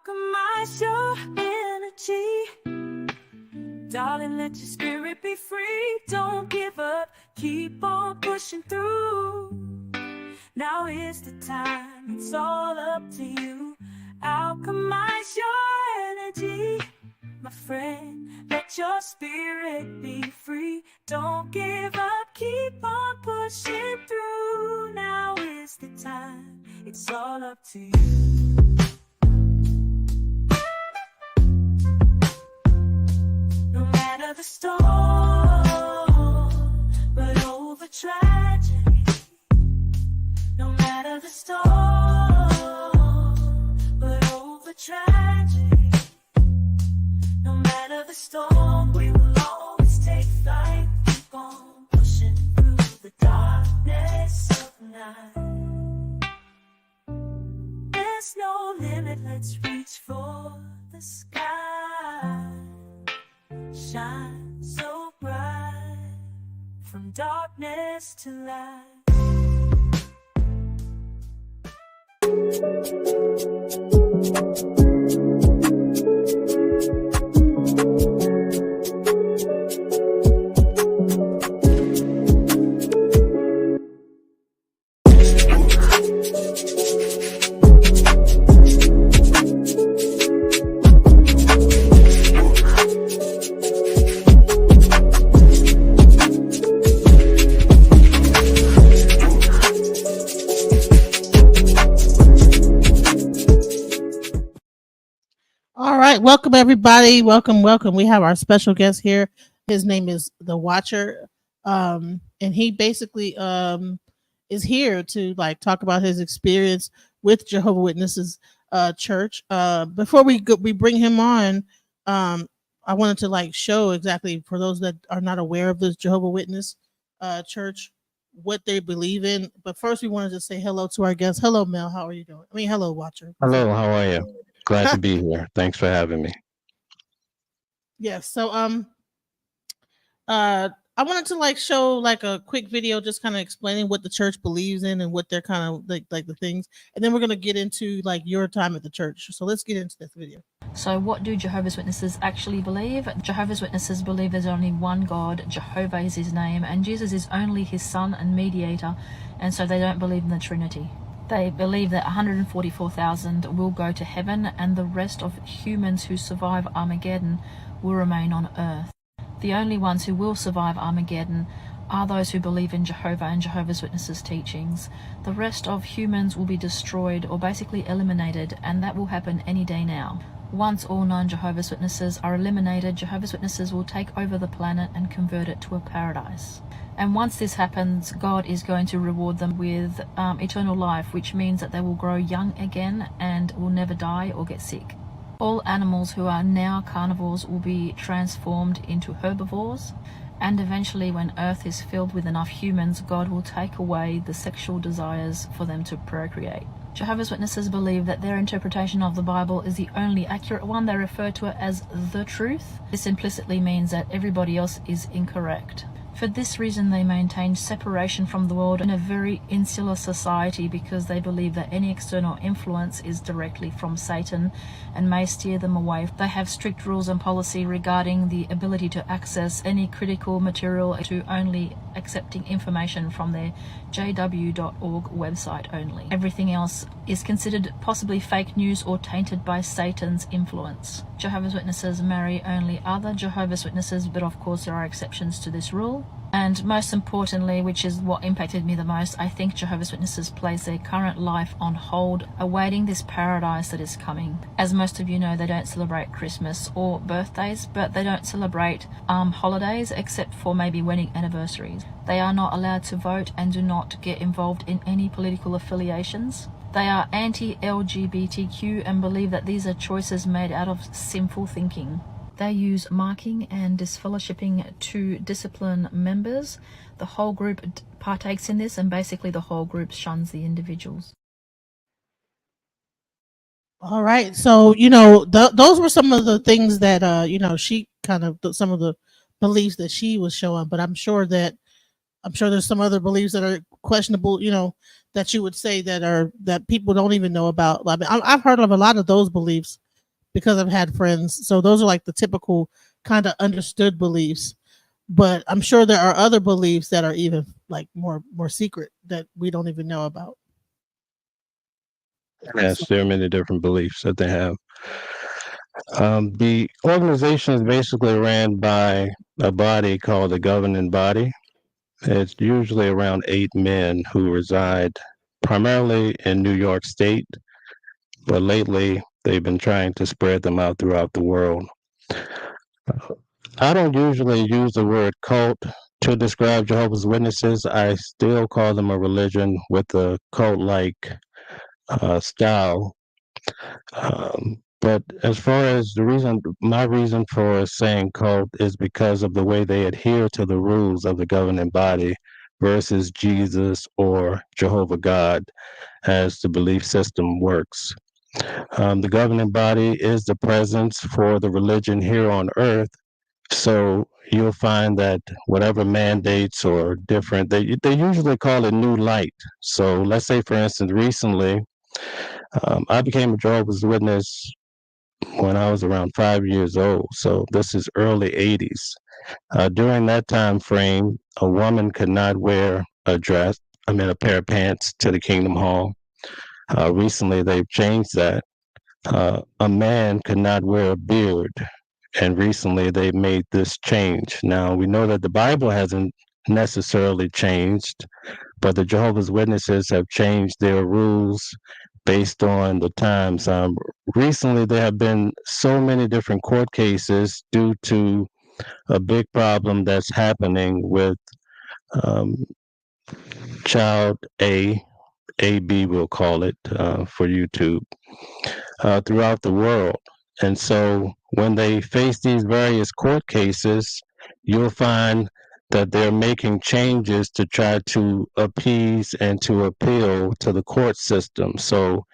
Alchemize your energy. Darling, let your spirit be free. Don't give up, keep on pushing through. Now is the time, it's all up to you. Alchemize your energy, my friend. Let your spirit be free. Don't give up, keep on pushing through. Now is the time, it's all up to you. No matter the storm, but over tragedy. No matter the storm, but over tragedy. No matter the storm, we will always take flight. Keep on pushing through the darkness of night. There's no limit, let's reach for the sky. Shine so bright, from darkness to light. All right, welcome everybody. Welcome. We have our special guest here. His name is The Watcher, and he basically is here to like talk about his experience with Jehovah Witnesses church. Before we bring him on, I wanted to like show exactly for those that are not aware of this Jehovah Witness church what they believe in. But first, we wanted to say hello to our guest. Hello, Mel. How are you doing? I mean, hello, Watcher. Hello, how are you? Glad to be here. Thanks for having me. Yes. So I wanted to like show like a quick video just kind of explaining what the church believes in and what they're kind of like the things, and then we're going to get into like your time at the church. So let's get into this video. So what do Jehovah's Witnesses actually believe? Jehovah's Witnesses believe there's only one God, Jehovah is his name, and Jesus is only his son and mediator, and so they don't believe in the Trinity. They believe that 144,000 will go to heaven and the rest of humans who survive Armageddon will remain on earth. The only ones who will survive Armageddon are those who believe in Jehovah and Jehovah's Witnesses teachings. The rest of humans will be destroyed or basically eliminated, and that will happen any day now. Once all non-Jehovah's Witnesses are eliminated, Jehovah's Witnesses will take over the planet and convert it to a paradise. And once this happens, God is going to reward them with eternal life, which means that they will grow young again and will never die or get sick. All animals who are now carnivores will be transformed into herbivores, and eventually when Earth is filled with enough humans, God will take away the sexual desires for them to procreate. Jehovah's Witnesses believe that their interpretation of the Bible is the only accurate one. They refer to it as the truth. This implicitly means that everybody else is incorrect. For this reason, they maintain separation from the world in a very insular society because they believe that any external influence is directly from Satan and may steer them away. They have strict rules and policy regarding the ability to access any critical material to only accepting information from their jw.org website only. Everything else is considered possibly fake news or tainted by Satan's influence. Jehovah's Witnesses marry only other Jehovah's Witnesses, but of course there are exceptions to this rule. And most importantly, which is what impacted me the most, I think Jehovah's Witnesses place their current life on hold, awaiting this paradise that is coming. As most of you know, they don't celebrate Christmas or birthdays, but they don't celebrate holidays except for maybe wedding anniversaries. They are not allowed to vote and do not get involved in any political affiliations. They are anti-LGBTQ and believe that these are choices made out of sinful thinking. They use marking and disfellowshipping to discipline members. The whole group partakes in this, and basically the whole group shuns the individuals. All right, so those were some of the things that she kind of some of the beliefs that she was showing, but I'm sure there's some other beliefs that are questionable, that you would say that people don't even know about. I mean, I've heard of a lot of those beliefs, because I've had friends. So those are like the typical kind of understood beliefs. But I'm sure there are other beliefs that are even like more secret that we don't even know about. Yes, there are many different beliefs that they have. The organization is basically ran by a body called the governing body. It's usually around 8 men who reside primarily in New York State, but lately they've been trying to spread them out throughout the world. I don't usually use the word cult to describe Jehovah's Witnesses. I still call them a religion with a cult like style. But as far as my reason for saying cult is because of the way they adhere to the rules of the governing body versus Jesus or Jehovah God as the belief system works. The governing body is the presence for the religion here on earth. So you'll find that whatever mandates or different, they usually call it new light. So let's say, for instance, recently, I became a Jehovah's Witness when I was around 5 years old. So this is early 80s. During that time frame, a woman could not wear a dress, a pair of pants to the Kingdom Hall. Recently, they've changed that. A man could not wear a beard, and recently they made this change. Now, we know that the Bible hasn't necessarily changed, but the Jehovah's Witnesses have changed their rules based on the times. Recently, there have been so many different court cases due to a big problem that's happening with um, child AB, we'll call it for YouTube, throughout the world. And so when they face these various court cases, you'll find that they're making changes to try to appease and to appeal to the court system. So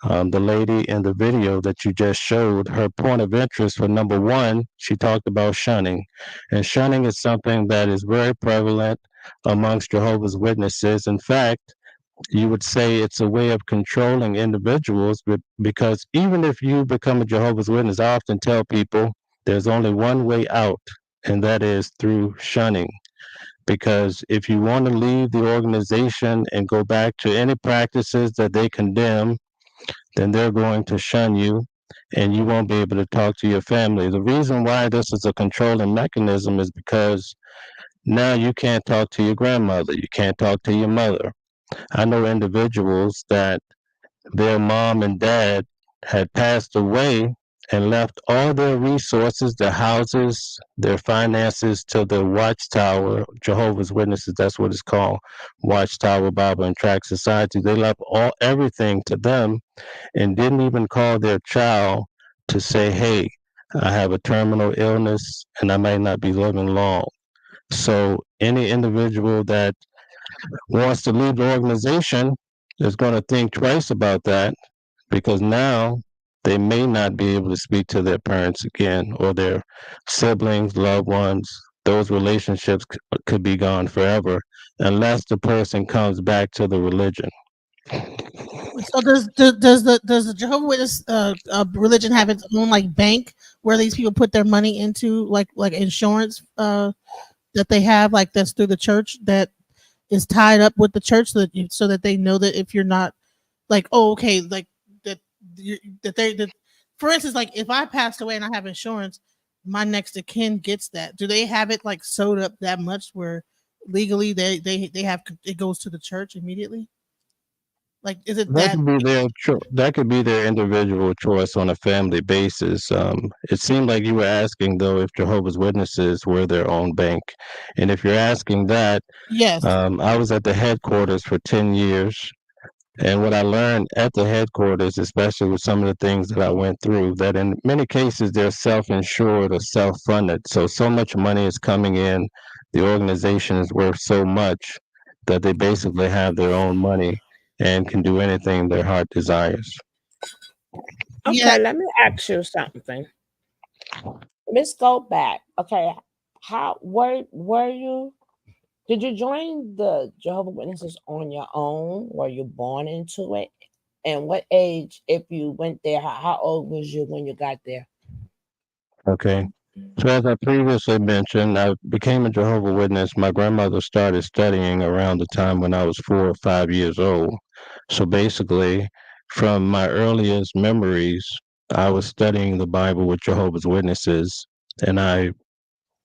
the lady in the video that you just showed, her point of interest for number one, she talked about shunning. And shunning is something that is very prevalent amongst Jehovah's Witnesses. In fact, you would say it's a way of controlling individuals, but because even if you become a Jehovah's Witness, I often tell people there's only one way out, and that is through shunning. Because if you want to leave the organization and go back to any practices that they condemn, then they're going to shun you and you won't be able to talk to your family. The reason why this is a controlling mechanism is because now you can't talk to your grandmother, you can't talk to your mother. I know individuals that their mom and dad had passed away and left all their resources, their houses, their finances to the Watchtower, Jehovah's Witnesses, that's what it's called, Watchtower Bible and Tract Society. They left everything to them and didn't even call their child to say, hey, I have a terminal illness and I might not be living long. So any individual that wants to leave the organization is going to think twice about that because now they may not be able to speak to their parents again or their siblings, loved ones. Those relationships could be gone forever unless the person comes back to the religion. So does the Jehovah Witness religion have its own like bank where these people put their money into like insurance that they have like that's through the church that is tied up with the church so that they know that if you're not like like that for instance like if I passed away and I have insurance, my next of kin gets that. Do they have it like sewed up that much where legally they have it goes to the church immediately? Like, is it that could be their individual choice on a family basis. It seemed like you were asking though if Jehovah's Witnesses were their own bank, and if you're asking that, Yes. I was at the headquarters for 10 years, and what I learned at the headquarters, especially with some of the things that I went through, that in many cases they're self-insured or self-funded. So much money is coming in, the organization is worth so much that they basically have their own money and can do anything their heart desires. Okay, let me ask you something. Let's go back. Okay, did you join the Jehovah's Witnesses on your own? Were you born into it? and what age, if you went there, how old was you when you got there? Okay. So as I previously mentioned, I became a Jehovah's Witness. My grandmother started studying around the time when I was 4 or 5 years old. So basically, from my earliest memories, I was studying the Bible with Jehovah's Witnesses, and I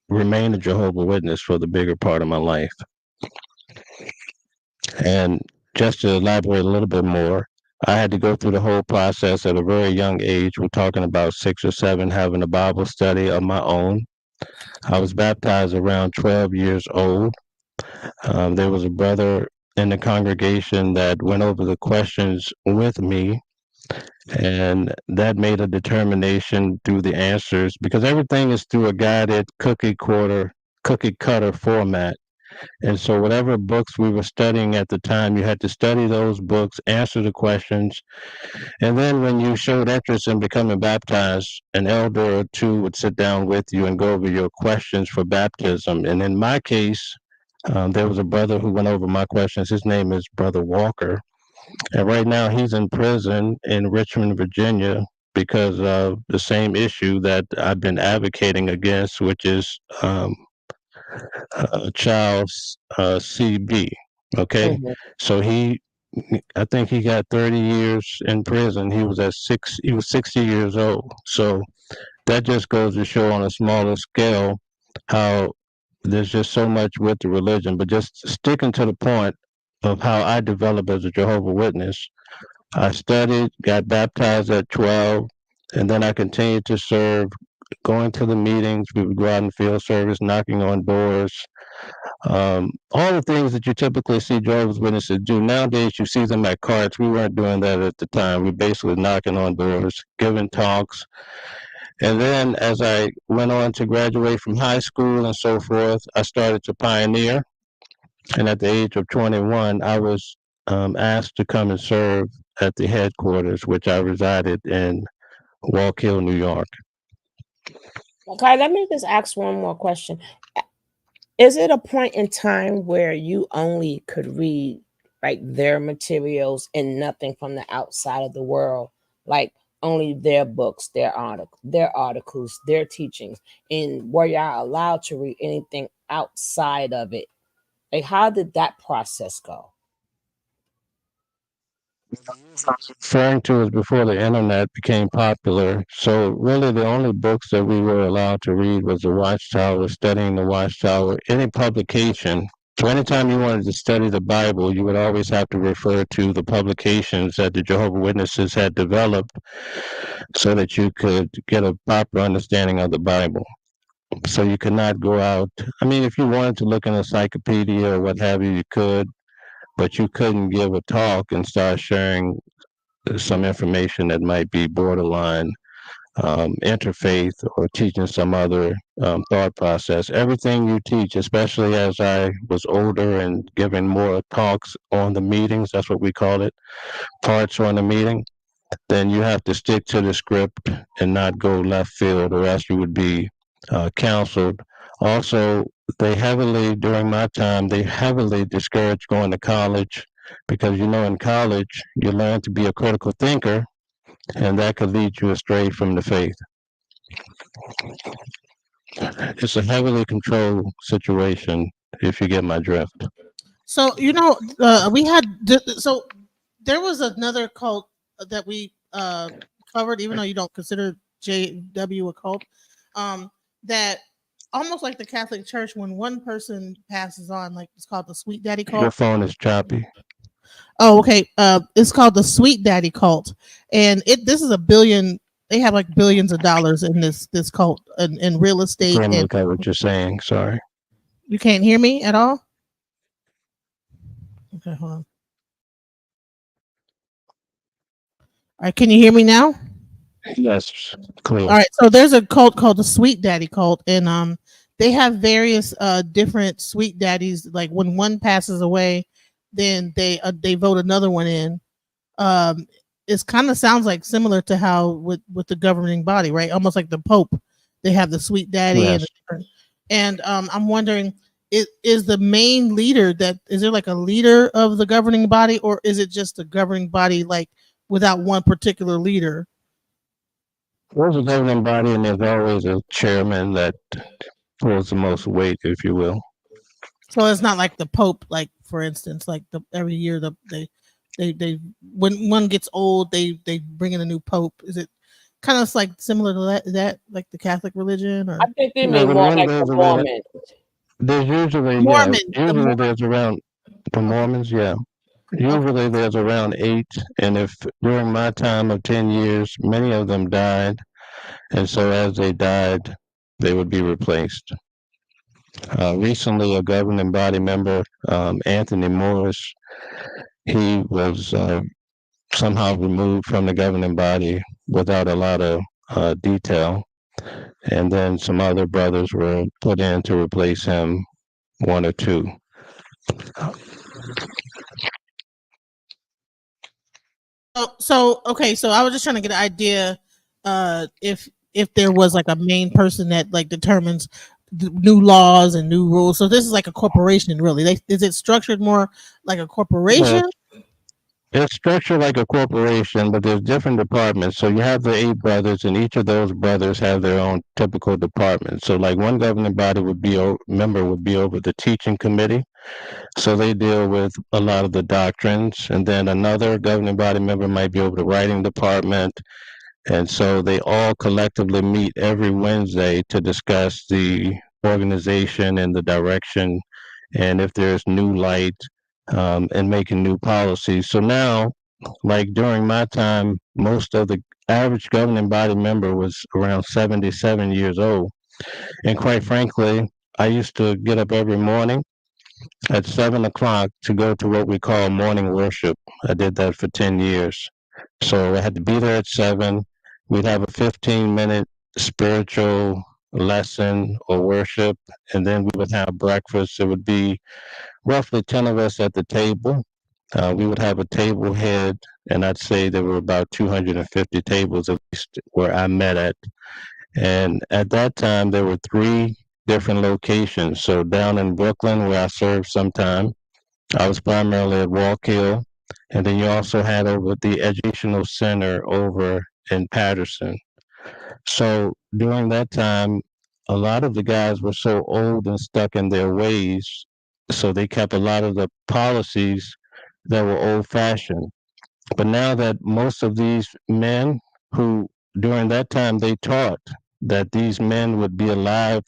remained a Jehovah's Witness for the bigger part of my life. And just to elaborate a little bit more, I had to go through the whole process at a very young age. We're talking about 6 or 7, having a Bible study of my own. I was baptized around 12 years old. There was a brother in the congregation that went over the questions with me, and that made a determination through the answers because everything is through a guided cookie cutter format. And so, whatever books we were studying at the time, you had to study those books, answer the questions, and then when you showed interest in becoming baptized, an elder or two would sit down with you and go over your questions for baptism. And in my case, there was a brother who went over my questions. His name is Brother Walker. And right now he's in prison in Richmond, Virginia, because of the same issue that I've been advocating against, which is child's CB. Okay. Mhm. So I think he got 30 years in prison. He was 60 years old. So that just goes to show on a smaller scale how there's just so much with the religion. But just sticking to the point of how I developed as a Jehovah's Witness, I studied, got baptized at 12, and then I continued to serve, going to the meetings. We would go out in field service, knocking on doors, all the things that you typically see Jehovah's Witnesses do. Nowadays, you see them at carts. We weren't doing that at the time. We basically knocking on doors, giving talks. And then as I went on to graduate from high school and so forth, I started to pioneer. And at the age of 21, I was asked to come and serve at the headquarters, which I resided in Walk Hill, New York. Okay, let me just ask one more question. Is it a point in time where you only could read like their materials and nothing from the outside of the world, like only their books, their articles, their teachings, and were y'all allowed to read anything outside of it? Like, how did that process go? Referring to is before the internet became popular. So really the only books that we were allowed to read was the Watchtower, studying the Watchtower, any publication. So anytime you wanted to study the Bible, you would always have to refer to the publications that the Jehovah's Witnesses had developed so that you could get a proper understanding of the Bible. So you could not go out. I mean, if you wanted to look in an encyclopedia or what have you, you could, but you couldn't give a talk and start sharing some information that might be borderline interfaith or teaching some other thought process. Everything you teach, especially as I was older and giving more talks on the meetings, that's what we call it, parts on the meeting, then you have to stick to the script and not go left field, or else you would be counseled. Also, during my time, they heavily discouraged going to college because, in college, you learn to be a critical thinker, and that could lead you astray from the faith. It's a heavily controlled situation, if you get my drift. So so there was another cult that we covered, even though you don't consider JW a cult, that almost like the Catholic Church, when one person passes on, like it's called the Sweet Daddy cult. Your phone is choppy. Oh, okay. It's called the Sweet Daddy cult, and this is a billion. They have like billions of dollars in this cult in real estate. I look at what you're saying. Sorry. You can't hear me at all? Okay, hold on. All right, can you hear me now? Yes, clear. All right, so there's a cult called the Sweet Daddy cult, and they have various different sweet daddies. Like when one passes away, then they vote another one in. It kind of sounds like similar to how with the governing body, right? Almost like the Pope, they have the Sweet Daddy, yes. and I'm wondering, is the main leader is there like a leader of the governing body, or is it just the governing body like without one particular leader. There's a governing body, and there's always a chairman that pulls the most weight, if you will. So it's not like the Pope, like for instance, like every year they when one gets old, they bring in a new Pope. Is it kind of like similar to that like the Catholic religion? Or I think they No, mean when more one like goes the around, Mormons. there's usually Mormon, usually there's around the Mormons, yeah. Usually there's around 8, and if during my time of 10 years, many of them died, and so as they died, they would be replaced. Recently, a governing body member, Anthony Morris, he was somehow removed from the governing body without a lot of detail, and then some other brothers were put in to replace him, 1 or 2. So okay, so I was just trying to get an idea if there was like a main person that like determines the new laws and new rules. So this is like a corporation, really. Is it structured more like a corporation? It's structured like a corporation, but there's different departments. So you have the 8 brothers, and each of those brothers have their own typical department. So like one governing body member would be over the teaching committee. So they deal with a lot of the doctrines, and then another governing body member might be over the writing department. And so they all collectively meet every Wednesday to discuss the organization and the direction, and if there's new light, and making new policies. So now, like during my time, most of the average governing body member was around 77 years old. And quite frankly, I used to get up every morning at 7 o'clock to go to what we call morning worship. I did that for 10 years. So I had to be there at 7. We'd have a 15-minute spiritual lesson or worship, and then we would have breakfast. It would be roughly 10 of us at the table. We would have a table head, and I'd say there were about 250 tables at least where I met at. And at that time, there were 3 different locations. So down in Brooklyn, where I served sometime, I was primarily at Walk Hill. And then you also had over the Educational Center over in Patterson. So during that time, a lot of the guys were so old and stuck in their ways, so they kept a lot of the policies that were old fashioned. But now that most of these men who during that time they taught that these men would be alive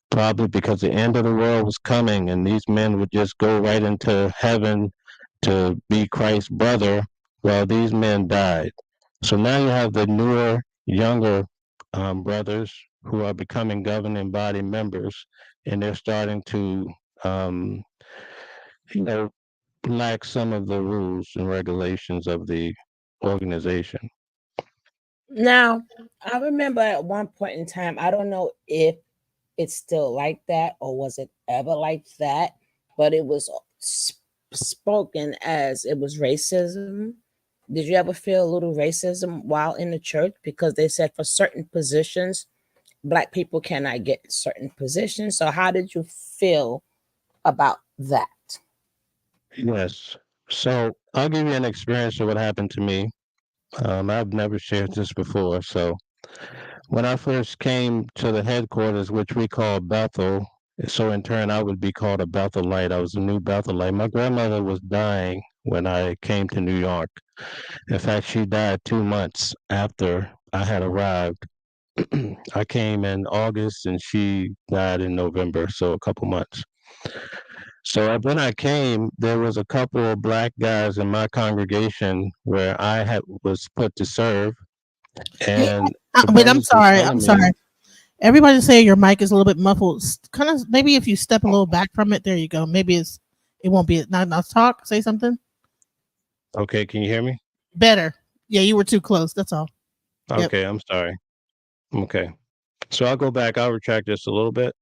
probably because the end of the world was coming, and these men would just go right into heaven to be Christ's brother. Well, these men died. So now you have the newer, younger brothers who are becoming governing body members, and they're starting to, um, you know, lack some of the rules and regulations of the organization. Now, I remember at one point in time, I don't know if it's still like that or was it ever like that, but it was spoken as it was racism. Did you ever feel a little racism while in the church? Because they said for certain positions, Black people cannot get certain positions. So how did you feel about that? Yes. So I'll give you an experience of what happened to me. I've never shared this before. So when I first came to the headquarters, which we call Bethel, so in turn I would be called a Bethelite. I was a new Bethelite. My grandmother was dying when I came to New York. In fact, she died 2 months after I had arrived. I came in August and she died in November, so a couple months. So when I came, there was a couple of Black guys in my congregation where I was put to serve, and Wait, I'm brothers were sorry. telling I'm me, sorry. Everybody say your mic is a little bit muffled. Kind of maybe if you step a little back from it, there you go. Maybe it won't be not enough talk. Say something. Okay, can you hear me? Better. Yeah, you were too close. That's all. Yep. Okay, I'm sorry. Okay. So I'll go back. I'll retract this a little bit.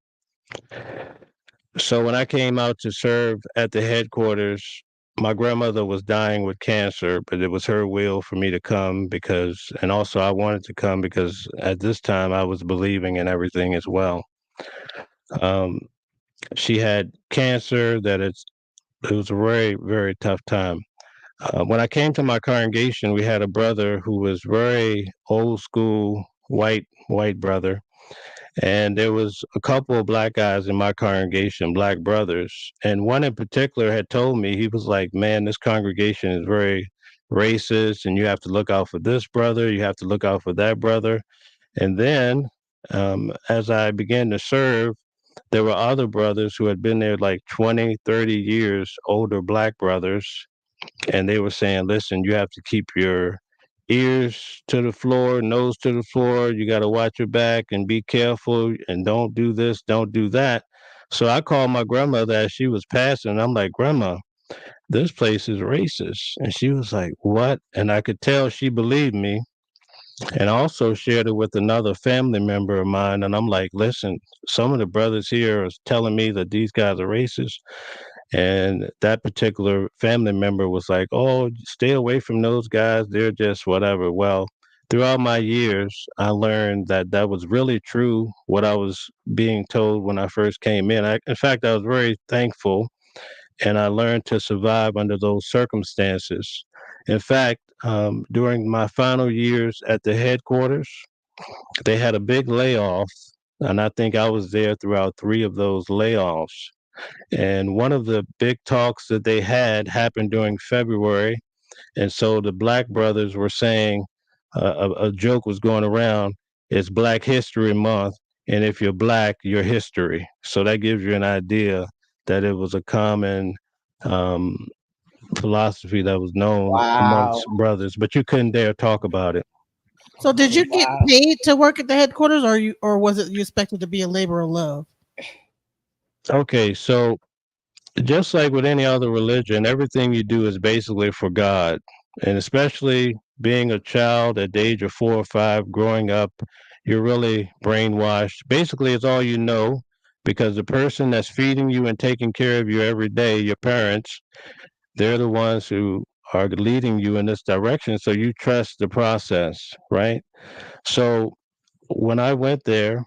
So when I came out to serve at the headquarters, my grandmother was dying with cancer, but it was her will for me to come and also I wanted to come because at this time I was believing in everything as well. She had cancer it was a very, very tough time. When I came to my congregation, we had a brother who was very old school, white brother, and there was a couple of black guys in my congregation, black brothers, and one in particular had told me, he was like, "Man, this congregation is very racist, and you have to look out for this brother, you have to look out for that brother." And then, as I began to serve, there were other brothers who had been there like 20, 30 years, older black brothers, and they were saying, "Listen, you have to keep your ears to the floor, nose to the floor. You got to watch your back and be careful and don't do this, don't do that." So I called my grandmother as she was passing. I'm like, "Grandma, this place is racist." And she was like, "What?" And I could tell she believed me. And I also shared it with another family member of mine. And I'm like, "Listen, some of the brothers here are telling me that these guys are racist." And that particular family member was like, "Oh, stay away from those guys. They're just whatever." Well, throughout my years, I learned that that was really true, what I was being told when I first came in. In fact, I was very thankful, and I learned to survive under those circumstances. In fact, during my final years at the headquarters, they had a big layoff, and I think I was there throughout 3 of those layoffs. And one of the big talks that they had happened during February. And so the black brothers were saying, a joke was going around, it's Black History Month. And if you're black, you're history. So that gives you an idea that it was a common um, philosophy that was known Wow. amongst brothers, but you couldn't dare talk about it. So did you get Wow. paid to work at the headquarters, or was it you expected to be a labor of love? Okay, so just like with any other religion, everything you do is basically for God. And especially being a child at the age of 4 or 5, growing up, you're really brainwashed. Basically, it's all you know, because the person that's feeding you and taking care of you every day, your parents, they're the ones who are leading you in this direction. So you trust the process, right? So when I went there,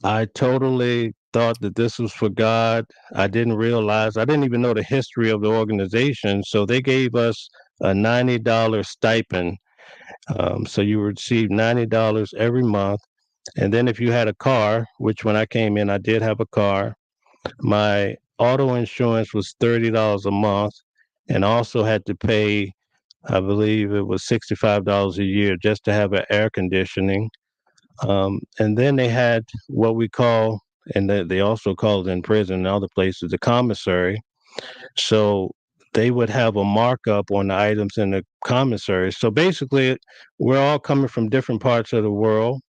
I totally thought that this was for God. I didn't realize, I didn't even know the history of the organization. So they gave us a $90 stipend. So you would receive $90 every month. And then if you had a car, which when I came in, I did have a car, my auto insurance was $30 a month. And also had to pay, I believe it was $65 a year just to have an air conditioning. And then they had what we call, and they also call it in prison and other places, the commissary. So they would have a markup on the items in the commissary. So basically, we're all coming from different parts of the world,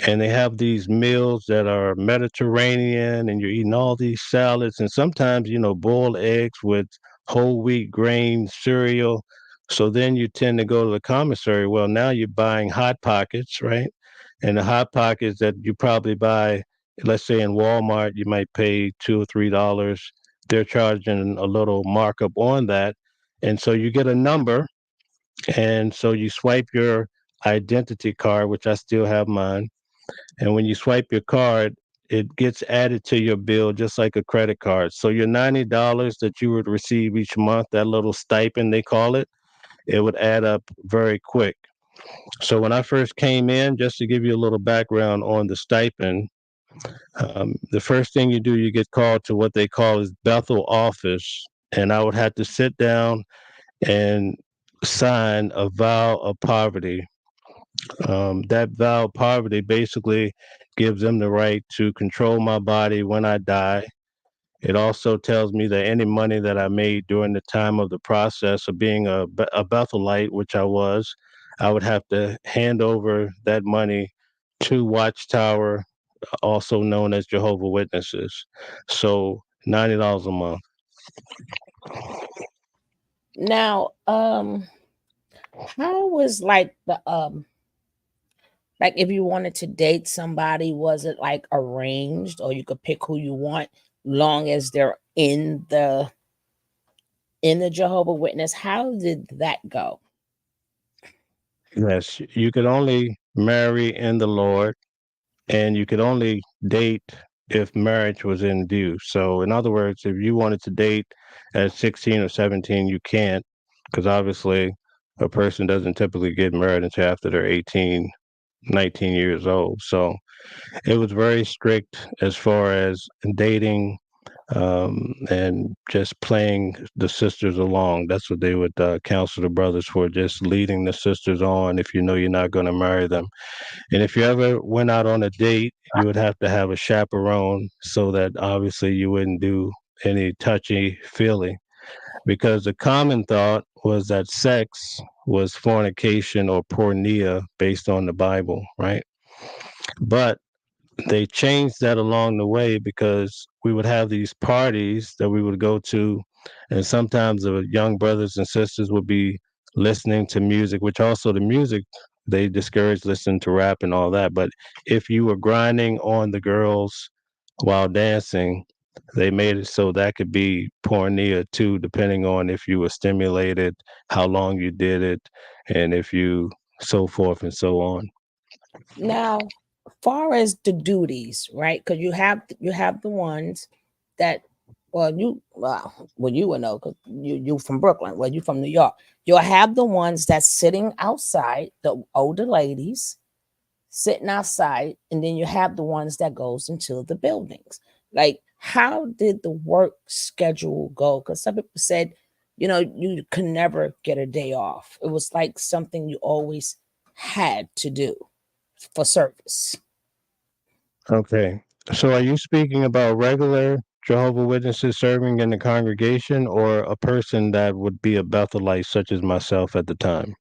and they have these meals that are Mediterranean, and you're eating all these salads, and sometimes, boiled eggs with whole wheat grain cereal. So then you tend to go to the commissary. Well, now you're buying Hot Pockets, right? And the Hot Pockets that you probably buy, let's say in Walmart, you might pay $2 or $3. They're charging a little markup on that. And so you get a number. And so you swipe your identity card, which I still have mine. And when you swipe your card, it gets added to your bill just like a credit card. So your $90 that you would receive each month, that little stipend they call it, it would add up very quick. So when I first came in, just to give you a little background on the stipend, the first thing you do, you get called to what they call is Bethel office, and I would have to sit down and sign a vow of poverty. That vow of poverty basically gives them the right to control my body when I die. It also tells me that any money that I made during the time of the process of being a Bethelite, which I would have to hand over that money to Watchtower, also known as Jehovah Witnesses. So $90 a month. Now, how was like the like if you wanted to date somebody, was it like arranged, or you could pick who you want, long as they're in the Jehovah Witness? How did that go? Yes, you could only marry in the Lord, and you could only date if marriage was in view. So, in other words, if you wanted to date at 16 or 17, you can't, because obviously a person doesn't typically get married until after they're 18, 19 years old. So it was very strict as far as dating, and just playing the sisters along. That's what they would counsel the brothers for, just leading the sisters on if you know you're not going to marry them. And if you ever went out on a date, you would have to have a chaperone so that obviously you wouldn't do any touchy feely, because the common thought was that sex was fornication or pornea based on the Bible, right? But they changed that along the way, because we would have these parties that we would go to, and sometimes the young brothers and sisters would be listening to music, which also the music, they discouraged listening to rap and all that. But if you were grinding on the girls while dancing, they made it so that could be pornea too, depending on if you were stimulated, how long you did it, and if you, so forth and so on. Now, far as the duties, right? Because you have the ones that, you will know because you from Brooklyn. Well, you from New York. You'll have the ones that's sitting outside, the older ladies sitting outside, and then you have the ones that goes into the buildings. Like, how did the work schedule go? Because some people said, you could never get a day off. It was like something you always had to do for service. Okay. So are you speaking about regular Jehovah Witnesses serving in the congregation, or a person that would be a Bethelite such as myself at the time?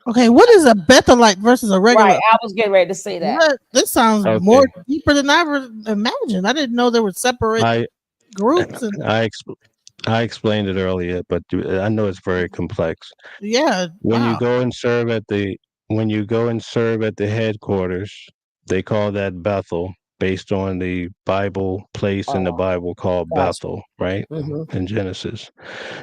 Okay, what is a Bethelite versus a regular? Right, I was getting ready to say that. What? This sounds Okay. more deeper than I ever imagined. I didn't know there were separate groups. And I explained it earlier, but I know it's very complex. yeah, When wow. you go and serve at the headquarters, they call that Bethel, based on the Bible place in the Bible called Bethel, right? In Genesis.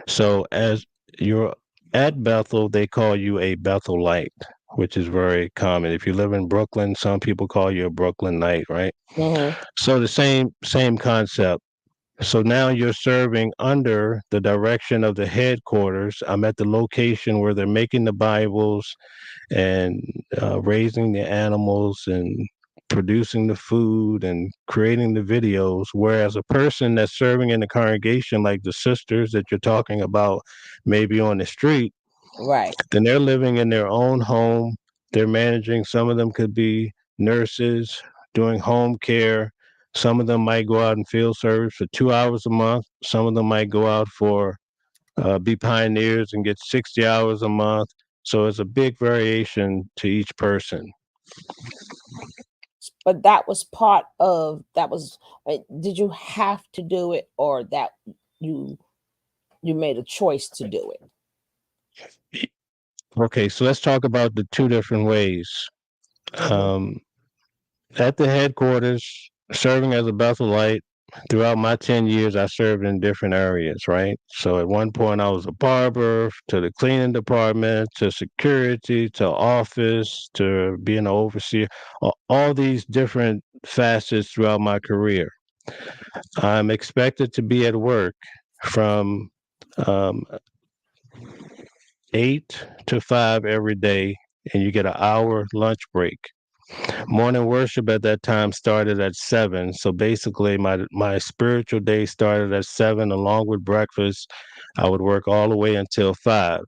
So as you're at Bethel, they call you a Bethelite, which is very common. If you live in Brooklyn, some people call you a Brooklynite, right? So the same concept. So now you're serving under the direction of the headquarters. I'm at the location where they're making the Bibles and raising the animals and producing the food and creating the videos. Whereas a person that's serving in the congregation, like the sisters that you're talking about, maybe on the street, right, then they're living in their own home. They're managing, some of them could be nurses doing home care. Some of them might go out and field service for 2 hours a month. Some of them might go out for be pioneers and get 60 hours a month. So it's a big variation to each person. But that was part of that was. Did you have to do it, or that you made a choice to do it? Okay, so let's talk about the two different ways. At the headquarters, serving as a Bethelite, throughout my 10 years, I served in different areas, right? So at one point, I was a barber, to the cleaning department, to security, to office, to being an overseer, all these different facets throughout my career. I'm expected to be at work from 8 to 5 every day, and you get an hour lunch break. Morning worship at that time started at 7. So basically my spiritual day started at 7 along with breakfast. I would work all the way until 5.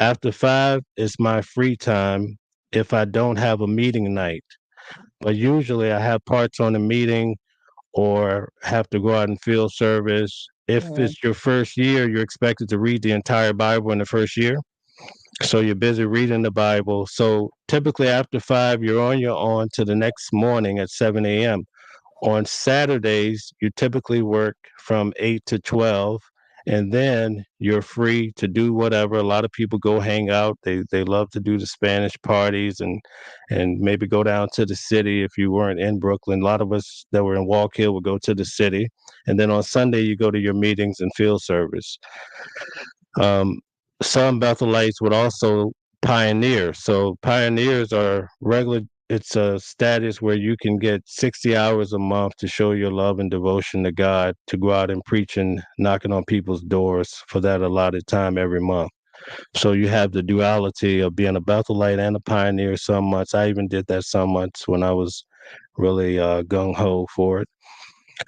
After 5, it's my free time if I don't have a meeting night. But usually I have parts on the meeting or have to go out and field service. If it's your first year, you're expected to read the entire Bible in the first year. So you're busy reading the Bible. So typically after 5, you're on your own to the next morning at 7 a.m. On Saturdays, you typically work from 8 to 12, and then you're free to do whatever. A lot of people go hang out. They love to do the Spanish parties and maybe go down to the city if you weren't in Brooklyn. A lot of us that were in Walk Hill would go to the city. And then on Sunday, you go to your meetings and field service. Some Bethelites would also pioneer. So pioneers are regular it's a status where you can get 60 hours a month to show your love and devotion to God, to go out and preach and knocking on people's doors for that allotted time every month. So you have the duality of being a Bethelite and a pioneer some months. I even did that some months when I was really gung-ho for it.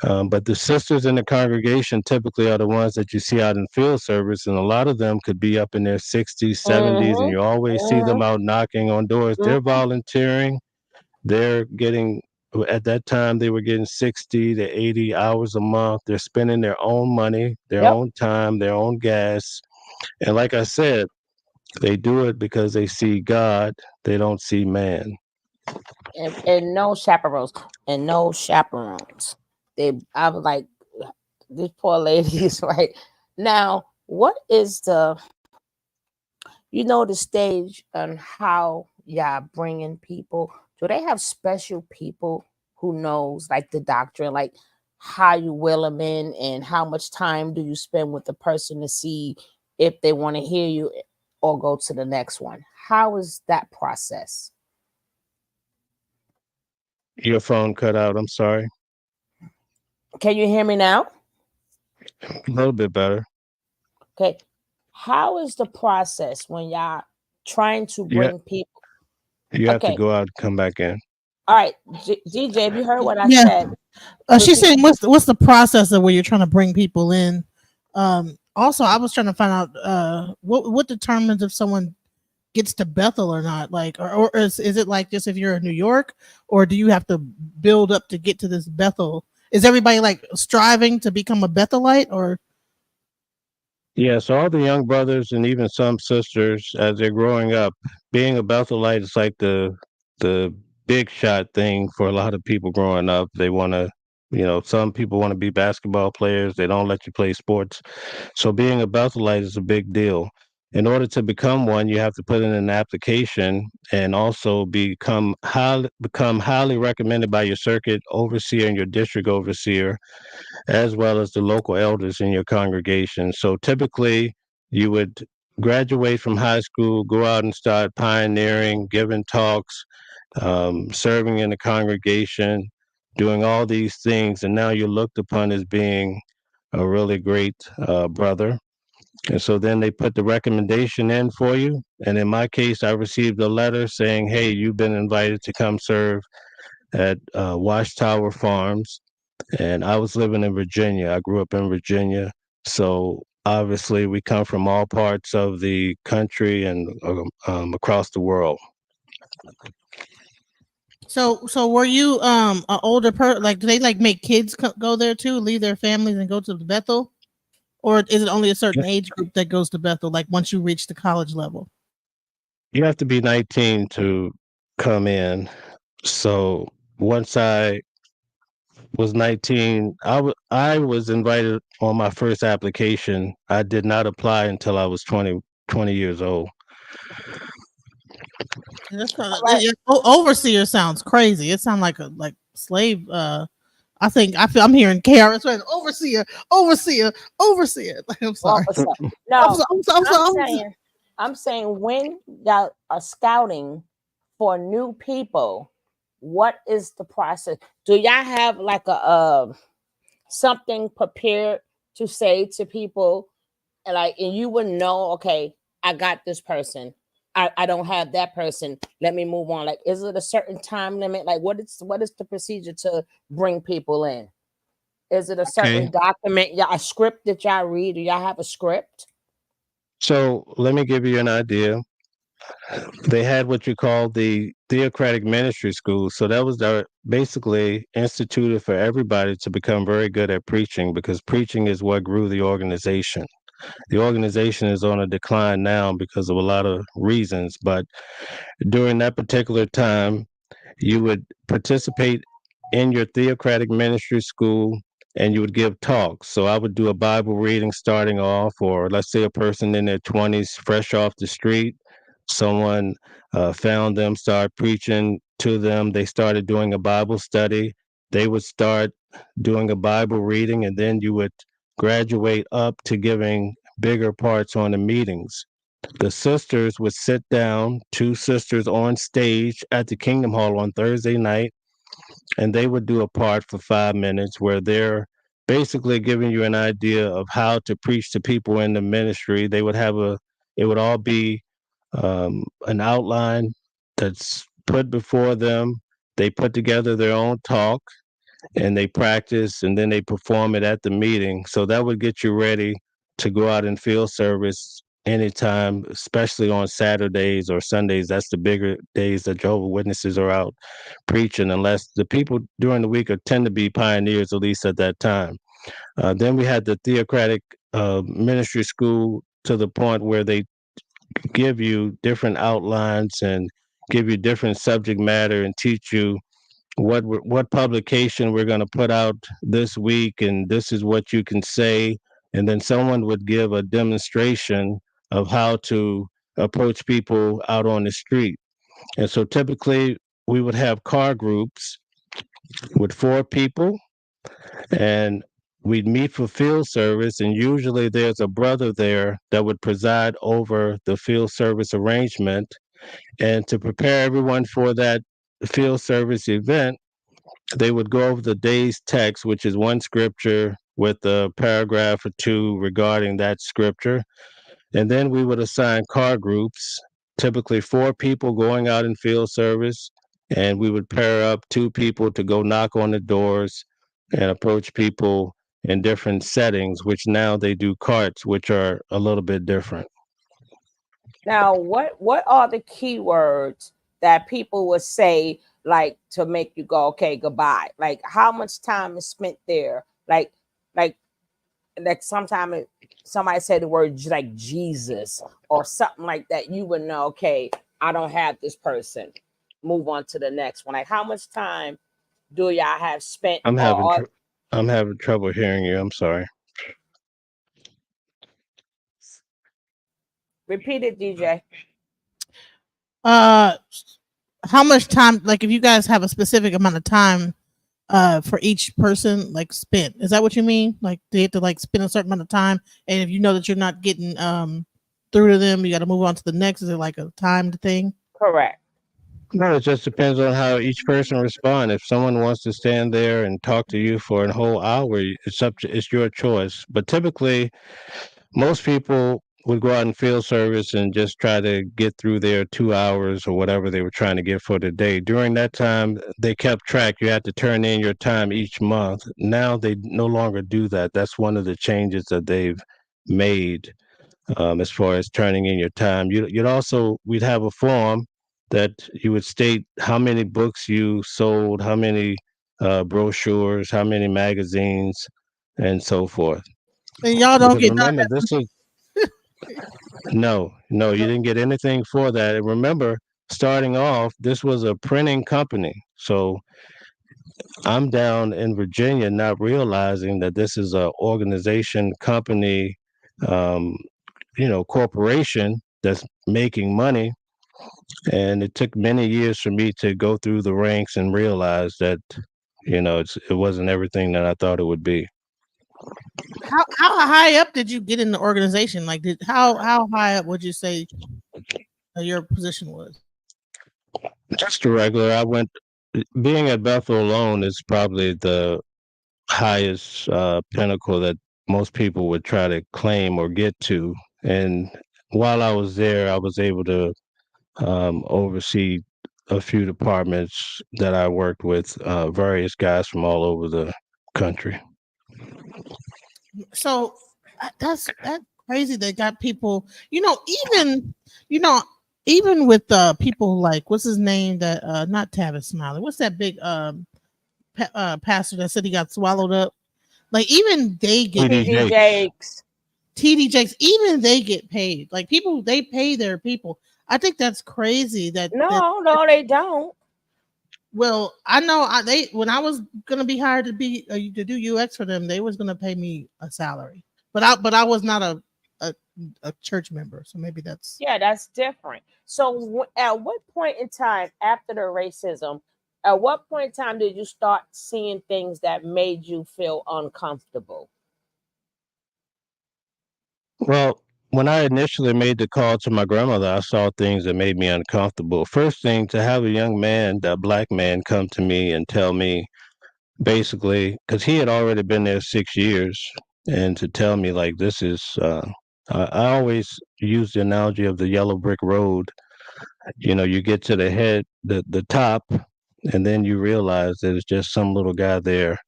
But the sisters in the congregation typically are the ones that you see out in field service, and a lot of them could be up in their 60s, 70s, and Mm-hmm. you always see them out knocking on doors. They're Mm-hmm. volunteering. They're getting, at that time, they were getting 60 to 80 hours a month. They're spending their own money, their Yep. own time, their own gas. And like I said, they do it because they see God, they don't see man. And no chaperones. And no chaperones. I was like, these poor ladies, right? Now, what is the stage on how y'all bringing people? Do they have special people who knows like the doctrine, like how you will them in and how much time do you spend with the person to see if they want to hear you or go to the next one? How is that process? Your phone cut out, I'm sorry. Can you hear me now? A little bit better. Okay. How is the process when y'all trying to Yeah, bring people? you have to Okay. go out and come back in. All right. DJ, have you heard what I Yeah. said? She's saying what's the process of where you're trying to bring people in. Also, I was trying to find out what determines if someone gets to Bethel or not. Like, or is it like just if you're in New York, or do you have to build up to get to this Bethel? Is everybody like striving to become a Bethelite, or? Yeah, so all the young brothers and even some sisters, as they're growing up, being a Bethelite is like the big shot thing for a lot of people growing up. They want to, some people want to be basketball players. They don't let you play sports. So being a Bethelite is a big deal. In order to become one, you have to put in an application and also become highly recommended by your circuit overseer and your district overseer, as well as the local elders in your congregation. So typically, you would graduate from high school, go out and start pioneering, giving talks, serving in the congregation, doing all these things. And now you're looked upon as being a really great brother. And so then they put the recommendation in for you. And in my case, I received a letter saying, hey, you've been invited to come serve at Watchtower Farms. And I was living in Virginia. I grew up in Virginia. So obviously, we come from all parts of the country and across the world. So were you an older person? Like, do they like make kids go there too, leave their families and go to the Bethel, or is it only a certain age group that goes to Bethel? Like once you reach the college level, You have to be 19 to come in. So once I was 19, I was invited on my first application. I did not apply until I was 20 years old. that's kind of overseer sounds crazy. It sounds like a slave. I feel I'm hearing KRS right. Overseer. Like, I'm sorry. No, I'm saying when y'all are scouting for new people, what is the process? Do y'all have like a something prepared to say to people, and you would know, okay, I got this person. I don't have that person. Let me move on. Like, is it a certain time limit? Like, what is the procedure to bring people in? Is it a certain document? Yeah, a script that y'all read? Do y'all have a script? So let me give you an idea. They had what you call the Theocratic Ministry School. So that was basically instituted for everybody to become very good at preaching, because preaching is what grew the organization. The organization is on a decline now because of a lot of reasons, but during that particular time, you would participate in your Theocratic Ministry School and you would give talks. So I would do a Bible reading starting off, or let's say a person in their 20s, fresh off the street, someone found them, started preaching to them. They started doing a Bible study. They would start doing a Bible reading, and then you would graduate up to giving bigger parts on the meetings. The sisters would sit down, two sisters on stage at the Kingdom Hall on Thursday night, and they would do a part for 5 minutes where they're basically giving you an idea of how to preach to people in the ministry. They would have it would all be an outline that's put before them. They put together their own talk and they practice and then they perform it at the meeting. So that would get you ready to go out and field service anytime, especially on Saturdays or Sundays. That's the bigger days that Jehovah's Witnesses are out preaching, unless the people during the week tend to be pioneers, at least at that time. Then we had the theocratic ministry school to the point where they give you different outlines and give you different subject matter and teach you what publication we're going to put out this week, and this is what you can say. And then someone would give a demonstration of how to approach people out on the street. And so typically we would have car groups with 4 people, and we'd meet for field service, and usually there's a brother there that would preside over the field service arrangement. And to prepare everyone for that field service event, they would go over the day's text, which is one scripture with a paragraph or 2 regarding that scripture. And then we would assign car groups, typically 4 people going out in field service, and we would pair up 2 people to go knock on the doors and approach people in different settings, which now they do carts, which are a little bit different. Now, what are the keywords that people would say, like, to make you go, okay, goodbye? Like, how much time is spent there? Like sometimes somebody said the word like Jesus or something like that. You would know, okay, I don't have this person. Move on to the next one. Like, how much time do y'all have spent? I'm having trouble hearing you. I'm sorry. Repeat it, DJ. How much time, like if you guys have a specific amount of time for each person, like spent, is that what you mean? Like they have to like spend a certain amount of time, and if you know that you're not getting through to them, you got to move on to the next. Is it like a timed thing? Correct. No, it just depends on how each person responds. If someone wants to stand there and talk to you for a whole hour, it's your choice. But typically, most people would go out in field service and just try to get through their 2 hours or whatever they were trying to get for the day. During that time, they kept track. You had to turn in your time each month. Now they no longer do that. That's one of the changes that they've made as far as turning in your time. We'd have a form that you would state how many books you sold, how many brochures, how many magazines, and so forth. And y'all don't Because get remember, this is no, you didn't get anything for that. And remember, starting off, this was a printing company. So I'm down in Virginia not realizing that this is a organization, company, corporation that's making money. And it took many years for me to go through the ranks and realize that, it wasn't everything that I thought it would be. How high up did you get in the organization? Like, how high up would you say your position was? Just a regular. Being at Bethel alone is probably the highest pinnacle that most people would try to claim or get to. And while I was there, I was able to oversee a few departments that I worked with, various guys from all over the country. So that's crazy. They got people, even with people like, what's his name, that not Tavis Smiley, what's that big pastor that said he got swallowed up? Like, even they get TD Jakes. TD Jakes, even they get paid. Like, people, they pay their people. I think that's crazy. No, they don't. Well, I know when I was gonna be hired to do UX for them, they was gonna pay me a salary, but I was not a church member, so maybe that's different. So at what point in time after the racism, at what point in time did you start seeing things that made you feel uncomfortable? Well, when I initially made the call to my grandmother, I saw things that made me uncomfortable. First thing, to have a young man, a black man, come to me and tell me basically, because he had already been there 6 years, and to tell me like this is, I always use the analogy of the yellow brick road. You know, you get to the head, the top, and then you realize that it's just some little guy there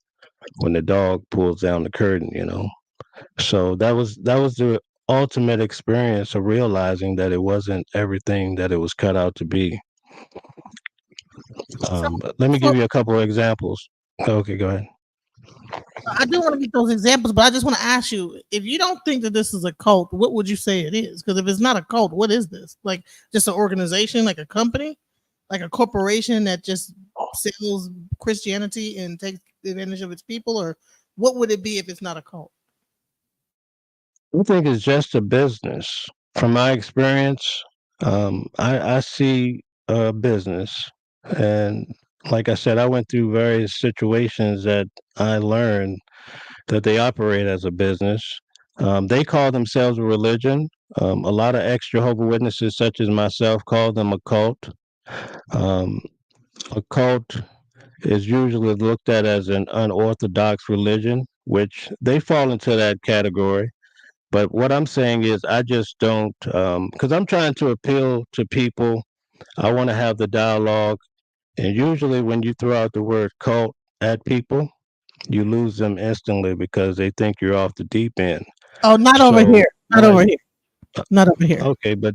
when the dog pulls down the curtain. You know, so that was the ultimate experience of realizing that it wasn't everything that it was cut out to be. So, Let me so give you a couple of examples. Okay, go ahead. I do want to get those examples, but I just want to ask you, if you don't think that this is a cult, what would you say it is? Because if it's not a cult, what is this? Like just an organization, like a company, like a corporation that just sells Christianity and takes advantage of its people, or what would it be if it's not a cult? I think it's just a business. From my experience, I see a business, and like I said, I went through various situations that I learned that they operate as a business. They call themselves a religion. A lot of ex Jehovah Witnesses, such as myself, call them a cult. Um, a cult is usually looked at as an unorthodox religion, which they fall into that category. But what I'm saying is, I just don't, because I'm trying to appeal to people. I want to have the dialogue. And usually, when you throw out the word cult at people, you lose them instantly because they think you're off the deep end. Oh, not over So, here. Not over here. Not over here. okay, but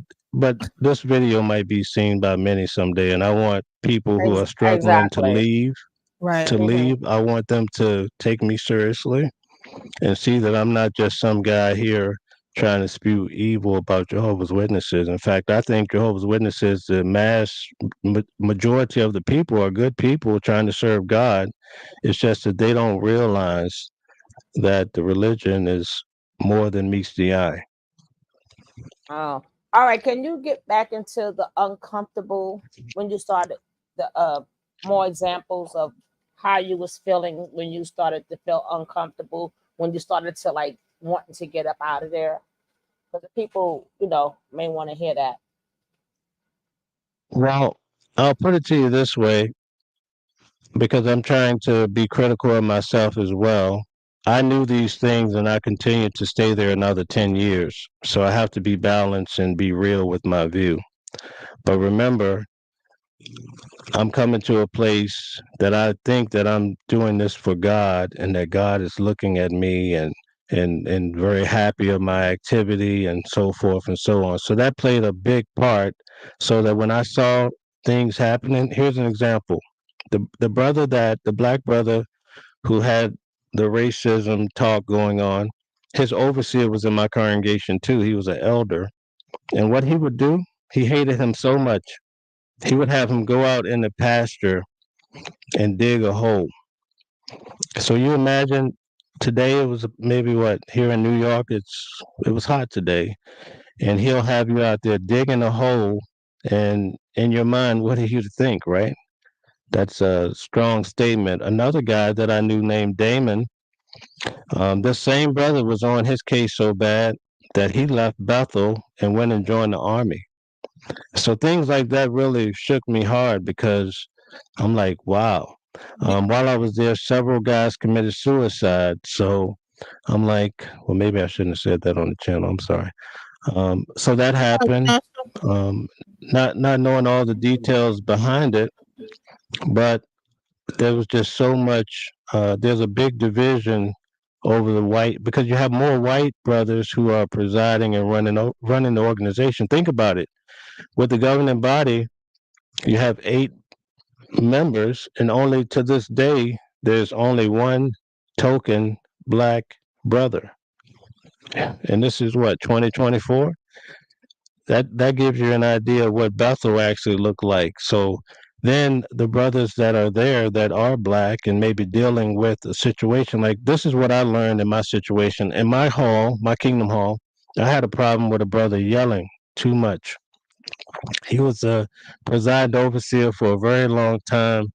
this video might be seen by many someday, and I want people who are struggling to Exactly. leave Right. to leave. I want them to take me seriously and see that I'm not just some guy here trying to spew evil about Jehovah's Witnesses. In fact, I think Jehovah's Witnesses, the majority of the people, are good people trying to serve God. It's just that they don't realize that the religion is more than meets the eye. Oh, all right. Can you get back into the uncomfortable when you started the more examples of how you was feeling when you started to feel uncomfortable, when you started to like wanting to get up out of there? Because the people, may want to hear that. Well, I'll put it to you this way, because I'm trying to be critical of myself as well. I knew these things and I continued to stay there another 10 years. So I have to be balanced and be real with my view. But remember, I'm coming to a place that I think that I'm doing this for God and that God is looking at me and very happy of my activity and so forth and so on. So that played a big part, so that when I saw things happening, here's an example. The black brother who had the racism talk going on, his overseer was in my congregation too. He was an elder. And what he would do, he hated him so much. He would have him go out in the pasture and dig a hole. So you imagine, today it was maybe what, here in New York, it was hot today, and he'll have you out there digging a hole, and in your mind, what are you to think, right? That's a strong statement. Another guy that I knew named Damon, this same brother was on his case so bad that he left Bethel and went and joined the army. So things like that really shook me hard, because I'm like, wow. While I was there, several guys committed suicide. So I'm like, well, maybe I shouldn't have said that on the channel. I'm sorry. So that happened. Not knowing all the details behind it, but there was just so much. There's a big division over the white, because you have more white brothers who are presiding and running the organization. Think about it. With the governing body, you have 8 members, and only to this day, there's only one token black brother. And this is what, 2024? That gives you an idea of what Bethel actually looked like. So then the brothers that are there that are black and maybe dealing with a situation like this, is what I learned in my situation. In my hall, my Kingdom Hall, I had a problem with a brother yelling too much. He was a presiding overseer for a very long time,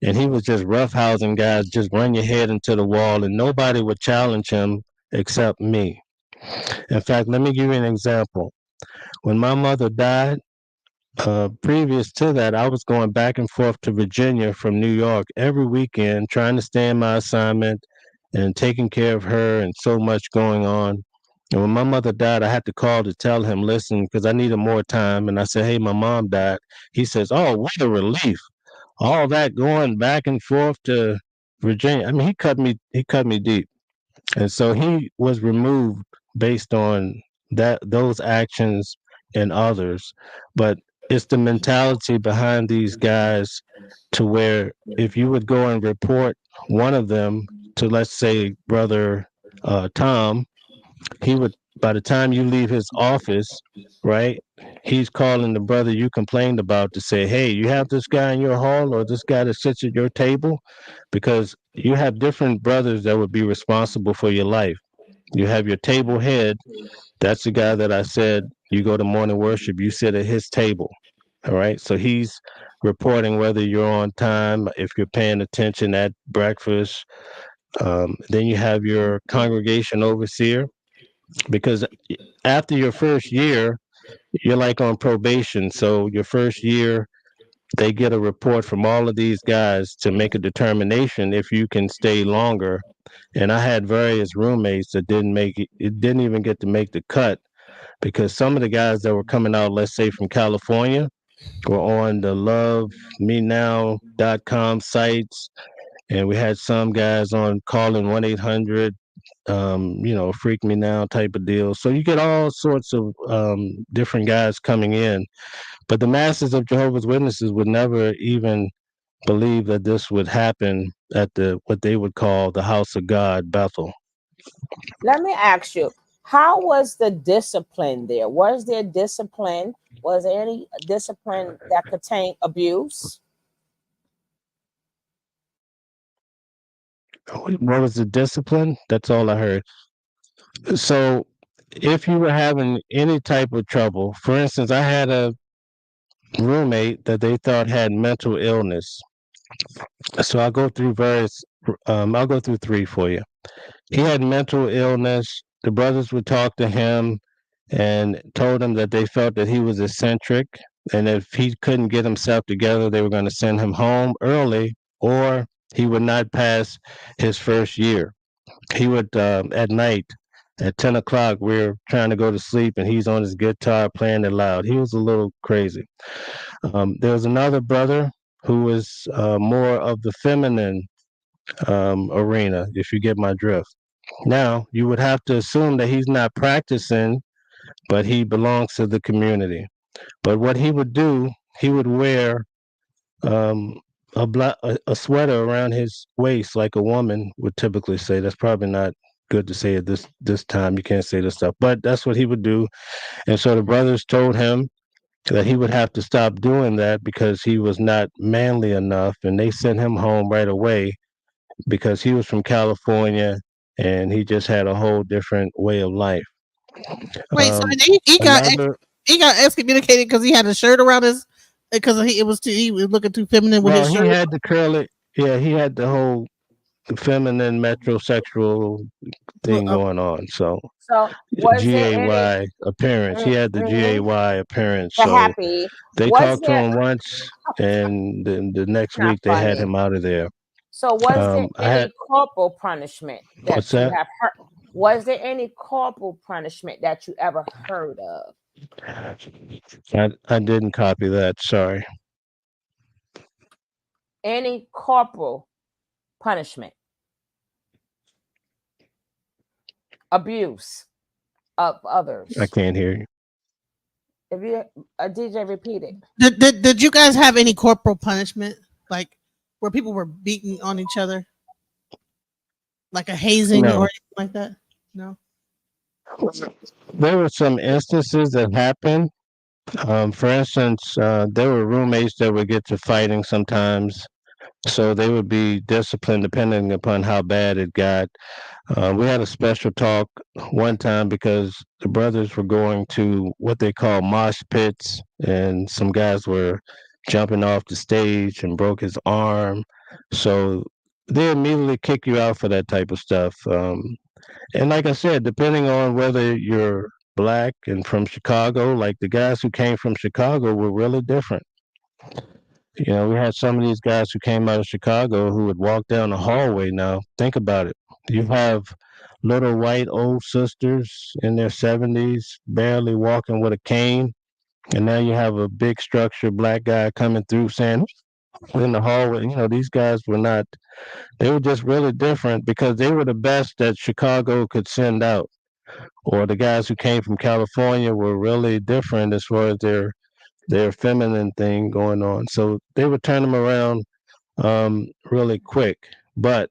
and he was just roughhousing guys, just run your head into the wall, and nobody would challenge him except me. In fact, let me give you an example. When my mother died, previous to that, I was going back and forth to Virginia from New York every weekend, trying to stay in my assignment and taking care of her, and so much going on. And when my mother died, I had to call to tell him, listen, because I needed more time. And I said, hey, my mom died. He says, oh, what a relief. All that going back and forth to Virginia. I mean, he cut me deep. And so he was removed based on those actions and others. But it's the mentality behind these guys, to where if you would go and report one of them to, let's say, brother Tom, he would, by the time you leave his office, right, he's calling the brother you complained about to say, hey, you have this guy in your hall, or this guy that sits at your table, because you have different brothers that would be responsible for your life. You have your table head. That's the guy that I said, you go to morning worship, you sit at his table. All right. So he's reporting whether you're on time, if you're paying attention at breakfast. Then you have your congregation overseer, because after your first year, you're like on probation. So your first year, they get a report from all of these guys to make a determination if you can stay longer. And I had various roommates that didn't make it, didn't even get to make the cut, because some of the guys that were coming out, let's say from California, were on the lovemenow.com sites. And we had some guys on calling 1-800, freak me now type of deal. So you get all sorts of different guys coming in. But the masses of Jehovah's Witnesses would never even believe that this would happen at the what they would call the house of God, Bethel. Let me ask you, how was the discipline there? Was there discipline? Was there any discipline that contained abuse? What was the discipline? That's all I heard. So if you were having any type of trouble, for instance, I had a roommate that they thought had mental illness. So I'll go through three for you. He had mental illness. The brothers would talk to him and told him that they felt that he was eccentric, and if he couldn't get himself together, they were going to send him home early, or he would not pass his first year. He would, at night, at 10 o'clock, we're trying to go to sleep, and he's on his guitar playing it loud. He was a little crazy. There was another brother who was more of the feminine arena, if you get my drift. Now, you would have to assume that he's not practicing, but he belongs to the community. But what he would do, he would wear a sweater around his waist, like a woman would typically say. That's probably not good to say at this time. You can't say this stuff, but that's what he would do. And so the brothers told him that he would have to stop doing that because he was not manly enough, and they sent him home right away because he was from California and he just had a whole different way of life. Wait, so Um, he got another, he got excommunicated because he had a shirt around his because he was looking too feminine with well, his he shirt. had the curly, yeah, he had the whole feminine metrosexual thing Well, going on. So So was there any GAY appearance, he had the mhm, GAY appearance. the So happy? they Was talked to there him once, and then the next not week they had funny? him out of there. So was there I had any corporal punishment what's that you that? have heard? Was there any corporal punishment that you ever heard of? I didn't copy that. Sorry. Any corporal punishment, abuse of I others? can't hear you. If you DJ, repeat it. did you guys have any corporal punishment, like where people were beating on each other, like a hazing or No. anything like that? No. There were some instances that happened. For instance, there were roommates that would get to fighting sometimes, so they would be disciplined depending upon how bad it got. We had a special talk one time because the brothers were going to what they call mosh pits, and some guys were jumping off the stage and broke his arm. So they immediately kick you out for that type of stuff. And like I said, depending on whether you're black and from Chicago, like the guys who came from Chicago were really different. You know, we had some of these guys who came out of Chicago who would walk down the hallway. Now, think about it. You have little white old sisters in their 70s, barely walking with a cane. And now you have a big structured black guy coming through saying, in the hallway. You know, these guys were not, they were just really different because they were the best that Chicago could send out. Or the guys who came from California were really different as far as their feminine thing going on. So they would turn them around really quick. But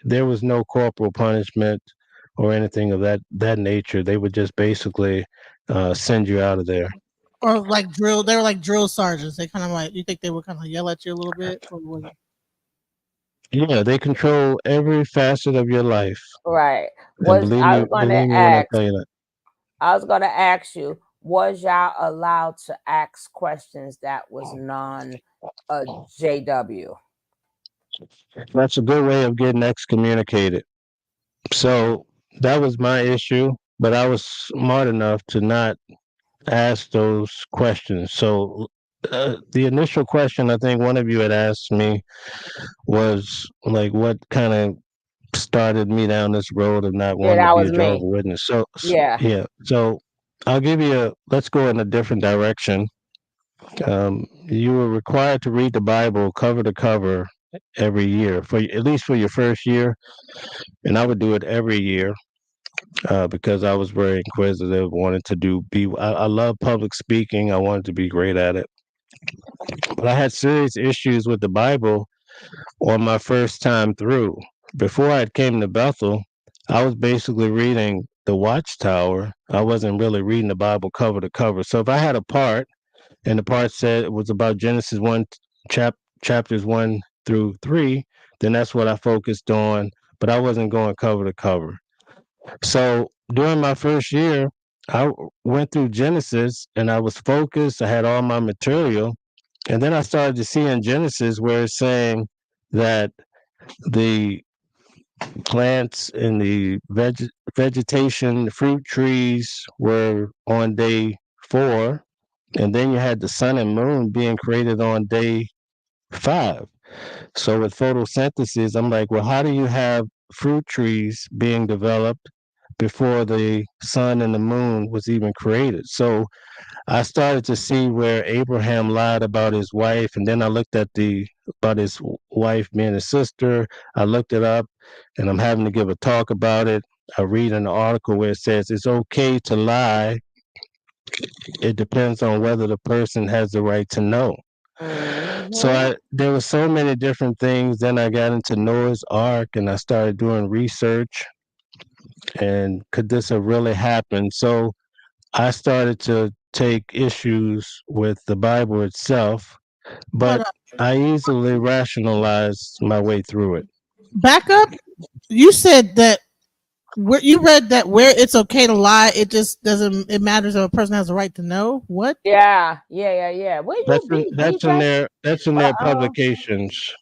there was no corporal punishment or anything of that nature. They would just basically send you out of there. Or like drill, they were like drill sergeants. They kind of like, you think they would kind of yell at you a little bit? Or was it? Yeah, they control every facet of your life. Right. And believe me when I tell you that. I was gonna ask you, was y'all allowed to ask questions that was non JW? That's a good way of getting excommunicated. So that was my issue, but I was smart enough to not ask those questions. So the initial question I think one of you had asked me was like, what kind of started me down this road of not wanting to be a Jehovah's Witness. So yeah. So I'll give you let's go in a different direction. You were required to read the Bible cover to cover every year, for at least for your first year, and I would do it every year because I was very inquisitive, wanted to I love public speaking. I wanted to be great at it, but I had serious issues with the Bible on my first time through. Before I came to Bethel, I was basically reading the Watchtower. I wasn't really reading the Bible cover to cover. So if I had a part, and the part said it was about Genesis 1, chapters 1 through 3, then that's what I focused on. But I wasn't going cover to cover. So during my first year, I went through Genesis and I was focused. I had all my material. And then I started to see in Genesis where it's saying that the plants and the vegetation, the fruit trees were on day 4. And then you had the sun and moon being created on day 5. So with photosynthesis, I'm like, well, how do you have fruit trees being developed before the sun and the moon was even created? So I started to see where Abraham lied about his wife, and then I looked at about his wife being his sister. I looked it up, and I'm having to give a talk about it. I read an article where it says it's okay to lie. It depends on whether the person has the right to know. So there were so many different things. Then I got into Noah's Ark, and I started doing research. And could this have really happened? So I started to take issues with the Bible itself, but I easily rationalized my way through it. Back up. You said that you read that where it's okay to lie, it just doesn't. It matters if a person has a right to know. What? Yeah. That's in their publications.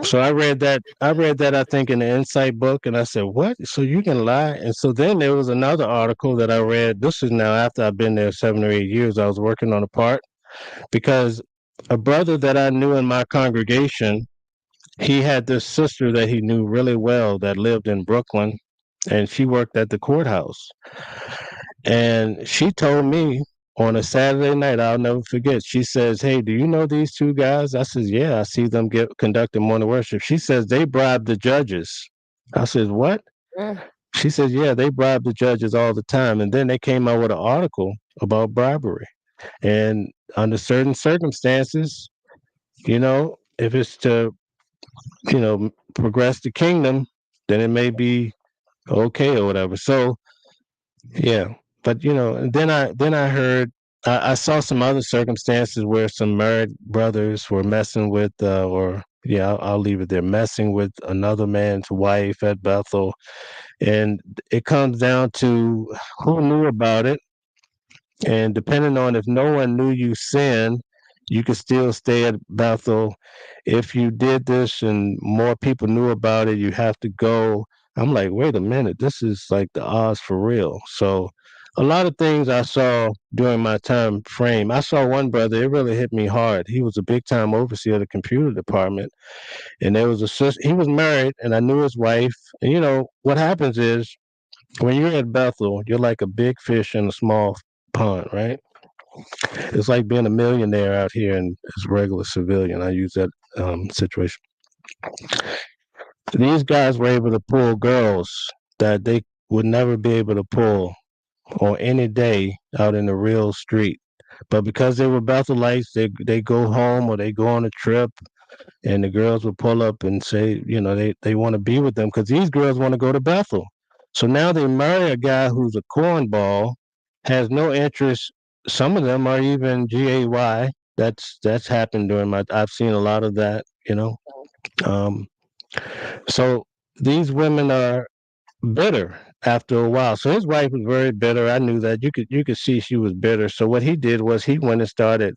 So I read that. I think in the Insight book, and I said, "What? So you can lie?" And so then there was another article that I read. This is now after I've been there 7 or 8 years. I was working on a part because a brother that I knew in my congregation, he had this sister that he knew really well that lived in Brooklyn, and she worked at the courthouse. And she told me on a Saturday night, I'll never forget. She says, "Hey, do you know these two guys?" I says, "Yeah, I see them conducting morning worship." She says, "They bribe the judges." I says, "What?" She says, "Yeah, they bribe the judges all the time." And then they came out with an article about bribery. And under certain circumstances, if it's to, progress the kingdom, then it may be okay or whatever. So, yeah. But and then I heard I saw some other circumstances where some married brothers were messing with I'll leave it there, messing with another man's wife at Bethel. And it comes down to who knew about it. And depending on if no one knew you sin, you could still stay at Bethel. If you did this and more people knew about it, you have to go I'm like, wait a minute, this is like the Oz for real. So a lot of things I saw during my time frame. I saw one brother, it really hit me hard. He was a big time overseer of the computer department. And there was a sister, he was married, and I knew his wife. And you know, what happens is when you're at Bethel, you're like a big fish in a small pond, right? It's like being a millionaire out here and as a regular civilian. I use that situation. These guys were able to pull girls that they would never be able to pull on any day out in the real street. But because they were Bethelites, they go home or they go on a trip, and the girls would pull up and say, you know, they want to be with them because these girls want to go to Bethel. So now they marry a guy who's a cornball, has no interest. Some of them are even GAY. That's happened during my. I've seen a lot of that. You know, um, so these women are bitter after a while. So his wife was very bitter. I knew that. You could see she was bitter. So what he did was he went and started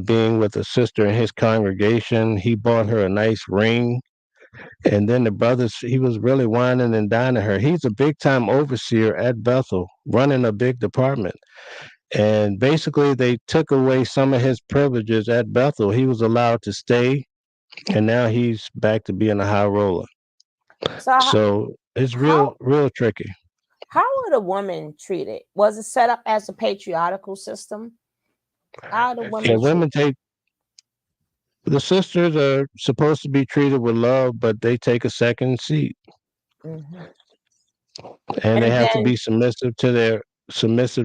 being with a sister in his congregation. He bought her a nice ring. And then the brothers, he was really whining and dining her. He's a big time overseer at Bethel, running a big department. And basically, they took away some of his privileges at Bethel. He was allowed to stay, and now he's back to being a high roller. So, So it's how real tricky. how were the women treated? Was it set up as a patriarchal system? How the Yeah, women women treated? the sisters are supposed to be treated with love, but they take a second seat, Hmm. and they And have to then, be submissive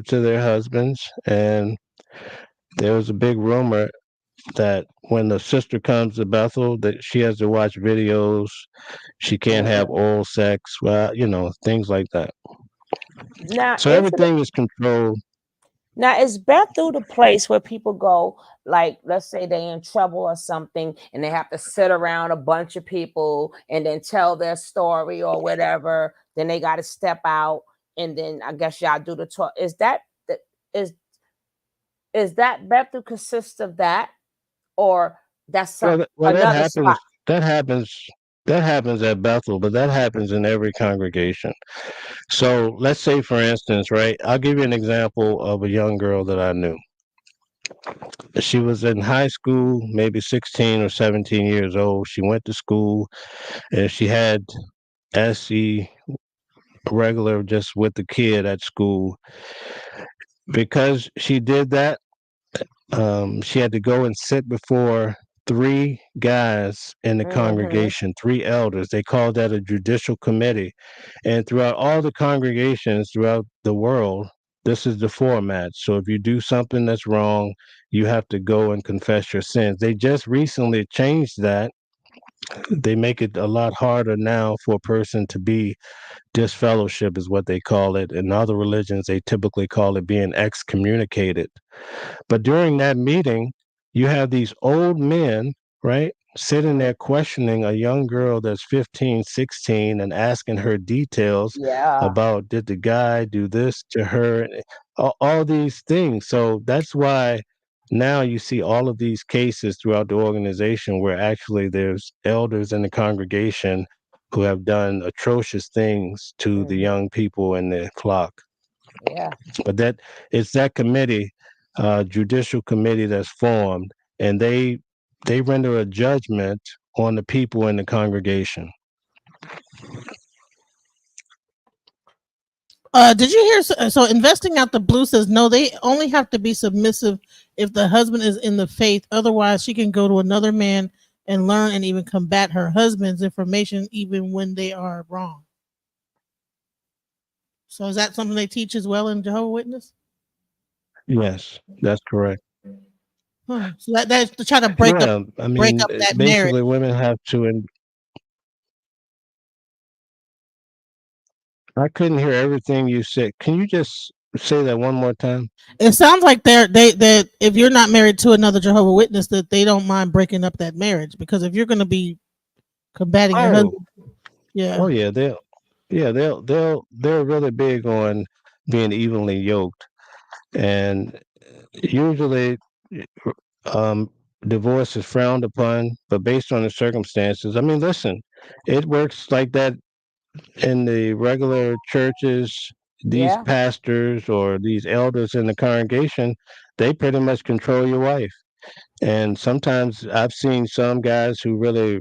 to their husbands. And there was a big rumor that when the sister comes to Bethel, that she has to watch videos. She can't have mhm. oral sex. Well, you know, things like that. Now So is it everything is controlled. Now, is Bethel the place where people go, like, let's say they're in trouble or something, and they have to sit around a bunch of people and then tell their story or whatever? Then they got to step out, and then I guess y'all do the talk. Is is that Bethel consists of that, or that's Well, some that another spot? happens. That happens. That happens at Bethel, but that happens in every congregation. So let's say, for instance, right? I'll give you an example of a young girl that I knew. She was in high school, maybe 16 or 17 years old. She went to school and she had SE regular just with the kid at school. Because she did that, she had to go and sit before three guys in the Hmm. congregation, three elders. They called that a judicial committee. And throughout all the congregations throughout the world, this is the format. So if you do something that's wrong, you have to go and confess your sins. They just recently changed that. They make it a lot harder now for a person to be disfellowship, is what they call it. In other religions, they typically call it being excommunicated. But during that meeting, you have these old men, right, sitting there questioning a young girl that's 15, 16, and asking her details Yeah. about did the guy do this to her, and all these things. So that's why now you see all of these cases throughout the organization where actually there's elders in the congregation who have done atrocious things to the Hmm. young people in the flock. Yeah. But that it's that committee, judicial committee that's formed, and they render a judgment on the people in the congregation. Did you hear? So investing out the blue says no. They only have to be submissive if the husband is in the faith. Otherwise, she can go to another man and learn and even combat her husband's information, even when they are wrong. So is that something they teach as well in Jehovah's Witness? Yes, that's correct. Huh. So that's to try to Yeah, I break mean, up that marriage. basically, women have to. I couldn't hear everything you said. Can you just say that one more time? It sounds like they that if you're not married to another Jehovah Witness, that they don't mind breaking up that marriage, because if you're going to be combating your Oh, husband, yeah, oh yeah, they're really big on being evenly yoked, and usually um, divorce is frowned upon, but based on the circumstances, I mean, listen, it works like that in the regular churches, these Yeah. pastors or these elders in the congregation, they pretty much control your wife. And sometimes I've seen some guys who really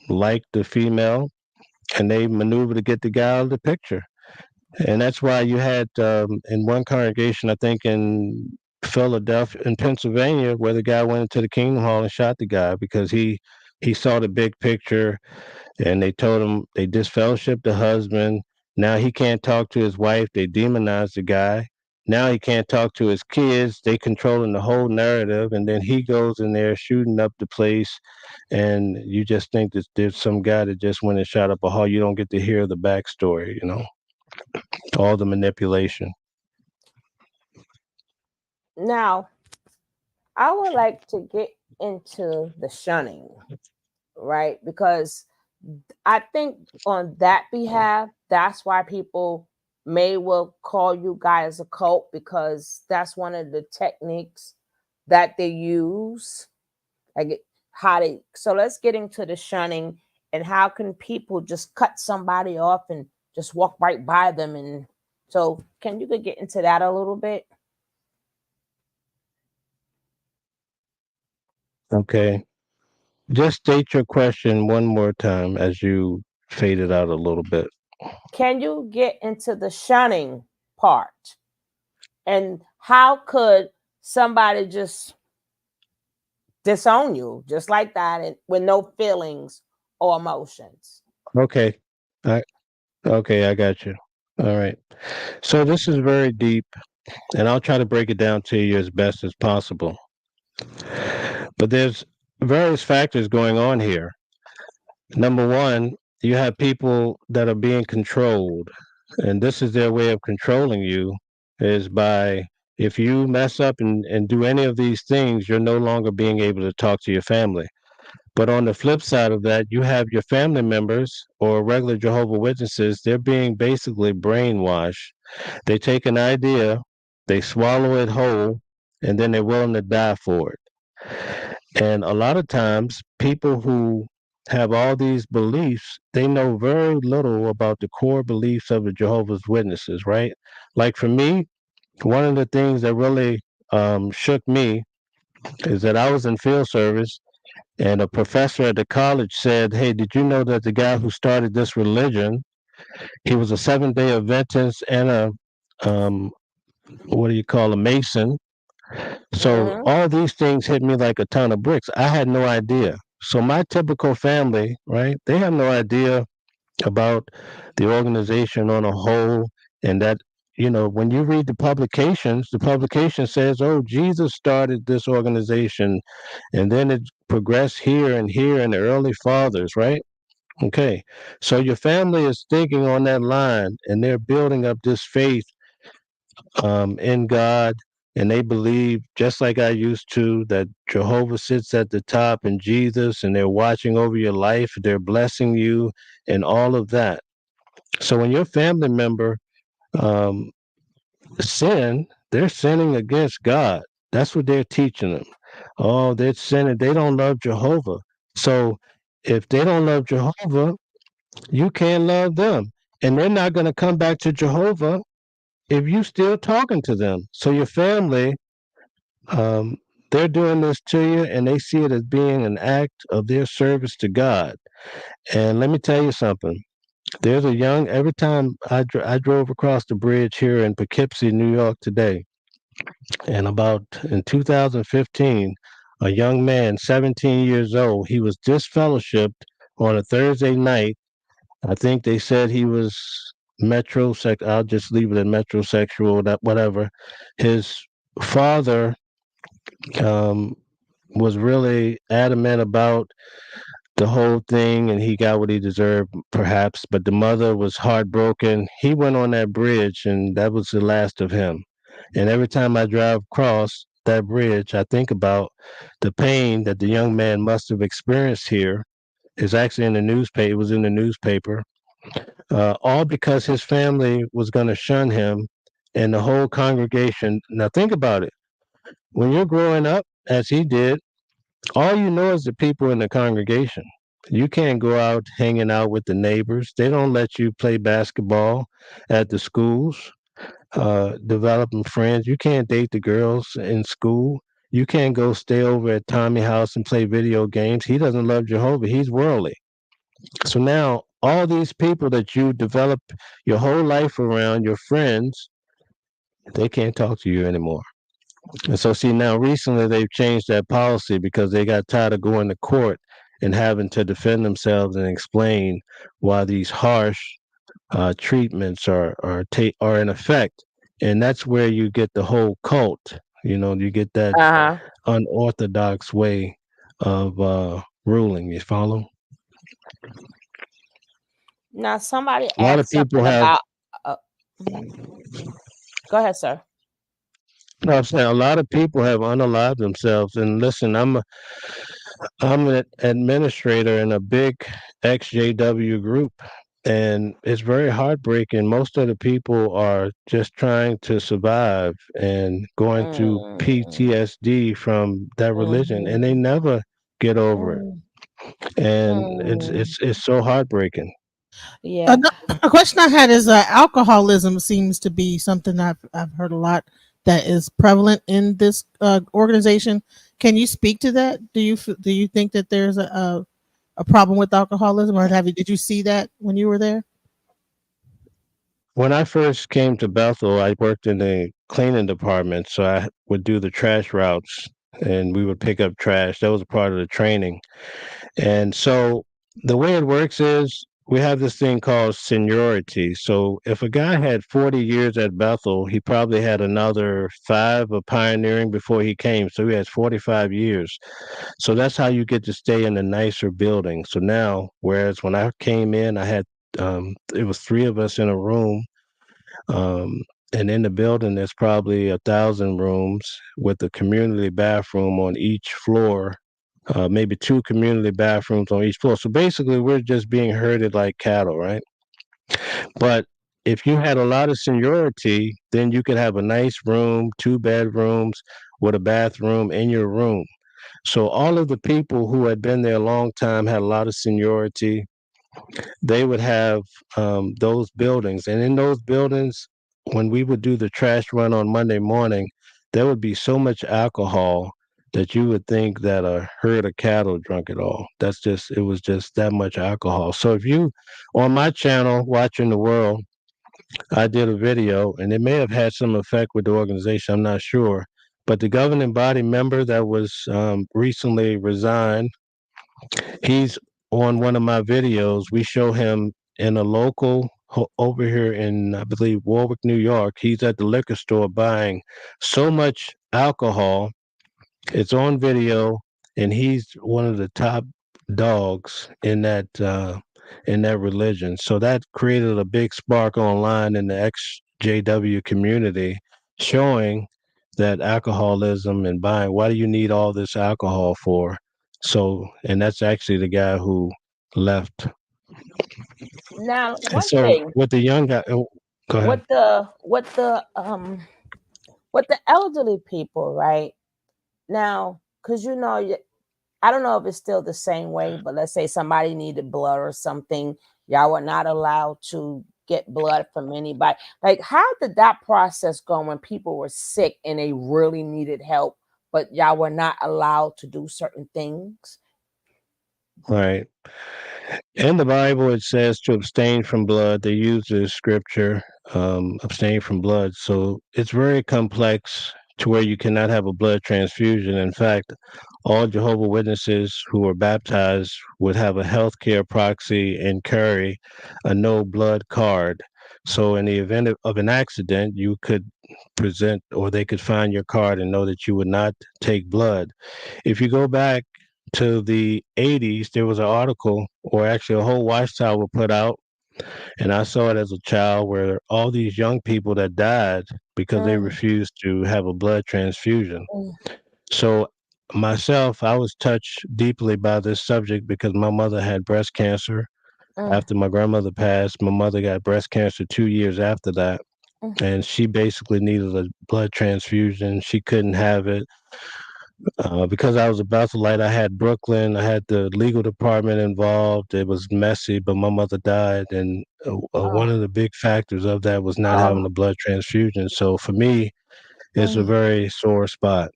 like the female, and they maneuver to get the guy out of the picture. And that's why you had in one congregation, I think in Philadelphia, in Pennsylvania, where the guy went into the Kingdom Hall and shot the guy because he saw the big picture, and they told him they disfellowshipped the husband. Now he can't talk to his wife. They demonized the guy. Now he can't talk to his kids. They controlling the whole narrative, and then he goes in there shooting up the place, and you just think that there's some guy that just went and shot up a hall. You don't get to hear the backstory, all the manipulation. Now, I would like to get into the shunning, right? Because I think on that behalf, that's why people may well call you guys a cult, because that's one of the techniques that they use. Like so let's get into the shunning, and how can people just cut somebody off and just walk right by them. And so can you get into that a little bit? Okay. Just state your question one more time as you faded out a little bit. Can you get into the shunning part? And how could somebody just disown you just like that, and with no feelings or emotions? Okay. I got you. All right. So this is very deep, and I'll try to break it down to you as best as possible. But there's various factors going on here. Number one, you have people that are being controlled, and this is their way of controlling you, is by, if you mess up and do any of these things, you're no longer being able to talk to your family. But on the flip side of that, you have your family members or regular Jehovah Witnesses, they're being basically brainwashed. They take an idea, they swallow it whole, and then they're willing to die for it. And a lot of times, people who have all these beliefs, they know very little about the core beliefs of the Jehovah's Witnesses, right? Like for me, one of the things that really shook me is that I was in field service, and a professor at the college said, "Hey, did you know that the guy who started this religion, he was a Seventh-day Adventist and a what do you call a Mason?" So all these things hit me like a ton of bricks. I had no idea. So my typical family, right? They have no idea about the organization on a whole, and that when you read the publication says, "Oh, Jesus started this organization, and then it progressed here and here in the early fathers," right? Okay, so your family is thinking on that line, and they're building up this faith in God, and they believe, just like I used to, that Jehovah sits at the top and Jesus, and they're watching over your life, they're blessing you, and all of that. So when your family member um, sin, they're sinning against God. That's what they're teaching them. Oh, they're sinning. They don't love Jehovah. So if they don't love Jehovah, you can't love them. And they're not going to come back to Jehovah if you still talking to them. So your family, um, they're doing this to you, and they see it as being an act of their service to God. And let me tell you something. There's every time I drove across the bridge here in Poughkeepsie, New York today, and about in 2015, a young man, 17 years old, he was disfellowshipped on a Thursday night. I think they said he was metrosexual. I'll just leave it at metrosexual, that whatever. His father was really adamant about the whole thing, and he got what he deserved, perhaps. But the mother was heartbroken. He went on that bridge, and that was the last of him. And every time I drive across that bridge, I think about the pain that the young man must have experienced here. It's actually in the newspaper. It was in the newspaper. All because his family was going to shun him, and the whole congregation. Now think about it. When you're growing up, as he did, all you know is the people in the congregation. You can't go out hanging out with the neighbors. They don't let you play basketball at the schools, developing friends. You can't date the girls in school. You can't go stay over at Tommy house and play video games. He doesn't love Jehovah. He's worldly. So now all these people that you develop your whole life around, your friends, they can't talk to you anymore. And so, see, now recently they've changed that policy because they got tired of going to court and having to defend themselves and explain why these harsh treatments are in effect. And that's where you get the whole cult. You get that Uh-huh. unorthodox way of ruling. You follow? Now, somebody A lot of asked something people have. about. Uh, Go ahead, sir. No, I'm saying a lot of people have unalived themselves. And listen, I'm an administrator in a big XJW group, and it's very heartbreaking. Most of the people are just trying to survive and going through Mm, PTSD from that religion, and they mhm, never get over it. mm, And it's mm. it's it's so heartbreaking. Yeah. A question I had is alcoholism seems to be something I've heard a lot that is prevalent in this organization. Can you speak to that? Do you think that there's a problem with alcoholism, or did you see that when you were there? When I first came to Bethel, I worked in the cleaning department, so I would do the trash routes, and we would pick up trash. That was a part of the training. And so the way it works is we have this thing called seniority. So if a guy had 40 years at Bethel, he probably had another 5 of pioneering before he came. So he has 45 years. So that's how you get to stay in a nicer building. So now, whereas when I came in, I had it was 3 of us in a room. And in the building, there's probably 1,000 rooms with a community bathroom on each floor, maybe 2 community bathrooms on each floor. So basically, we're just being herded like cattle, right? But if you had a lot of seniority, then you could have a nice room, 2 bedrooms with a bathroom in your room. So all of the people who had been there a long time had a lot of seniority. They would have those buildings. And in those buildings, when we would do the trash run on Monday morning, there would be so much alcohol that you would think that a herd of cattle drunk it all. It was just that much alcohol. So if you, on my channel, Watching the World, I did a video, and it may have had some effect with the organization, I'm not sure. But the governing body member that was recently resigned, he's on one of my videos. We show him in a local over here in, I believe, Warwick, New York. He's at the liquor store buying so much alcohol. It's on video, and he's one of the top dogs in that religion. So that created a big spark online in the XJW community, showing that alcoholism and buying. Why do you need all this alcohol for? So, and that's actually the guy who left. Now, And one so thing with the young guy, go ahead. with the elderly people, right? Now, because I don't know if it's still the same way, but let's say somebody needed blood or something, y'all were not allowed to get blood from anybody. Like, how did that process go when people were sick and they really needed help, but y'all were not allowed to do certain things? Right. In the Bible, it says to abstain from blood. They use this scripture, abstain from blood. So it's very complex to where you cannot have a blood transfusion. In fact, all Jehovah Witnesses who are baptized would have a healthcare proxy and carry a no blood card. So in the event of an accident, you could present, or they could find your card and know that you would not take blood. If you go back to the 80s, there was an article, or actually a whole watchtower put out, and I saw it as a child, where all these young people that died because they Mm, refused to have a blood transfusion. mm, So myself, I was touched deeply by this subject because my mother had breast cancer. mm, After my grandmother passed, my mother got breast cancer 2 years after that, mm, and she basically needed a blood transfusion. She couldn't have it. Because I was a Bethelite, I had Brooklyn, I had the legal department involved. It was messy, but my mother died, and Oh, one of the big factors of that was not having oh, a blood transfusion. So for me, it's a mm, very sore spot.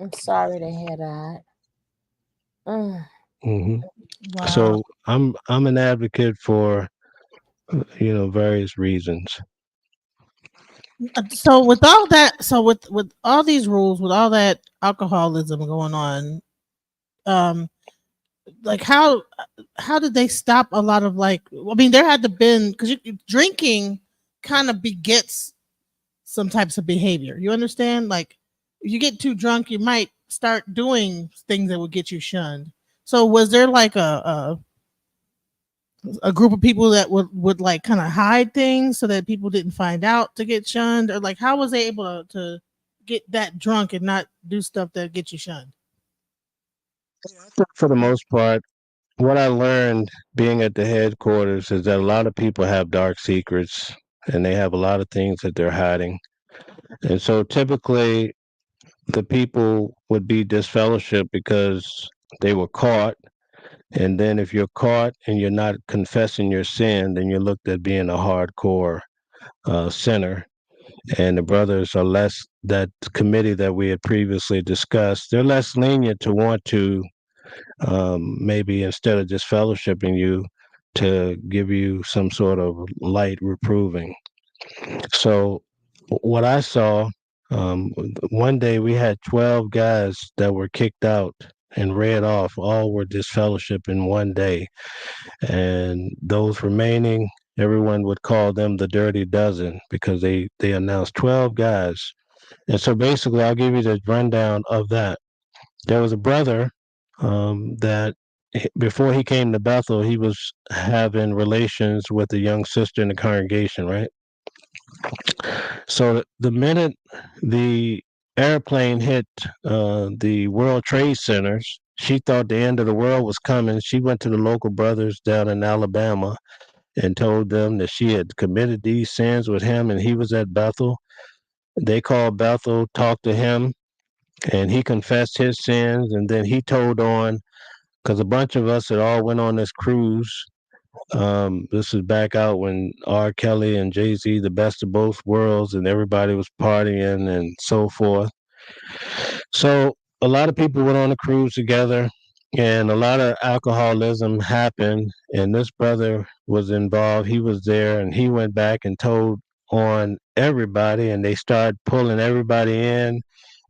I'm sorry to hear that. Mm. hmm Wow. So I'm an advocate for various reasons. So with all that, so with all these rules, with all that alcoholism going on, um, like how did they stop a lot of like? I mean, there had to been because drinking kind of begets some types of behavior. You understand? Like, if you get too drunk, you might start doing things that would get you shunned. So, was there like a group of people that would like kind of hide things so that people didn't find out to get shunned, or like how was they able to get that drunk and not do stuff that get you shunned? For the most part, what I learned being at the headquarters is that a lot of people have dark secrets and they have a lot of things that they're hiding. And so typically the people would be disfellowshipped because they were caught. And then if you're caught and you're not confessing your sin, then you're looked at being a hardcore sinner. And the brothers are less, that committee that we had previously discussed, they're less lenient to want to maybe instead of just fellowshipping you, to give you some sort of light reproving. So, what I saw, one day we had 12 guys that were kicked out and read off, all were disfellowship in one day. And those remaining, everyone would call them the Dirty Dozen because they announced 12 guys. And so basically, I'll give you the rundown of that. There was a brother that before he came to Bethel, he was having relations with a young sister in the congregation, right? So the minute the airplane hit the World Trade Centers, she thought the end of the world was coming. She went to the local brothers down in Alabama and told them that she had committed these sins with him and he was at Bethel. They called Bethel, talked to him, and he confessed his sins. And then he told on, because a bunch of us had all went on this cruise. This is back out when R. Kelly and Jay-Z, the best of both worlds, and everybody was partying and so forth. So a lot of people went on a cruise together, and a lot of alcoholism happened. And this brother was involved. He was there, and he went back and told on everybody, and they started pulling everybody in.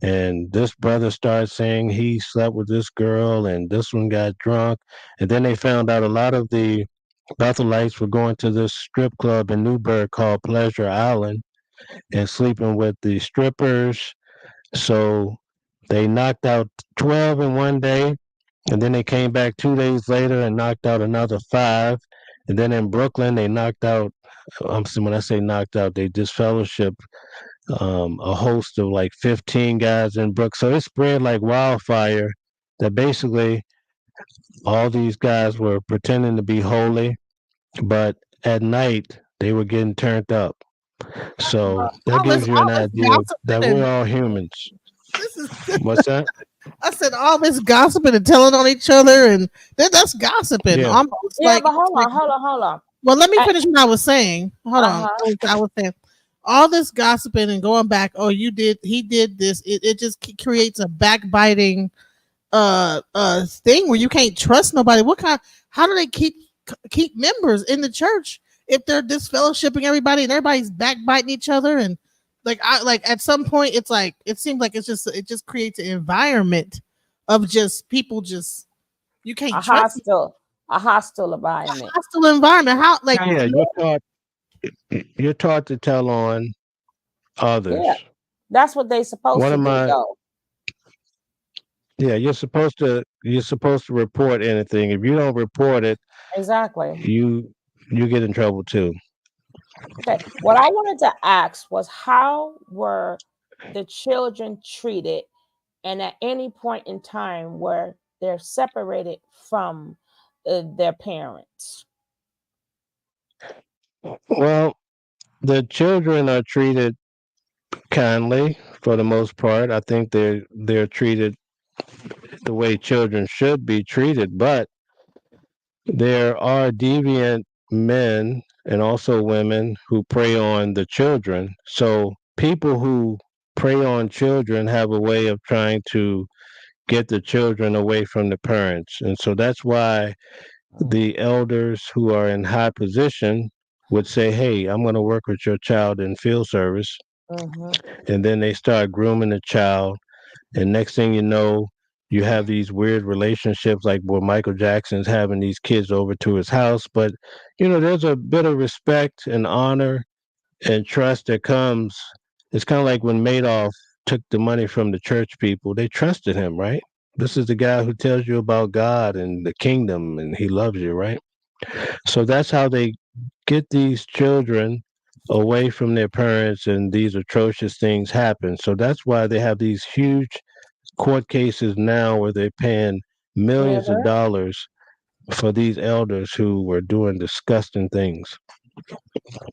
And this brother started saying he slept with this girl, and this one got drunk. And then they found out a lot of the Bethelites were going to this strip club in Newburgh called Pleasure Island and sleeping with the strippers. So they knocked out 12 in one day, and then they came back 2 days later and knocked out another 5. And then in Brooklyn, they knocked out, when I say knocked out, they disfellowshipped a host of like 15 guys in Brooklyn. So it spread like wildfire that basically all these guys were pretending to be holy, but at night they were getting turned up. So that gives you All an this idea gossiping that we're and all humans. this is What's that? I said all this gossiping and telling on each other, and that's gossiping. Yeah. Almost yeah, like but hold it's like on, hold on, hold on. well, let me I, finish what I was saying. Hold on. uh-huh. I was saying all this gossiping and going back. Oh, he did this. It just creates a backbiting thing where you can't trust nobody. How do they keep members in the church if they're disfellowshipping everybody and everybody's backbiting each other? And like at some point it's like it seems like it just creates an environment of just people just you A can't trust hostile a environment. hostile environment. How like Yeah, you're taught to tell on others. Yeah, that's what they supposed One to of do, my though. Yeah, you're supposed to report anything. If you don't report it, Exactly. you get in trouble too. Okay. What I wanted to ask was how were the children treated, and at any point in time where they're separated from their parents? Well, the children are treated kindly for the most part. I think they're treated the way children should be treated, but there are deviant men and also women who prey on the children. So people who prey on children have a way of trying to get the children away from the parents. And so that's why the elders who are in high position would say, "Hey, I'm going to work with your child in field service." And then they start grooming the child. And next thing you know, you have these weird relationships like where Michael Jackson's having these kids over to his house. But, there's a bit of respect and honor and trust that comes. It's kind of like when Madoff took the money from the church people, they trusted him, right? This is the guy who tells you about God and the kingdom and he loves you, right? So that's how they get these children away from their parents and these atrocious things happen. So that's why they have these huge court cases now where they're paying millions of dollars for these elders who were doing disgusting things.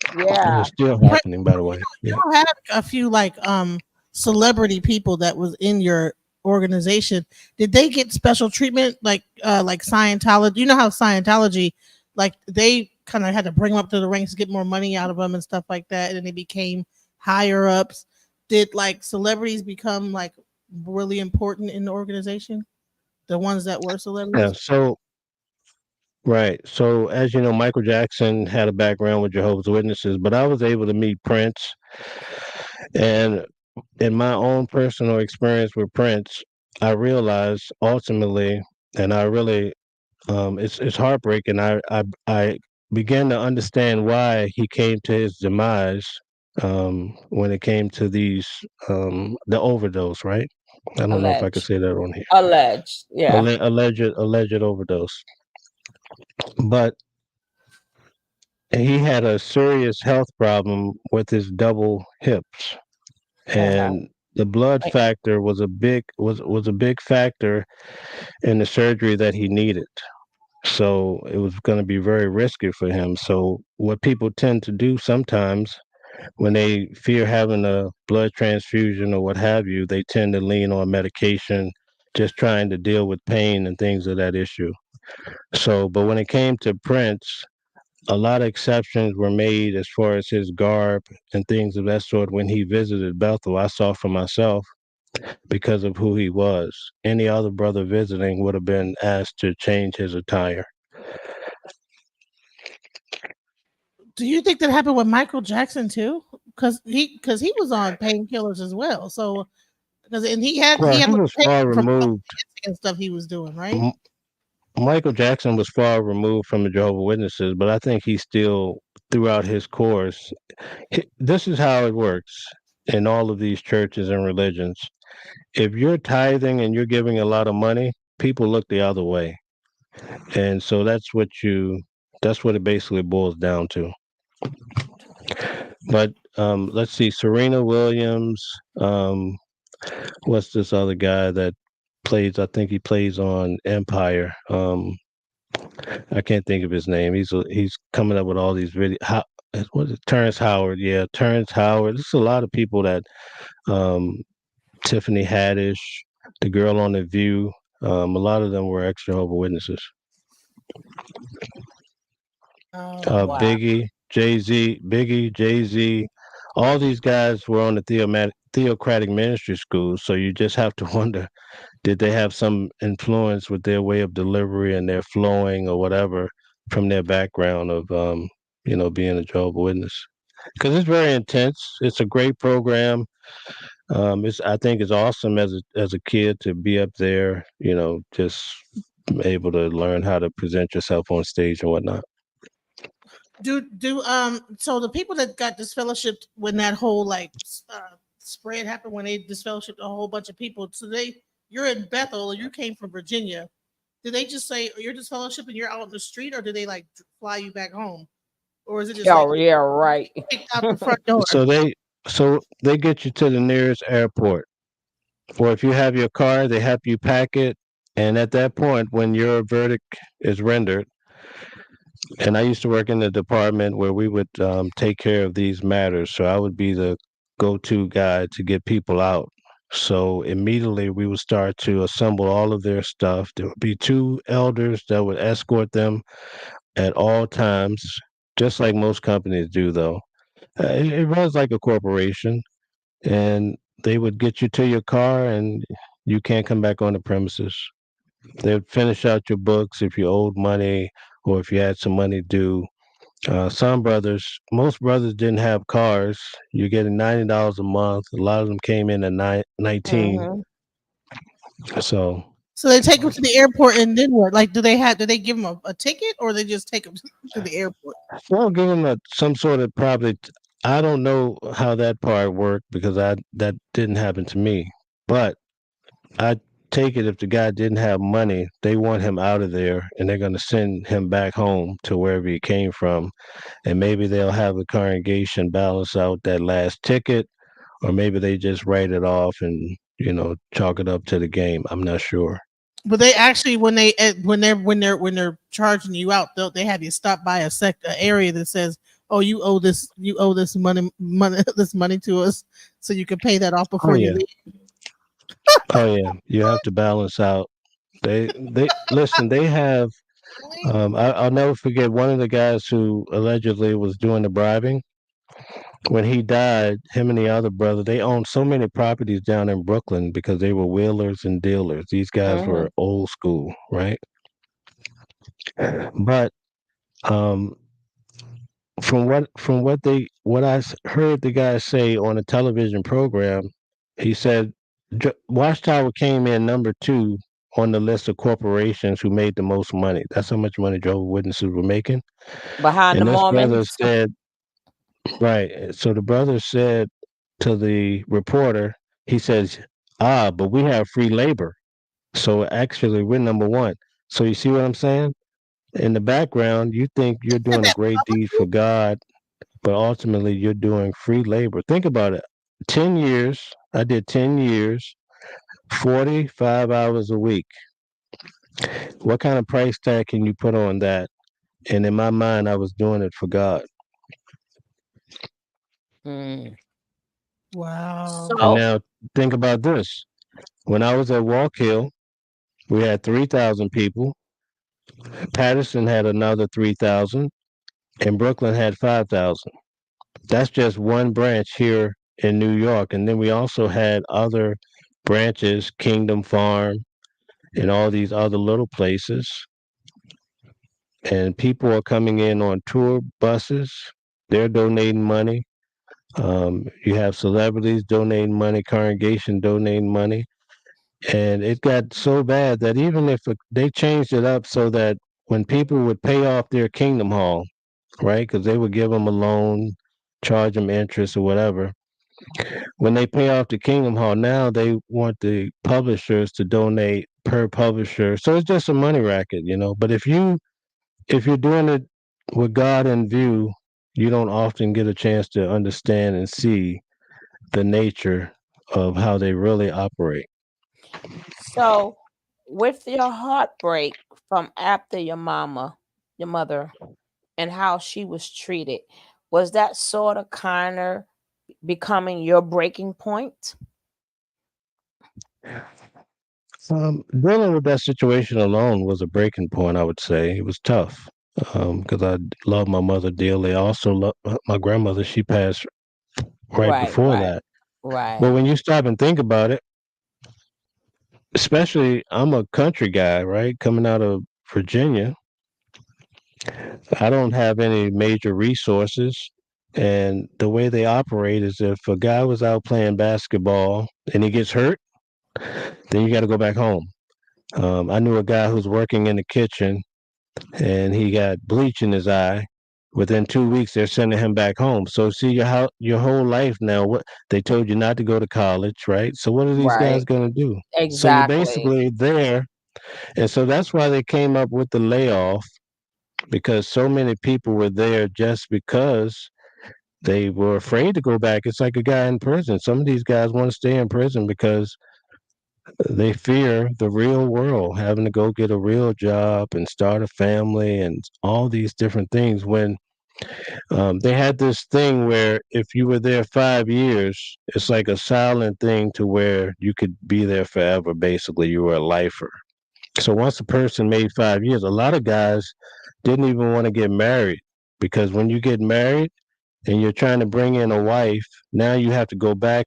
And Yeah. it's still happening, by the way. Yeah. You had a few like celebrity people that was in your organization. Did they get special treatment like Scientology? You know how Scientology, like they kind of had to bring them up to the ranks to get more money out of them and stuff like that, and then they became higher ups. Did like celebrities become like really important in the organization? The ones that were celebrities? Yeah. So, right. So, as you know, Michael Jackson had a background with Jehovah's Witnesses, but I was able to meet Prince. And in my own personal experience with Prince, I realized ultimately, and I really, it's heartbreaking. I began to understand why he came to his demise when it came to these the overdose, right? I don't know if I could Alleged. say that on here. Alleged. Yeah. Alleged overdose. But he had a serious health problem with his double hips, and the blood Like- factor was a big factor in the surgery that he needed. So it was going to be very risky for him. So what people tend to do sometimes when they fear having a blood transfusion or what have you, they tend to lean on medication, just trying to deal with pain and things of that issue. So, but when it came to Prince, a lot of exceptions were made as far as his garb and things of that sort. When he visited Bethel, I saw for myself because of who he was. Any other brother visiting would have been asked to change his attire. Do you think that happened with Michael Jackson too? Because he was on painkillers as well. So and he had Well, he little was far pain from removed. and stuff he was doing, right? M- Michael Jackson was far removed from the Jehovah's Witnesses, but I think he still, throughout his course, this is how it works in all of these churches and religions. If you're tithing and you're giving a lot of money, people look the other way. And so that's what it basically boils down to. But let's see, Serena Williams, what's this other guy that plays? I think he plays on Empire. I can't think of his name. He's coming up with all these videos. What is it? Terrence Howard? Yeah, Terrence Howard. There's a lot of people that Tiffany Haddish, the girl on The View. A lot of them were ex-Jehovah's Witnesses. Wow. Biggie, Jay-Z, all these guys were on the theocratic ministry schools. So you just have to wonder, did they have some influence with their way of delivery and their flowing or whatever from their background of, being a Jehovah's Witness? Because it's very intense. It's a great program. I think it's awesome as a kid to be up there, just able to learn how to present yourself on stage and whatnot. So the people that got disfellowshipped when that whole spread happened, when they disfellowshipped a whole bunch of people, so you're in Bethel, you came from Virginia. Did they just say you're disfellowshipped and you're out in the street, or did they fly you back home, or is it just right kicked out the front door? So they get you to the nearest airport, or if you have your car, they help you pack it, and at that point, when your verdict is rendered. And I used to work in the department where we would take care of these matters. So I would be the go-to guy to get people out. So immediately we would start to assemble all of their stuff. There would be two elders that would escort them at all times, just like most companies do, though. It runs like a corporation, and they would get you to your car, and you can't come back on the premises. They'd finish out your books if you owed money or if you had some money due. Most brothers didn't have cars. You're getting $90 a month. A lot of them came in at 19. Mm-hmm. So, So they take them to the airport, and then what? Like, do they give them a ticket, or they just take them to the airport? well, give them some sort of probably. I don't know how that part worked because that didn't happen to me. But I take it if the guy didn't have money, they want him out of there, and they're going to send him back home to wherever he came from, and maybe they'll have the congregation balance out that last ticket, or maybe they just write it off and chalk it up to the game. I'm not sure. But they actually, when they're charging you out, they have you stop by a area that says, "Oh, you owe this money to us, so you can pay that off Oh before you yeah, leave." oh yeah. You have to balance out. They listen. They have. I'll never forget one of the guys who allegedly was doing the bribing. When he died, him and the other brother, they owned so many properties down in Brooklyn because they were wheelers and dealers. These guys Mm-hmm. were old school, right? But um, from what I heard the guy say on a television program, he said Watchtower came in number 2 on the list of corporations who made the most money. That's how much money Jehovah's Witnesses were making. Behind the And this brother Mormons. said, right. So the brother said to the reporter, he says, but we have free labor. So actually, we're number 1. So you see what I'm saying? In the background, you think you're And doing a that great deed for God, but ultimately you're doing free labor. Think about it. 10 years, I did 10 years, 45 hours a week. What kind of price tag can you put on that? And in my mind, I was doing it for God. Mm. Wow. And So, now think about this. When I was at Walk Hill, we had 3,000 people. Patterson had another 3,000, and Brooklyn had 5,000. That's just one branch here in New York. And then we also had other branches, Kingdom Farm, and all these other little places. And people are coming in on tour buses. They're donating money. You have celebrities donating money, congregation donating money. And it got so bad that even if they changed it up so that when people would pay off their Kingdom Hall, right, because they would give them a loan, charge them interest or whatever. When they pay off the Kingdom Hall, now they want the publishers to donate per publisher. So it's just a money racket. But if you're doing it with God in view, you don't often get a chance to understand and see the nature of how they really operate. so with your heartbreak from after your mother, and how she was treated, was that sort of kind of becoming your breaking point? Dealing with that situation alone was a breaking point, I would say. It was tough because I love my mother dearly. I also love my grandmother. She passed right Right, before right, that. But right. when you stop and think about it, especially I'm a country guy, right? Coming out of Virginia, I don't have any major resources. And the way they operate is if a guy was out playing basketball and he gets hurt, then you got to go back home. I knew a guy who's working in the kitchen and he got bleach in his eye. Within 2 weeks, they're sending him back home. So see your whole life now. What they told you not to go to college, right? So what are these guys Right. going to do? So you're Exactly. basically there, and so that's why they came up with the layoff because so many people were there just because they were afraid to go back. It's like a guy in prison. Some of these guys want to stay in prison because they fear the real world, having to go get a real job and start a family and all these different things when They had this thing where if you were there 5 years, it's like a silent thing to where you could be there forever. Basically, you were a lifer. So once a person made 5 years, a lot of guys didn't even want to get married because when you get married and you're trying to bring in a wife, now you have to go back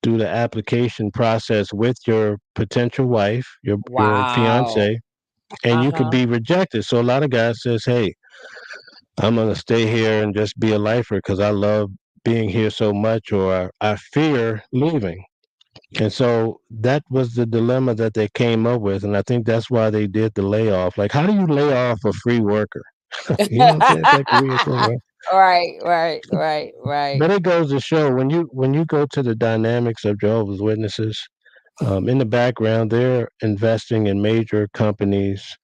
through the application process with your potential wife, your Wow. fiance, and you could Uh-huh. be rejected. So a lot of guys says, "Hey, I'm gonna stay here and just be a lifer because I love being here so much, or I fear leaving." And so that was the dilemma that they came up with, and I think that's why they did the layoff. Like, how do you lay off a free worker? You know what I'm saying? It's like a weird thing, right? Right. But it goes to show when you go to the dynamics of Jehovah's Witnesses, in the background, they're investing in major companies.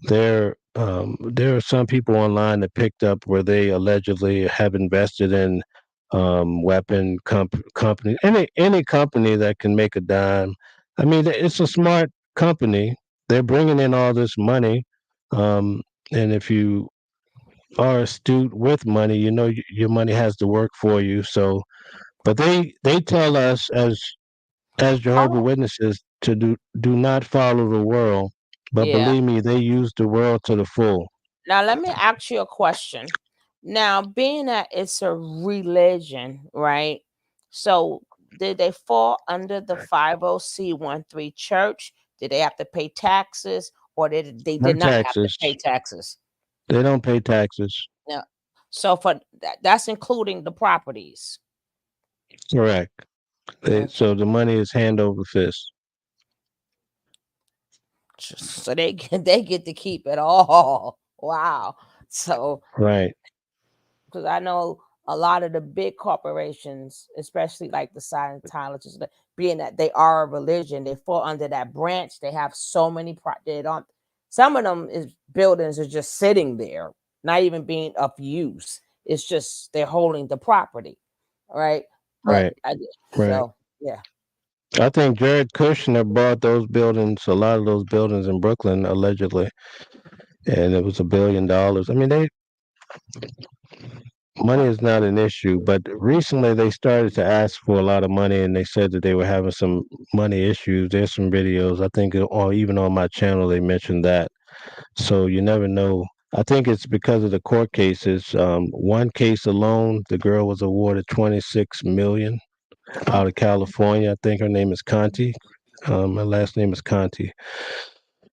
There are some people online that picked up where they allegedly have invested in company, any company that can make a dime. I mean, it's a smart company. They're bringing in all this money, um, and if you are astute with money, you know your money has to work for you. So, but they tell us as Jehovah Oh, Witnesses to do not follow the world, but yeah. believe me, they use the world to the full. Now let me ask you a question. Now, being that it's a religion, right? So did they fall under the 50C13 church? Did they have to pay taxes or they No did not have to taxes. pay taxes? They don't pay taxes. Yeah. So for that's including the properties. Correct. Okay. So the money is hand over fist. So they get to keep it all. Wow. So Right. because I know a lot of the big corporations, especially like the Scientologists, being that they are a religion, they fall under that branch. They have so many. They don't. Some of them is buildings are just sitting there, not even being of use. It's just they're holding the property, right? But Right. Right. so yeah, I think Jared Kushner bought those buildings, a lot of those buildings in Brooklyn, allegedly, and it was $1 billion. I mean, money is not an issue, but recently they started to ask for a lot of money, and they said that they were having some money issues. There's some videos, I think, or even on my channel, they mentioned that. So you never know. I think it's because of the court cases. One case alone, the girl was awarded 26 million out of California. I think her name is Conti. My last name is Conti.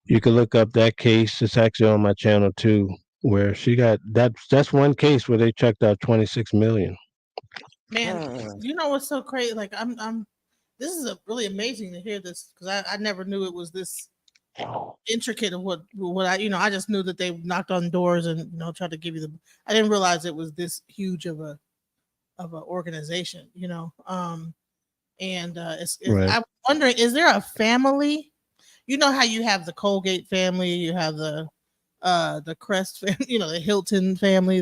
You can look up that case. It's actually on my channel too, where she got that. That's one case where they checked out 26 million. Man, Hmm. you know what's so crazy? Like I'm. This is really amazing to hear this because I never knew it was this intricate of what I just knew that they knocked on doors and tried to give you the. I didn't realize it was this huge of a organization. And Right. I'm wondering, is there a family? You know how you have the Colgate family, you have the Crest family, the Hilton family,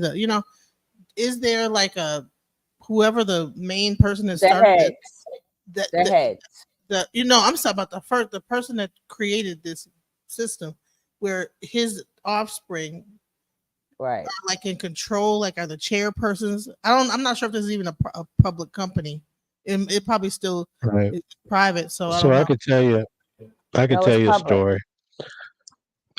is there like a whoever the main person that The started that heads, that the that heads, I'm talking about the person that created this system where his offspring right? are like in control, like are the chairpersons. I'm not sure if this is even a public company. It probably still Right. is private, so I So don't I know. could tell you, I could No, tell it's you a public. story.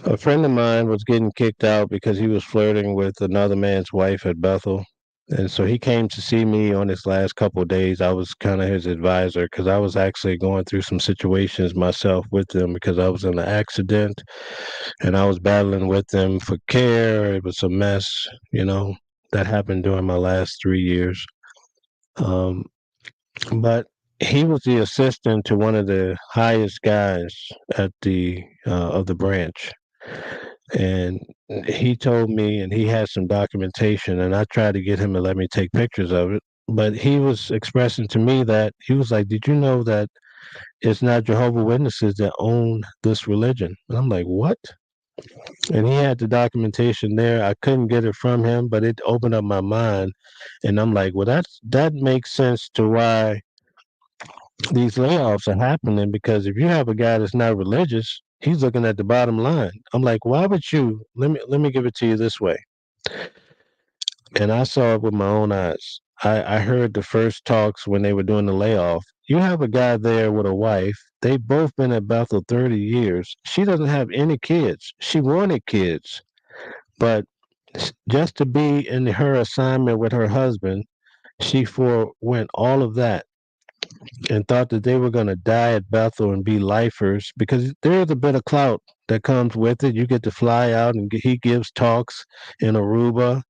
A friend of mine was getting kicked out because he was flirting with another man's wife at Bethel. And so he came to see me on his last couple of days. I was kind of his advisor because I was actually going through some situations myself with them because I was in an accident and I was battling with them for care. It was a mess, that happened during my last 3 years. Um, but he was the assistant to one of the highest guys at the of the branch, and he told me, and he had some documentation, and I tried to get him to let me take pictures of it. But he was expressing to me that he was like, "Did you know that it's not Jehovah Witnesses that own this religion?" And I'm like, "What?" And he had the documentation there. I couldn't get it from him, but it opened up my mind, and I'm like, "Well, that makes sense to why these layoffs are happening because if you have a guy that's not religious, he's looking at the bottom line." I'm like, why would you? Let me give it to you this way. and I saw it with my own eyes. I heard the first talks when they were doing the layoff. You have a guy there with a wife. They've both been at Bethel 30 years. She doesn't have any kids. She wanted kids, but just to be in her assignment with her husband, she forewent all of that and thought that they were going to die at Bethel and be lifers because there's a bit of clout that comes with it. You get to fly out and he gives talks in Aruba,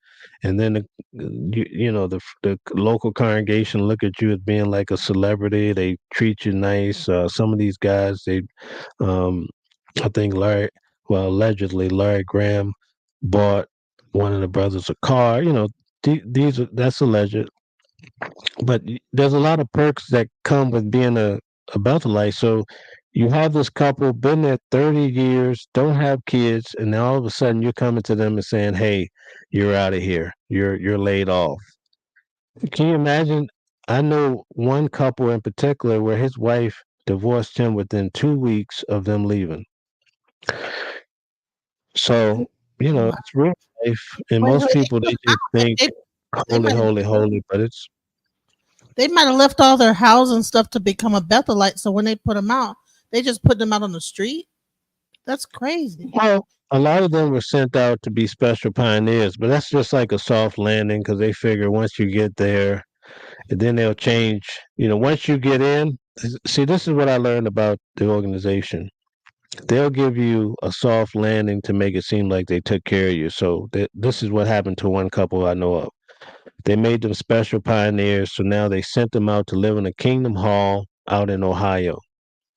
and then the local congregation look at you as being like a celebrity. They treat you nice. Some of these guys, um, I think allegedly Larry Graham bought one of the brothers a car. That's alleged, but there's a lot of perks that come with being a Bethelite. So you have this couple been there 30 years, don't have kids, and now all of a sudden you're coming to them and saying, "Hey, you're out of here. You're laid off." Can you imagine? I know one couple in particular where his wife divorced him within 2 weeks of them leaving. So, Wow. it's real life, and Wait, most wait, people they just think they holy, might have holy, holy, but it's they might have left all their house and stuff to become a Bethelite. So when they put them out, they just put them out on the street. That's crazy. well, a lot of them were sent out to be special pioneers, but that's just like a soft landing because they figure once you get there, and then they'll change. Once you get in, see, this is what I learned about the organization. They'll give you a soft landing to make it seem like they took care of you. So this is what happened to one couple I know of. They made them special pioneers, so now they sent them out to live in a Kingdom Hall out in Ohio.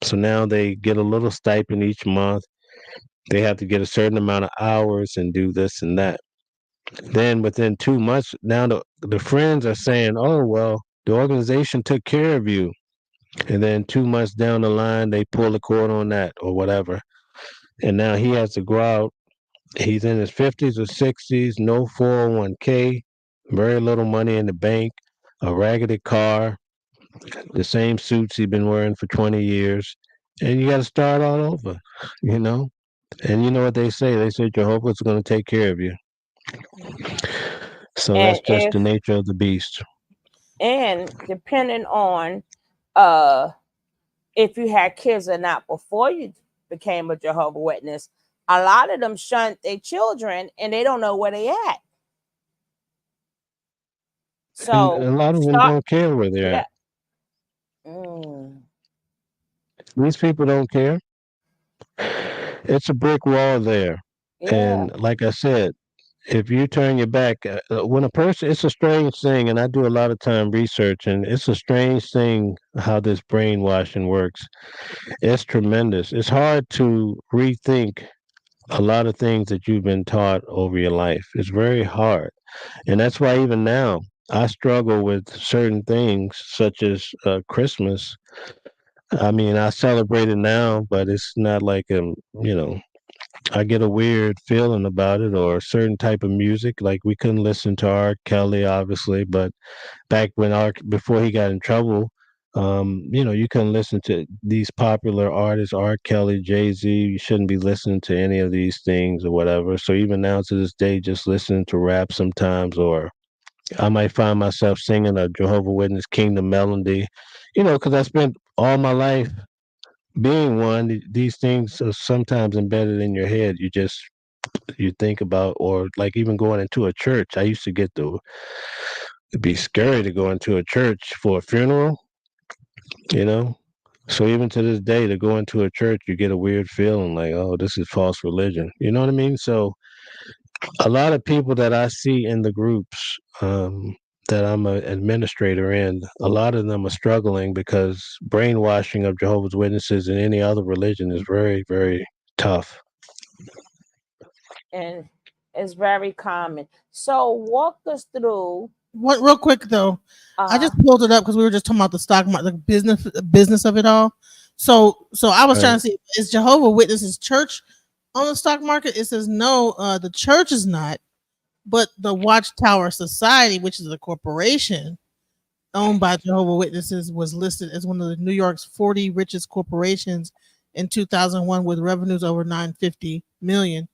So now they get a little stipend each month. They have to get a certain amount of hours and do this and that. Then within 2 months, now the friends are saying, "Oh well, the organization took care of you." And then 2 months down the line, they pull the cord on that or whatever. And now he has to go out. He's in his 50s or 60s, no 401k, very little money in the bank, a raggedy car, the same suits he's been wearing for 20 years. And you got to start all over, you know? And you know what they say? They say Jehovah's going to take care of you. So And that's just the nature of the beast. and depending on if you had kids or not before you became a Jehovah Witness, a lot of them shunt their children and they don't know where they at. So And a lot of them don't care where they're yeah. at. These people don't care. It's a brick wall there. Yeah. And like I said, if you turn your back, when a person, it's a strange thing, and I do a lot of time research, and it's a strange thing how this brainwashing works. It's tremendous. It's hard to rethink a lot of things that you've been taught over your life. It's very hard. And that's why even now, I struggle with certain things, such as Christmas. I mean, I celebrate it now, but it's not like I get a weird feeling about it, or a certain type of music. Like we couldn't listen to R. Kelly, obviously, but back when before he got in trouble, you couldn't listen to these popular artists, R. Kelly, Jay-Z. You shouldn't be listening to any of these things or whatever. So even now to this day, just listening to rap sometimes, or I might find myself singing a Jehovah Witness Kingdom melody, because I spent all my life being one. These things are sometimes embedded in your head. You think about, or like even going into a church. I used to it'd be scary to go into a church for a funeral, you know. So even to this day, to go into a church, you get a weird feeling like, oh, this is false religion. You know what I mean? So a lot of people that I see in the groups that I'm an administrator in, a lot of them are struggling because brainwashing of Jehovah's Witnesses and any other religion is very, very tough. And it's very common. So walk us through. What real quick though, I just pulled it up because we were just talking about the stock market, the business of it all. So I was trying to see, is Jehovah Witnesses church on the stock market? It says no, the church is not, but the Watchtower Society, which is a corporation owned by Jehovah Witnesses, was listed as one of the New York's 40 richest corporations in 2001 with revenues over $950 million.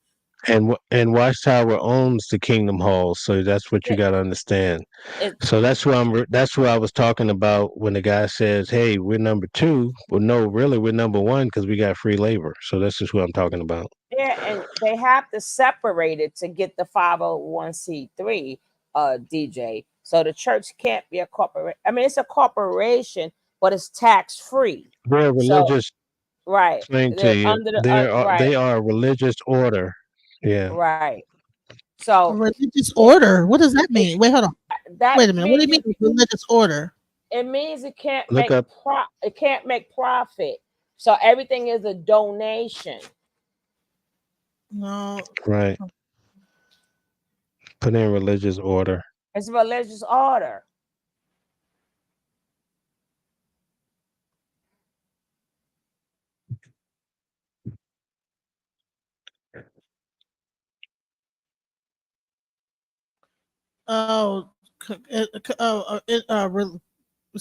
And Watchtower owns the Kingdom Hall, so that's what you Yeah, got to understand. it, So that's what I was talking about when the guy says, "Hey, we're number two." Well, no, really, we're number one because we got free labor. So this is what I'm talking about. yeah, and they have to separate it to get the 501c3, DJ. So the church can't be a corporate. I mean, it's a corporation, but it's tax free. They're a So religious. right, Explain to they're you, under the right, they are a religious order. Yeah. right. A So religious it, order. What does that it mean? Wait, hold on. that Wait a minute. What do you means mean religious order? it means it can't Look make up. it can't make profit. So everything is a donation. No. Right. Put in religious order. It's a religious order. Oh, it's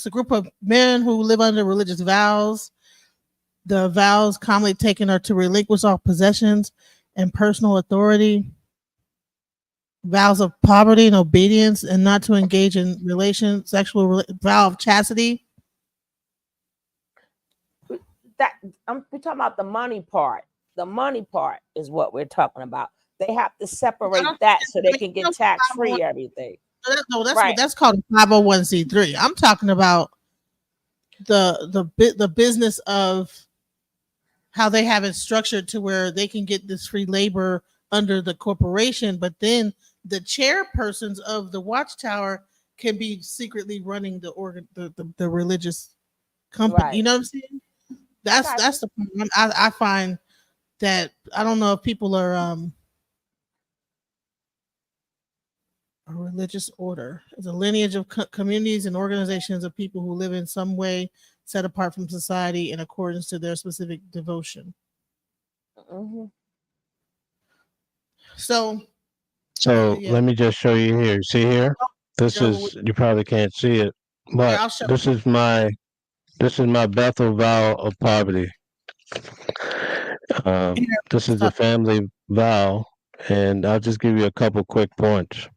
a group of men who live under religious vows. The vows commonly taken are to relinquish all possessions and personal authority, vows of poverty and obedience, and not to engage in vow of chastity. That we're talking about the money part. The money part is what we're talking about. They have to separate that so they can get tax free everything. No, Right. that's called a 501c3. I'm talking about the business of how they have it structured to where they can get this free labor under the corporation, but then the chairpersons of the Watchtower can be secretly running the religious company. Right. You know what I'm saying? got That's the problem. I find that I don't know if people are a religious order is a lineage of communities and organizations of people who live in some way set apart from society in accordance to their specific devotion. Mm-hmm. So yeah. Let me just show you here. See here? This Show is you probably can't see it, but I'll show this is my Bethel vow of poverty. This is the family vow, and I'll just give you a couple quick points.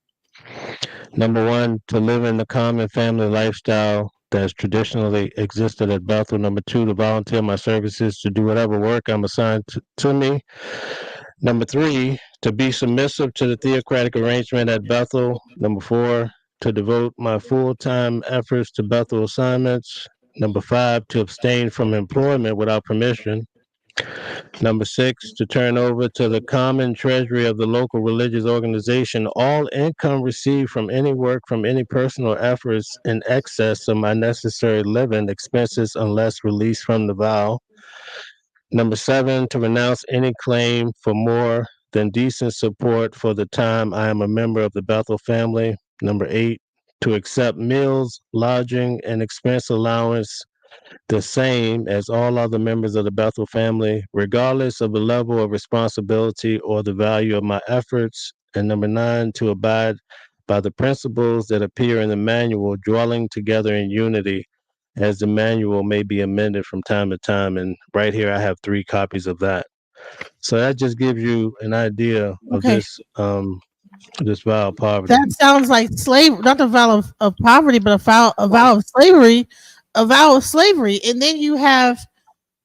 Number one, to live in the common family lifestyle that's traditionally existed at Bethel. Number two, to volunteer my services to do whatever work I'm assigned to me. Number three, to be submissive to the theocratic arrangement at Bethel. Number four, to devote my full-time efforts to Bethel assignments. Number five, to abstain from employment without permission. Number six, to turn over to the common treasury of the local religious organization all income received from any work from any personal efforts in excess of my necessary living expenses unless released from the vow. Number seven, to renounce any claim for more than decent support for the time I am a member of the Bethel family. Number eight, to accept meals, lodging, and expense allowance the same as all other members of the Bethel family, regardless of the level of responsibility or the value of my efforts. And number nine, to abide by the principles that appear in the manual, dwelling together in unity, as the manual may be amended from time to time. And right here, I have 3 copies of that. So that just gives you an idea of this vow of poverty. That sounds like slave, not a vow of poverty, but a vow of slavery, And then you have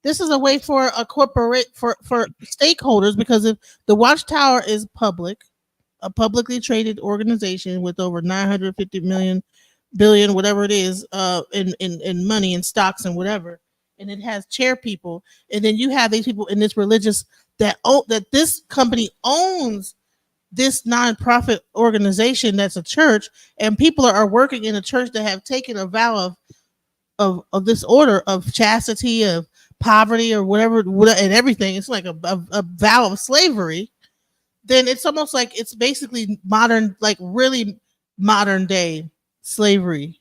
this is a way for a corporate for stakeholders, because if the Watchtower is a publicly traded organization with over 950 billion, whatever it is, in money and stocks and whatever, and it has chair people, and then you have these people in this religious that this company owns this nonprofit organization that's a church, and people are working in a church that have taken a vow of this order of chastity, of poverty, or whatever, and everything. It's like a vow of slavery. Then it's almost like it's basically modern, like really modern day slavery.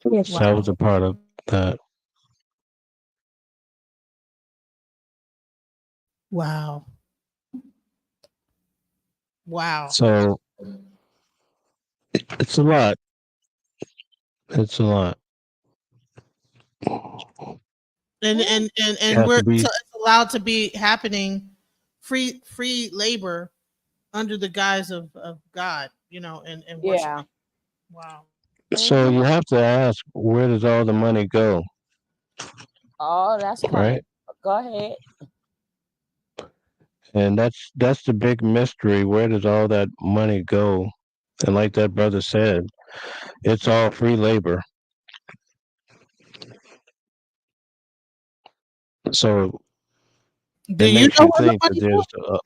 Yes. That was a part of that. Wow. So it's a lot. It's a lot. And have we're to be- so it's allowed to be happening free labor under the guise of God, and worship. Yeah. Wow. So Hmm. you have to ask, where does all the money go, Oh, that's right? coming. Go ahead. And that's the big mystery. Where does all that money go? And like that brother said, it's all free labor. So Do it you makes know you where the think that money there's goes?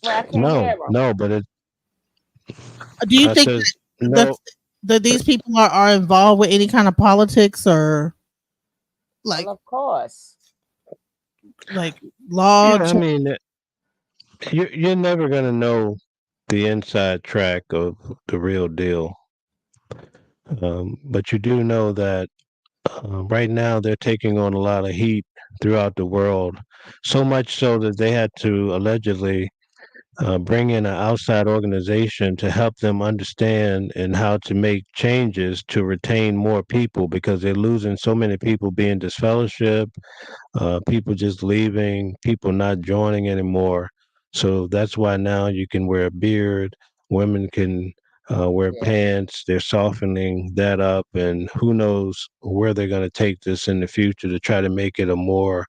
Well, I can't no, hear him. no, but it. Do you I think said that no. that these people are involved with any kind of politics or Well, like of course. like law? Yeah, I mean, you're never gonna know the inside track of the real deal. But you do know that right now they're taking on a lot of heat throughout the world, so much so that they had to allegedly bring in an outside organization to help them understand and how to make changes to retain more people because they're losing so many people being disfellowship, people just leaving, people not joining anymore. So that's why now you can wear a beard, women can wear Yeah. pants. They're softening that up, and who knows where they're going to take this in the future to try to make it a more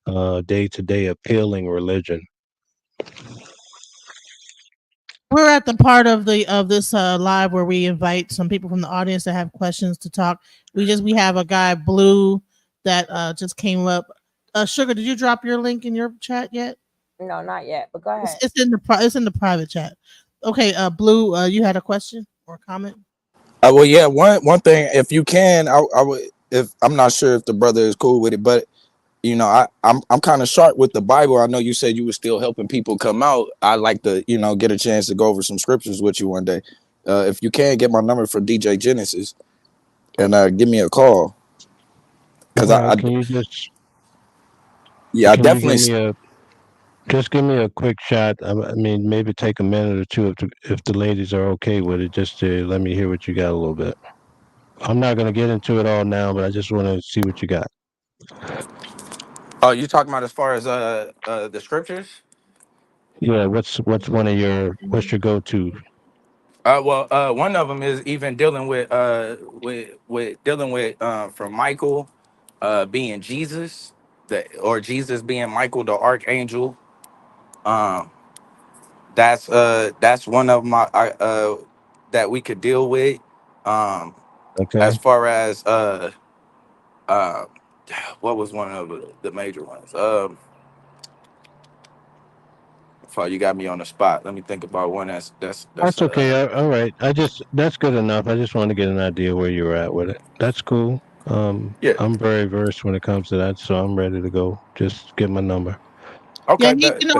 day-to-day appealing religion. We're at the part of this live where we invite some people from the audience that have questions to talk. We have a guy Blue that just came up. Sugar, did you drop your link in your chat yet? No, not yet. But go It's, ahead. it's in the it's in the private chat. Okay, Blue, you had a question or a comment? Well, yeah. One thing, if you can, I would. If I'm not sure if the brother is cool with it, but I'm kind of sharp with the Bible. I know you said you were still helping people come out. I like to get a chance to go over some scriptures with you one day. If you can, get my number from DJ Genesis and give me a call because All I right, can you just yeah, I can you definitely. give me a just give me a quick shot? I mean, maybe take a minute or two if the ladies are okay with it, just to let me hear what you got a little bit. I'm not going to get into it all now, but I just want to see what you got. Oh, you talking about as far as the scriptures? Yeah, what's one of what's your go-to? Well, one of them is even dealing with dealing with from Michael being Jesus, or Jesus being Michael the archangel. Um, that's one of my that we could deal with. Um, Okay. as far as uh, what was one of the major ones? Fuck, you got me on the spot. Let me think about one that's That's okay. All right. That's good enough. I just want to get an idea where you're at with it. That's cool. yeah. I'm very versed when it comes to that, so I'm ready to go. Just get my number. Yeah, Okay. And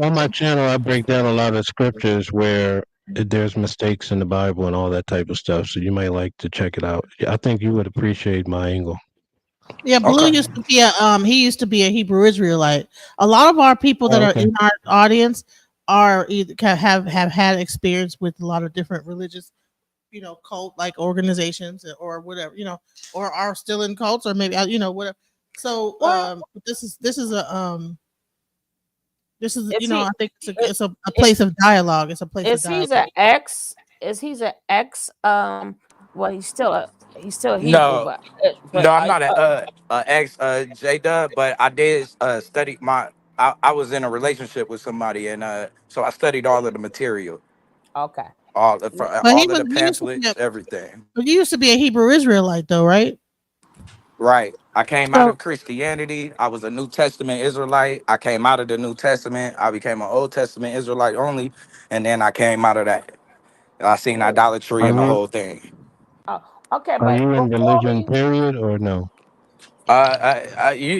on my channel, I break down a lot of scriptures where there's mistakes in the Bible and all that type of stuff. So you might like to check it out. I think you would appreciate my angle. yeah, Blue Okay. used to be he used to be a Hebrew Israelite. A lot of our people that Oh, are okay. in our audience are either have had experience with a lot of different religious, cult like organizations or whatever, or are still in cults or maybe whatever. So Well, this is is he? I think i- it's a i- place of dialogue. It's a place of Is dialogue. he's an ex? Is he's an ex? Well, he's still Hebrew, No, but no, I'm not a ex J Dub, but I did study I was in a relationship with somebody, and so I studied all of the material, okay. But all of the pamphlets, everything. he used to be a Hebrew Israelite though, right? Right. I came out So of Christianity. I was a New Testament Israelite. I came out of the New Testament. I became an Old Testament Israelite only, and then I came out of that. I seen Oh, idolatry Are and the you whole thing. oh, okay, are but you in before religion, we, period, or no?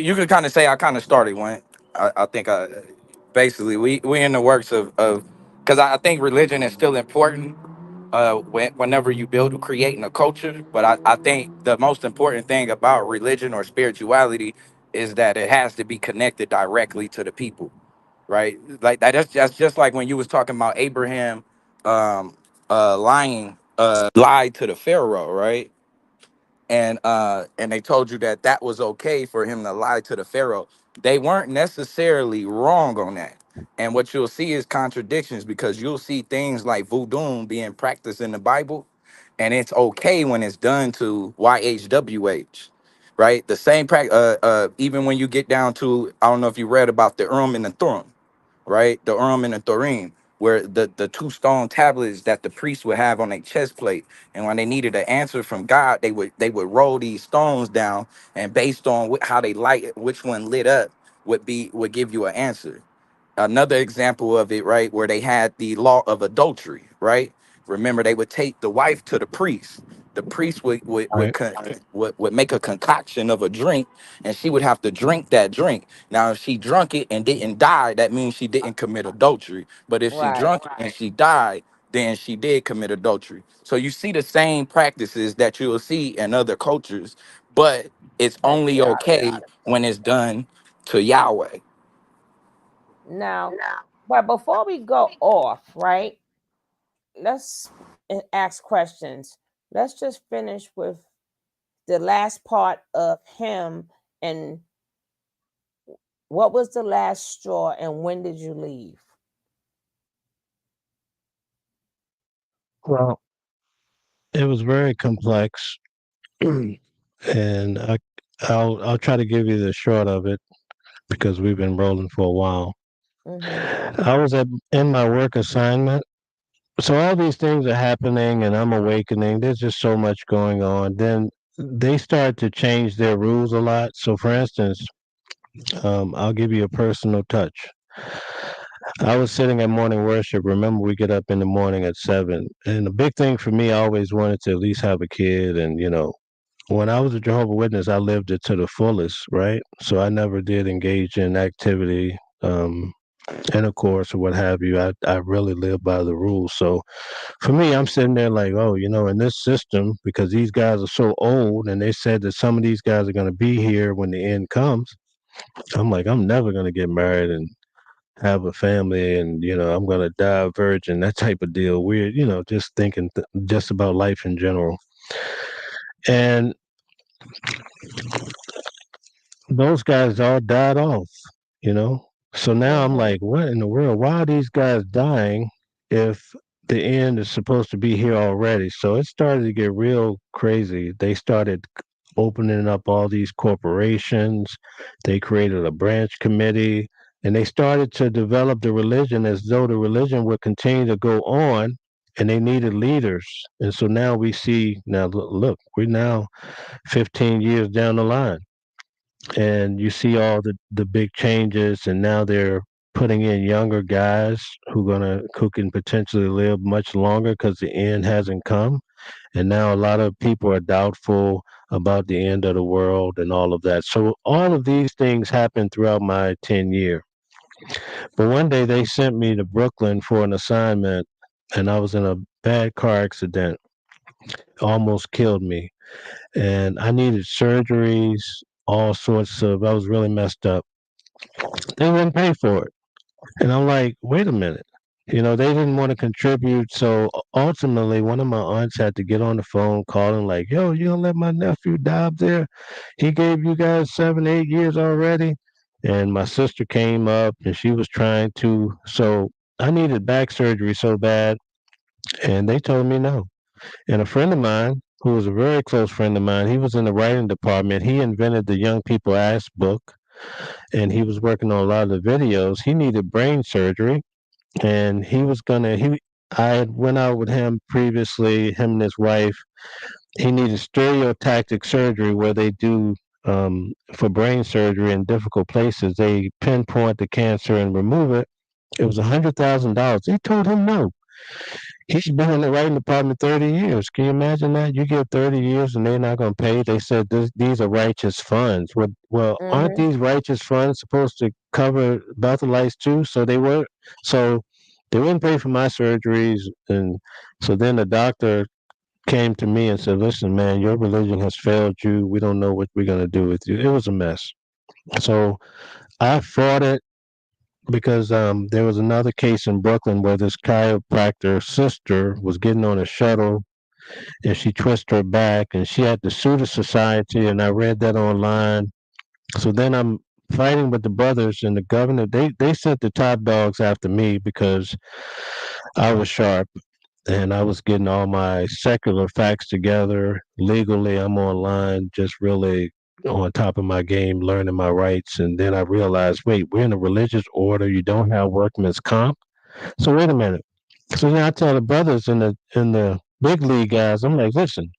You could kind of say I kind of started one. I think basically we in the works of because I think religion is still important whenever you build creating a culture. But I think the most important thing about religion or spirituality is that it has to be connected directly to the people, right? Like that's just like when you was talking about Abraham lying lied to the Pharaoh, right? And they told you that that was okay for him to lie to the Pharaoh. They weren't necessarily wrong on that. And what you'll see is contradictions, because you'll see things like voodoo being practiced in the Bible, and it's okay when it's done to YHWH, right? The same practice, even when you get down to, I don't know if you read about the and the Thummim, right? The and the Thorim, where the two stone tablets that the priests would have on their chest plate, and when they needed an answer from God, they would roll these stones down, and based on how they light, which one lit up would give you an answer. Another example of it, right, where they had the law of adultery, right? Remember, they would take the wife to the priest. The priest Right. would make a concoction of a drink, and she would have to drink that drink. Now, if she drunk it and didn't die, that means she didn't commit adultery. But if she Right. drunk it and she died, then she did commit adultery. So you see the same practices that you will see in other cultures, but it's Let's only get out of okay when it's done to Yahweh. now. But before we go off, right? Let's ask questions. Let's just finish with the last part of him, and what was the last straw, and when did you leave? Well, it was very complex, and I'll try to give you the short of it because we've been rolling for a while. I was in my work assignment. So all these things are happening and I'm awakening. There's just so much going on. Then they start to change their rules a lot. So for instance, I'll give you a personal touch. I was sitting at morning worship. Remember, we get up in the morning at 7. And the big thing for me, I always wanted to at least have a kid. And, when I was a Jehovah's Witness, I lived it to the fullest, right? So I never did engage in activity, intercourse or what have you. I really lived by the rules. So for me, I'm sitting there like, oh, in this system, because these guys are so old and they said that some of these guys are going to be here when the end comes. I'm like, I'm never going to get married and have a family, and I'm going to die a virgin, that type of deal. Weird, just thinking just about life in general. And those guys all died off, you know? So now I'm like, what in the world? Why are these guys dying if the end is supposed to be here already? So it started to get real crazy. They started opening up all these corporations. They created a branch committee, and they started to develop the religion as though the religion would continue to go on, and they needed leaders. And so now we see, now look, we're now 15 years down the line, and you see all the big changes, and now they're putting in younger guys who can potentially live much longer because the end hasn't come. And now a lot of people are doubtful about the end of the world and all of that. So all of these things happened throughout my 10 year. But one day they sent me to Brooklyn for an assignment, and I was in a bad car accident, almost killed me, and I needed surgeries, all sorts of. I was really messed up. They wouldn't pay for it, and I'm like, wait a minute. They didn't want to contribute. So ultimately, one of my aunts had to get on the phone, calling like, "Yo, you gonna let my nephew die up there? He gave you guys 7, 8 years already." And my sister came up, and she was trying to. So I needed back surgery so bad, and they told me no. And a friend of mine, who was a very close friend of mine, he was in the writing department. He invented the Young People Ask book, and he was working on a lot of the videos. He needed brain surgery, and he was gonna. I had went out with him previously, him and his wife. He needed stereotactic surgery, where they do for brain surgery in difficult places. They pinpoint the cancer and remove it. It was $100,000. They told him no. He's been in the writing department 30 years. Can you imagine that? You give 30 years and they're not going to pay. They said these are righteous funds. Well, aren't these righteous funds supposed to cover Bethelites too? So they were. So they wouldn't pay for my surgeries. And so then the doctor came to me and said, listen, man, your religion has failed you. We don't know what we're going to do with you. It was a mess. So I fought it, because there was another case in Brooklyn where this chiropractor sister was getting on a shuttle and she twisted her back and she had to sue the society, and I read that online. So then I'm fighting with the brothers and the governor. They sent the top dogs after me because I was sharp and I was getting all my secular facts together. Legally, I'm online, just really on top of my game, learning my rights. And then I realized, wait, we're in a religious order. You don't have workman's comp. So wait a minute. So then I tell the brothers in the big league guys, I'm like, listen,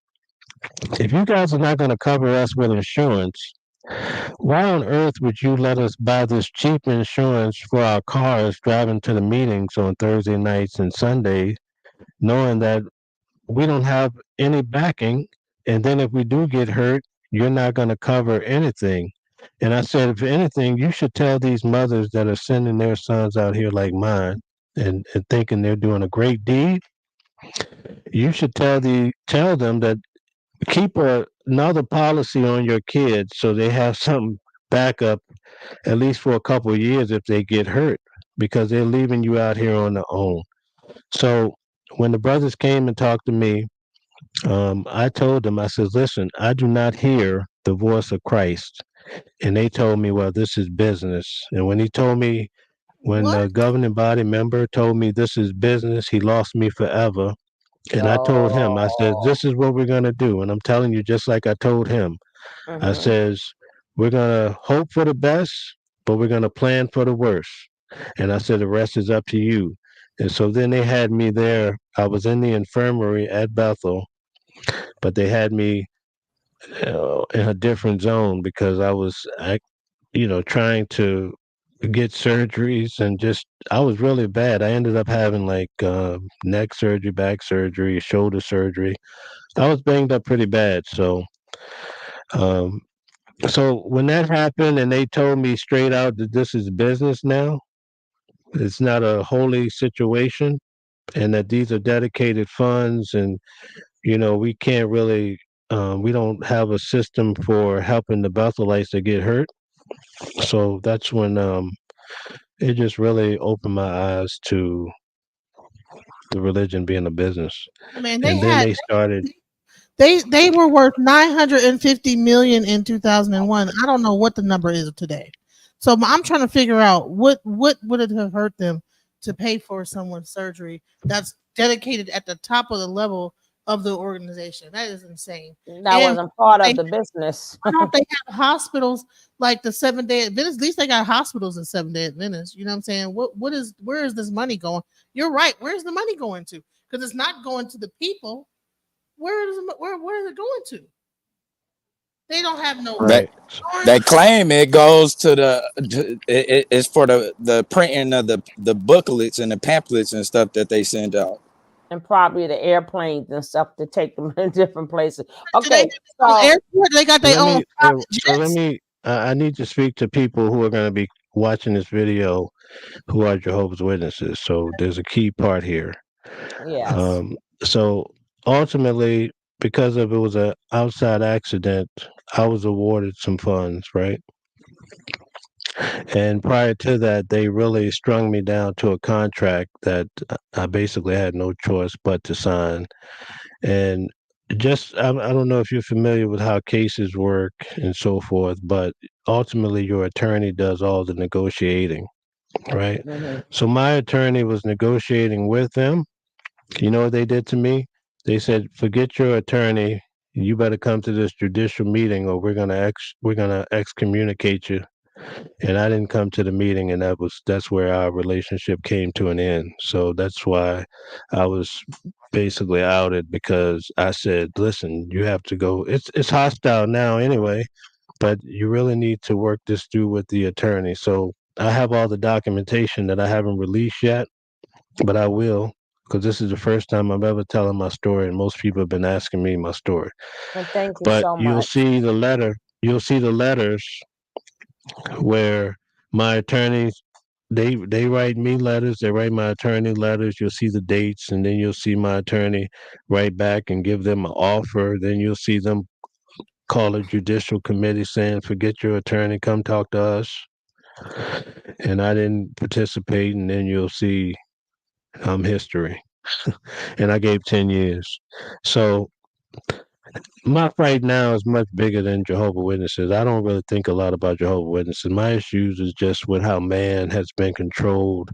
if you guys are not going to cover us with insurance, why on earth would you let us buy this cheap insurance for our cars driving to the meetings on Thursday nights and Sundays, knowing that we don't have any backing? And then if we do get hurt, you're not going to cover anything. And I said, if anything, you should tell these mothers that are sending their sons out here like mine and thinking they're doing a great deed. You should tell them that keep another policy on your kids so they have some backup at least for a couple of years if they get hurt, because they're leaving you out here on their own. So when the brothers came and talked to me, I told them, I said, listen, I do not hear the voice of Christ. And they told me, well, this is business. And when when What? the governing body member told me this is business, he lost me forever. And I told him, I said, Oh. this is what we're going to do. And I'm telling you, just like I told him, I Mhm. says, we're going to hope for the best, but we're going to plan for the worst. And I said, the rest is up to you. And so then they had me there. I was in the infirmary at Bethel, but they had me in a different zone because I was, trying to get surgeries and just, I was really bad. I ended up having like neck surgery, back surgery, shoulder surgery. I was banged up pretty bad. Um, so when that happened and they told me straight out that this is business now, it's not a holy situation, and that these are dedicated funds, and we can't really, we don't have a system for helping the Bethelites that get hurt. So that's when it just really opened my eyes to the religion being a business. Man, And then they started. they were worth 950 million in 2001. I don't know what the number is today. So I'm trying to figure out what would it have hurt them to pay for someone's surgery that's dedicated at the top of the level of the organization. That is insane. That And wasn't part they, of the business. why don't they have hospitals like the 7-Day Adventist? At least they got hospitals in 7-Day Adventist. You know what I'm saying? Where is this money going? You're right. Where's the money going to? Because it's not going to the people. Where is it going to? They don't have no That Right. they claim it goes to it's for the printing of the booklets and the pamphlets and stuff that they send out. And probably the airplanes and stuff to take them in different places. Do they Okay, have their own so airport? They got their Let own me, private so let jets. me, I need to speak to people who are going to be watching this video who are Jehovah's Witnesses. So there's a key part here. yes. So ultimately, because of it was an outside accident, I was awarded some funds, right? And prior to that, they really strung me down to a contract that I basically had no choice but to sign. And I don't know if you're familiar with how cases work and so forth, but ultimately your attorney does all the negotiating, right? Mhm. So my attorney was negotiating with them. You know what they did to me? They said, "Forget your attorney. You better come to this judicial meeting, or we're gonna excommunicate you." And I didn't come to the meeting, and that's where our relationship came to an end. So that's why I was basically outed, because I said, "Listen, you have to go. It's hostile now anyway, but you really need to work this through with the attorney." So I have all the documentation that I haven't released yet, but I will, because this is the first time I'm ever telling my story, and most people have been asking me my story. And thank you But so you'll much. see the letter. You'll see the letters where my attorneys, they write me letters, they write my attorney letters. You'll see the dates, and then you'll see my attorney write back and give them an offer. Then you'll see them call a judicial committee saying, "Forget your attorney, come talk to us." And I didn't participate, and then you'll see history. And I gave 10 years. So My fight now is much bigger than Jehovah Witnesses. I don't really think a lot about Jehovah Witnesses. My issues is just with how man has been controlled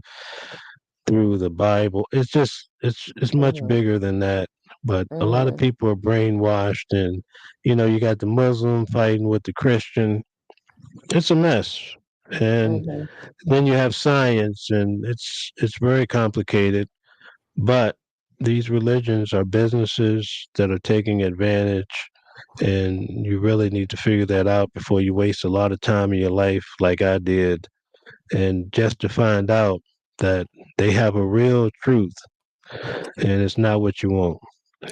through the Bible. It's just it's much Mhm, bigger than that. But a lot of mhm, people are brainwashed, and you got the Muslim fighting with the Christian. It's a mess. And mhm. then you have science, and it's very complicated. But these religions are businesses that are taking advantage, and you really need to figure that out before you waste a lot of time in your life, like I did, and just to find out that they have a real truth, and it's not what you want.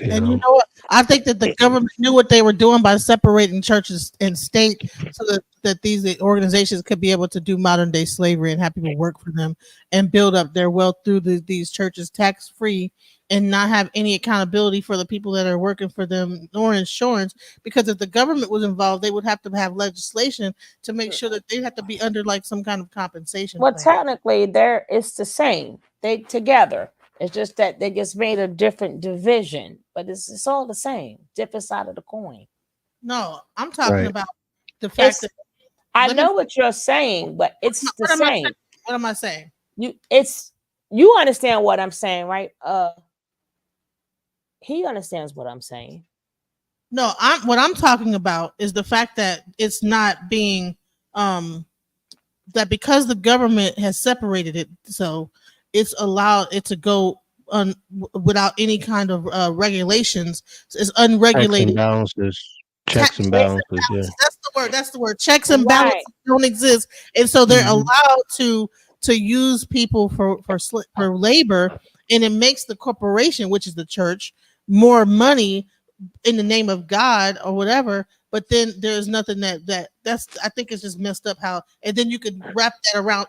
You And you know, know what? I think that the government knew what they were doing by separating churches and state, so that these organizations could be able to do modern day slavery and have people work for them and build up their wealth through these churches tax free, and not have any accountability for the people that are working for them nor insurance. Because if the government was involved, they would have to have legislation to make sure that they have to be under like some kind of compensation Well, plan. technically, there it's the same. They together. It's just that they just made a different division, but it's all the same, different side of the coin. No, I'm talking right? about the fact It's that I let me know what you're saying, but it's the what am I saying? same. What am I saying? You understand what I'm saying, right? He understands what I'm saying. No, what I'm talking about is the fact that it's not being um that because the government has separated it, so it's allowed it to go without any kind of regulations. It's Checks and unregulated. balances, checks and Checks and balances. Yeah, balances. That's the word. That's the word. Checks and Right. balances don't exist, and so they're hmm allowed to use people for labor, and it makes the corporation, which is the church, more money in the name of God or whatever. But then there's nothing that's I think it's just messed up how, and then you could wrap that around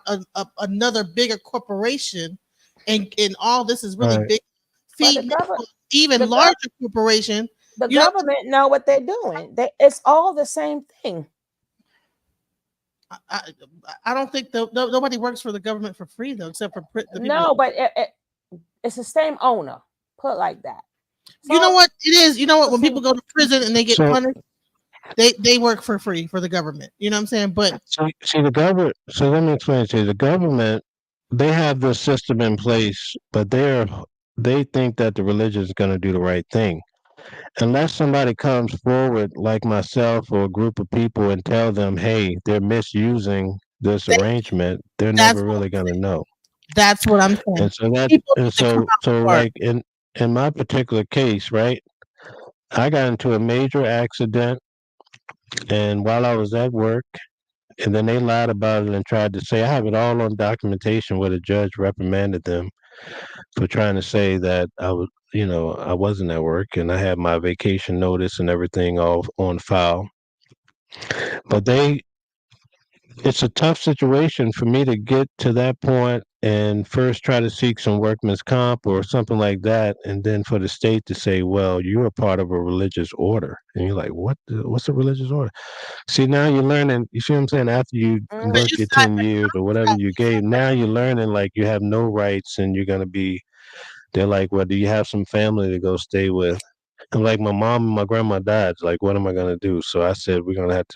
another bigger corporation, and all this is really right. big But the feeding government into even the gov- larger corporation. the You know, government know what they're doing. It's all the same thing. I, I don't think nobody works for the government for free though, except for the people. No, but it's the same owner. Put it like that. It's You know all what it is. You know what? the When same. people go to prison and they get So, punished, they work for free for the government. You know what I'm saying? But see the government. So let me explain to you. The government, they have this system in place, but they think that the religion is going to do the right thing. Unless somebody comes forward like myself or a group of people and tell them, hey, they're misusing this they, arrangement, they're that's never what really going to know. that's what I'm saying. And so that People and need to come out so and work. like in my particular case, right? I got into a major accident, and while I was at work, and then they lied about it and tried to say I have it all on documentation where the judge reprimanded them for trying to say that I wasn't at work, and I had my vacation notice and everything all on file. But it's a tough situation for me to get to that point and first try to seek some workman's comp or something like that, and then for the state to say, well, you're a part of a religious order. And you're like, what's a religious order? See, now you're learning. You see what I'm saying? After you Mhm. Because work you your signed 10 the years or whatever you gave, now you're learning like you have no rights, and you're going to be, they're like, well, do you have some family to go stay with? And like my mom and my grandma died. It's like, what am I going to do? So I said, we're going to have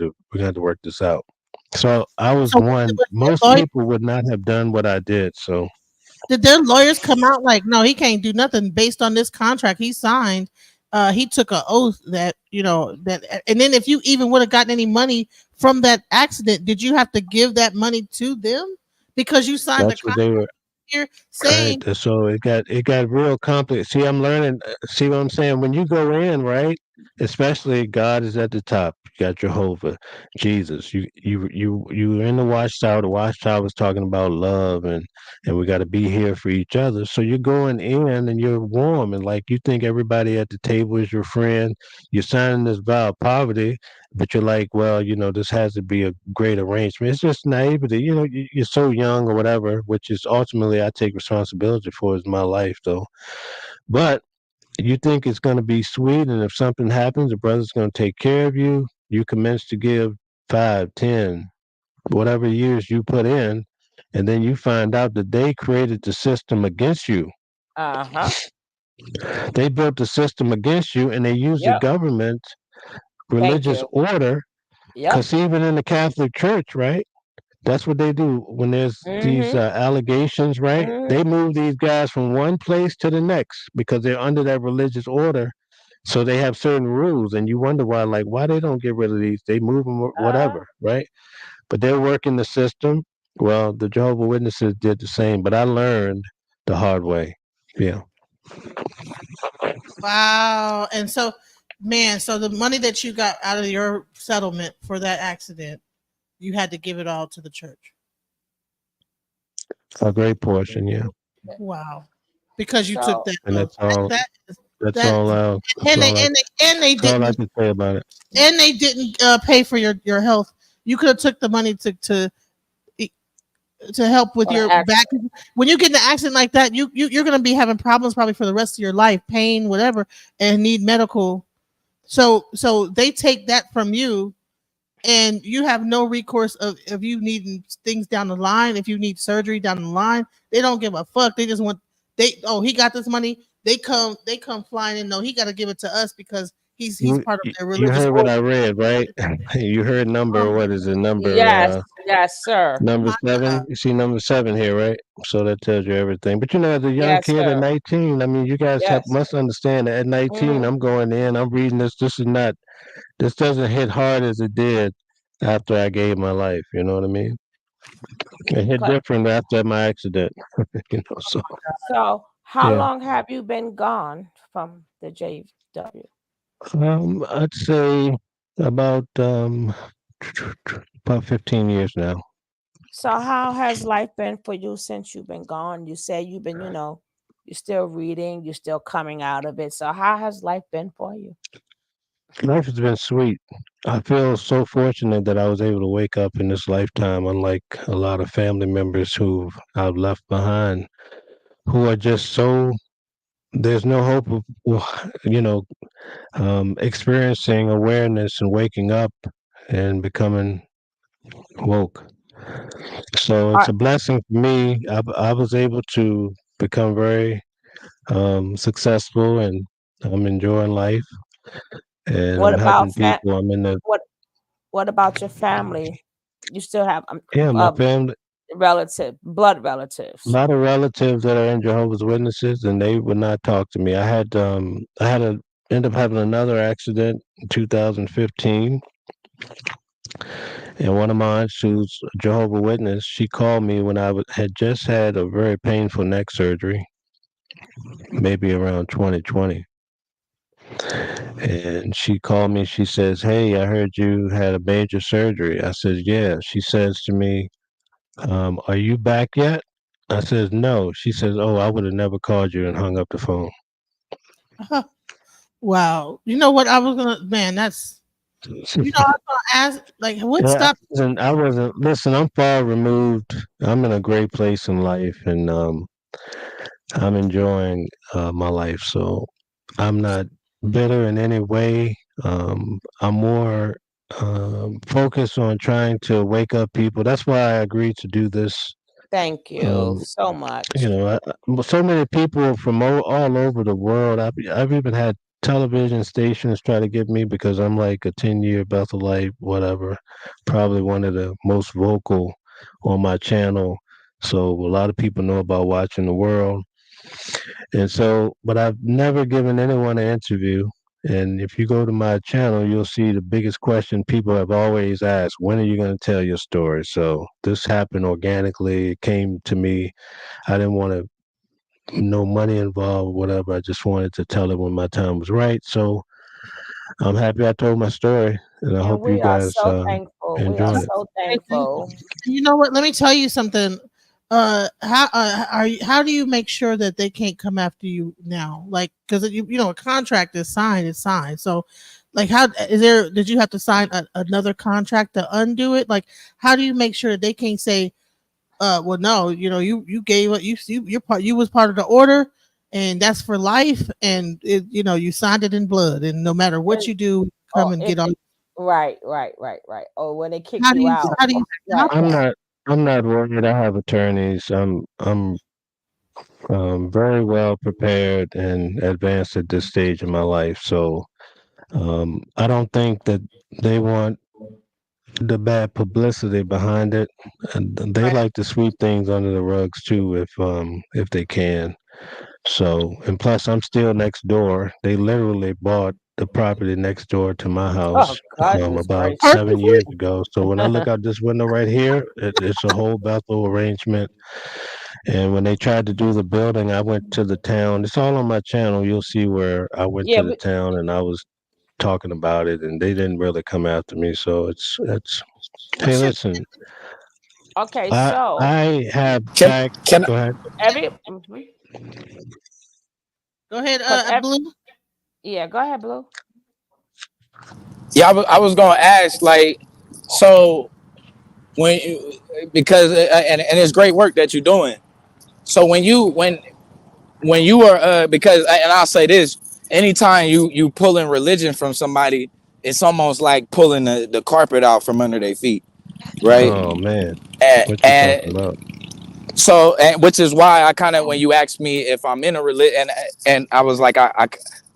to work this out. So I was so one. Most people would not have done what I did. So did their lawyers come out like, no, he can't do nothing based on this contract he signed? He took an oath that that, and then if you even would have gotten any money from that accident, did you have to give that money to them because you signed the that's what contract they were. here Right. saying So it got real complicated. See, I'm learning. See what I'm saying? When you go in, right? Especially God is at the top. You got Jehovah, Jesus. You're in the watchtower. The watchtower was talking about love, and we got to be here for each other. So you're going in and you're warm, and like you think everybody at the table is your friend. You're signing this vow of poverty, but you're like, well, this has to be a great arrangement. It's just naivety. You're so young or whatever, which is ultimately I take responsibility for is my life, though. But you think it's going to be sweet, and if something happens, the brother's going to take care of you. You commence to give 5, 10, whatever years you put in, and then you find out that they created the system against you. Uh-huh. They built the system against you, and they use the Yep. government Thank religious you. order. Yep. Because even in the Catholic Church, right? That's what they do when there's these Mm-hmm. allegations, right? Mm-hmm. They move these guys from one place to the next because they're under that religious order. So they have certain rules, and you wonder why they don't get rid of these? They move them or whatever, right? But they're working the system. Well, the Jehovah Witnesses did the same, but I learned the hard way. Yeah. Wow. And so, man, so the money that you got out of your settlement for that accident, you had to give it all to the church. A great portion, yeah. Wow. Because you So took that And oath. that's all. That, That's that all. That's and they all. and they That's all I didn't can say about it. and they didn't pay for your health. You could have took the money to help with for the your accident. back. When you get in an accident like that, you're going to be having problems probably for the rest of your life, pain, whatever, and need medical. So they take that from you, and you have no recourse of if you needing things down the line. If you need surgery down the line, they don't give a fuck. They just want he got this money. They come flying in. No, he got to give it to us because he's You part of you their you religious heard what order. I read, right? You heard Oh number, my what is it? Yes, yes, sir. Number my God. 7. You see number 7 here, right? So that tells you everything. But as a young Yes, kid at sir. 19, I mean, you guys Yes. must understand that at 19, Mm-hmm. I'm going in, I'm reading this. This doesn't hit hard as it did after I gave my life. You know what I mean? It hit different after my accident. So So how yeah. long have you been gone from the JW? I'd say about about 15 years now. So how has life been for you since you've been gone? You say you've been, you're still reading, you're still coming out of it. So how has life been for you? Life has been sweet. I feel so fortunate that I was able to wake up in this lifetime, unlike a lot of family members who I've left behind, who are just so, there's no hope of, experiencing awareness and waking up and becoming woke. So it's Are- a blessing for me. I was able to become very successful, and I'm enjoying life, and What I'm about helping people. I'm in the, what about your family? You still have yeah, my family. blood A relatives. lot of relatives that are in Jehovah's Witnesses, and they would not talk to me. I had to end up having another accident in 2015, and one of mine, who's a Jehovah's Witness, she called me when had just had a very painful neck surgery, maybe around 2020. And she called me. She says, "Hey, I heard you had a major surgery." I said, "Yeah." She says to me, "Are you back yet?" I says, "No." She says, "Oh, I would have never called you," and hung up the phone. Wow. You know what? I was gonna man, that's I was gonna ask like what Yeah, stopped I wasn't. Listen, I'm far removed. I'm in a great place in life, and I'm enjoying my life. So I'm not bitter in any way. I'm more focused on trying to wake up people. That's why I agreed to do this. Thank you Um, so much. so many people from all over the world. I've even had television stations try to get me because I'm like a 10-year Bethelite, whatever. Probably one of the most vocal on my channel. So a lot of people know about Watching the World. And so, but I've never given anyone an interview. And if you go to my channel, you'll see the biggest question people have always asked: when are you going to tell your story? So this happened organically. It came to me. I didn't want to no money involved, whatever. I just wanted to tell it when my time was right. So I'm happy I told my story, and I And hope you we are guys so thankful. We are enjoyed it. so thankful. you know what? Let me tell you something. How do you make sure that they can't come after you now? Like, because a contract is signed, it's signed. So, like, how did you have to sign another contract to undo it? Like, how do you make sure that they can't say, well, no, you gave it, you was part of the order, and that's for life, and you signed it in blood, and no matter what And you do, come and get on. right. Or when they kick How do you you out. how do you stop Right. I'm that? not. I'm not worried. I have attorneys. I'm very well prepared and advanced at this stage in my life. So I don't think that they want the bad publicity behind it, and they Right. like to sweep things under the rugs too, if they can. So, and plus, I'm still next door. They literally bought the property next door to my Oh, house goodness about gracious. 7 years ago. So when I look out this window right here, it's a whole Bethel arrangement. And when they tried to do the building, I went to the town. It's all on my channel. You'll see where I went Yeah, to the town and I was talking about it, and they didn't really come after me. So it's You hey, should. listen, okay, I so I have Can back. can Go ahead. Go ahead, because Blue. yeah, go ahead, Blue. yeah, I was gonna ask like, so when you, because and it's great work that you're doing. So when you are because and I'll say this, anytime you pulling religion from somebody, it's almost like pulling the carpet out from under their feet, right? Oh man, what you talking And about? so and which is why I kind of, when you asked me if I'm in a religion, and I was like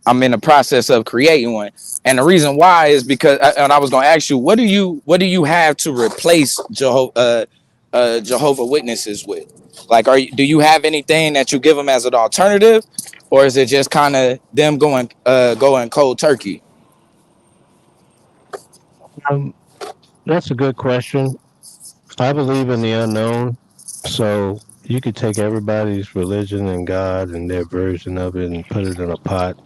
I'm in the process of creating one, and the reason why is because and I was going to ask you, what do you have to replace Jehovah Witnesses with? Like, do you have anything that you give them as an alternative, or is it just kind of them going cold turkey? Um, that's a good question. I believe in the unknown, so you could take everybody's religion and God and their version of it and put it in a pot.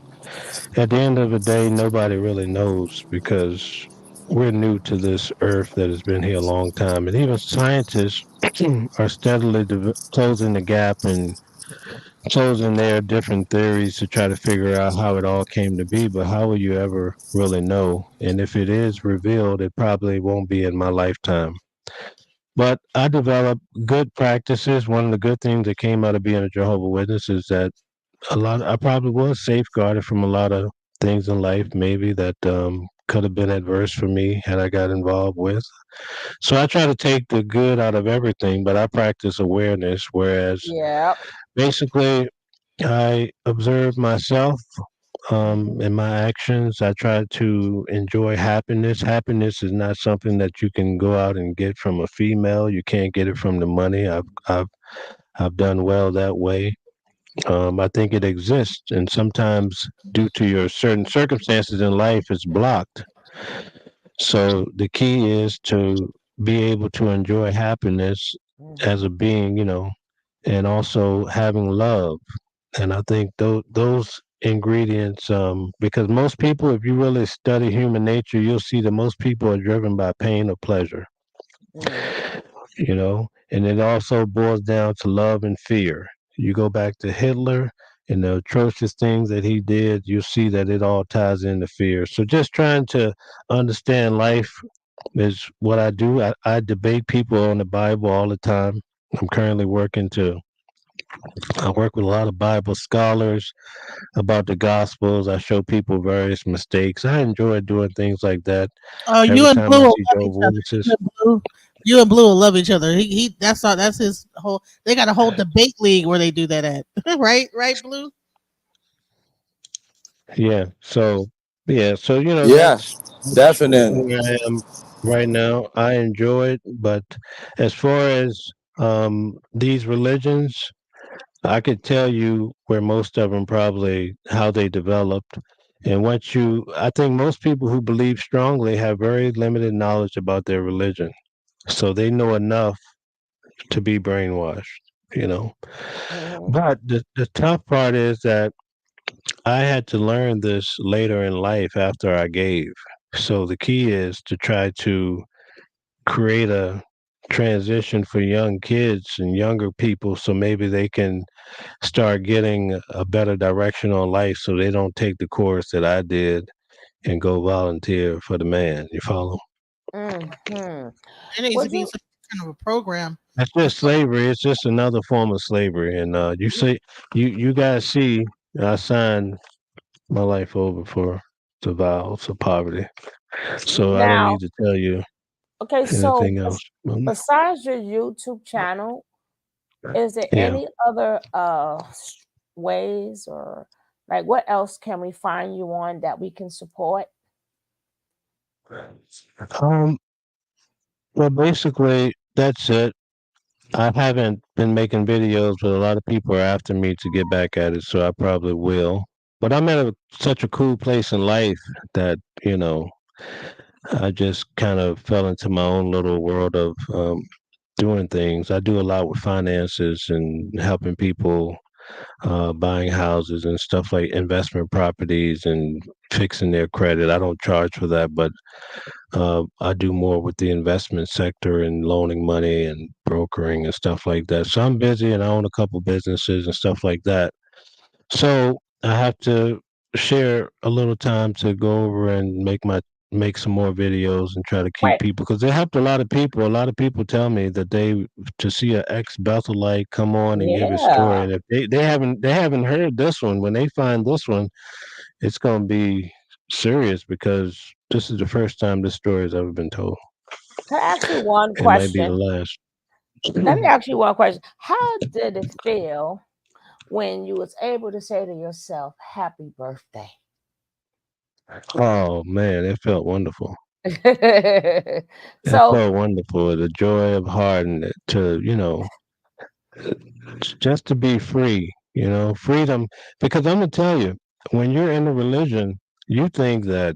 At the end of the day, nobody really knows because we're new to this earth that has been here a long time, and even scientists are steadily closing the gap and closing their different theories to try to figure out how it all came to be. But how will you ever really know? And if it is revealed, it probably won't be in my lifetime. But I developed good practices. One of the good things that came out of being a Jehovah Witness is that I probably was safeguarded from a lot of things in life, maybe that could have been adverse for me had I got involved with. So I try to take the good out of everything, but I practice awareness. Whereas Yeah. basically, I observe myself in my actions. I try to enjoy happiness. Happiness is not something that you can go out and get from a female. You can't get it from the money. I've done well that way. I think it exists, and sometimes due to your certain circumstances in life, it's blocked. So the key is to be able to enjoy happiness as a being, and also having love. And I think those ingredients, because most people, if you really study human nature, you'll see that most people are driven by pain or pleasure, and it also boils down to love and fear. You go back to Hitler and the atrocious things that he did, you see that it all ties into fear. So just trying to understand life is what I do. I debate people on the Bible all the time. I'm currently I work with a lot of Bible scholars about the Gospels. I show people various mistakes. I enjoy doing things like that Oh, you every and time Blue I will see love each Jehovah's other. Witnesses. You and Blue will love each other. He that's all. That's his whole. They got a whole debate league where they do that at. Right, Blue. Yeah. So Yeah, that's definitely. where I am right now. I enjoy it, but as far as these religions, I could tell you where most of them probably how they developed. And I think most people who believe strongly have very limited knowledge about their religion. So they know enough to be brainwashed, you know. But the tough part is that I had to learn this later in life after I gave. So the key is to try to create a transition for young kids and younger people so maybe they can start getting a better direction on life so they don't take the course that I did and go volunteer for the man. You follow? Mm-hmm. There needs to Would be you? some kind of a program. That's just slavery. It's just another form of slavery. And you guys see, I signed my life over for the vows of poverty. So I don't Now, need to tell you okay, so anything else. besides your YouTube channel, Is there Yeah. any other ways, or like what else can we find you on that we can support? Um, well, basically, that's it. I haven't been making videos, but a lot of people are after me to get back at it, so I probably will. But I'm at such a cool place in life that, you know, I just kind of fell into my own little world of doing things. I do a lot with finances and helping people buying houses and stuff like investment properties and fixing their credit. I don't charge for that, but I do more with the investment sector and loaning money and brokering and stuff like that. So I'm busy and I own a couple businesses and stuff like that. So I have to share a little time to go over and make some more videos and try to keep Wait, people because they helped a lot of people. A lot of people tell me that they to see an ex Bethelite come on and give his story, yeah. and if they haven't heard this one, when they find this one, it's gonna be serious because this is the first time this story has ever been told. Can I ask you one It might be the question? last. Let me ask you one question. How did it feel when you was able to say to yourself, "Happy birthday"? Oh man, it felt wonderful. It So felt wonderful. The joy of heart and to, just to be free, freedom. Because I'm gonna tell you, when you're in a religion, you think that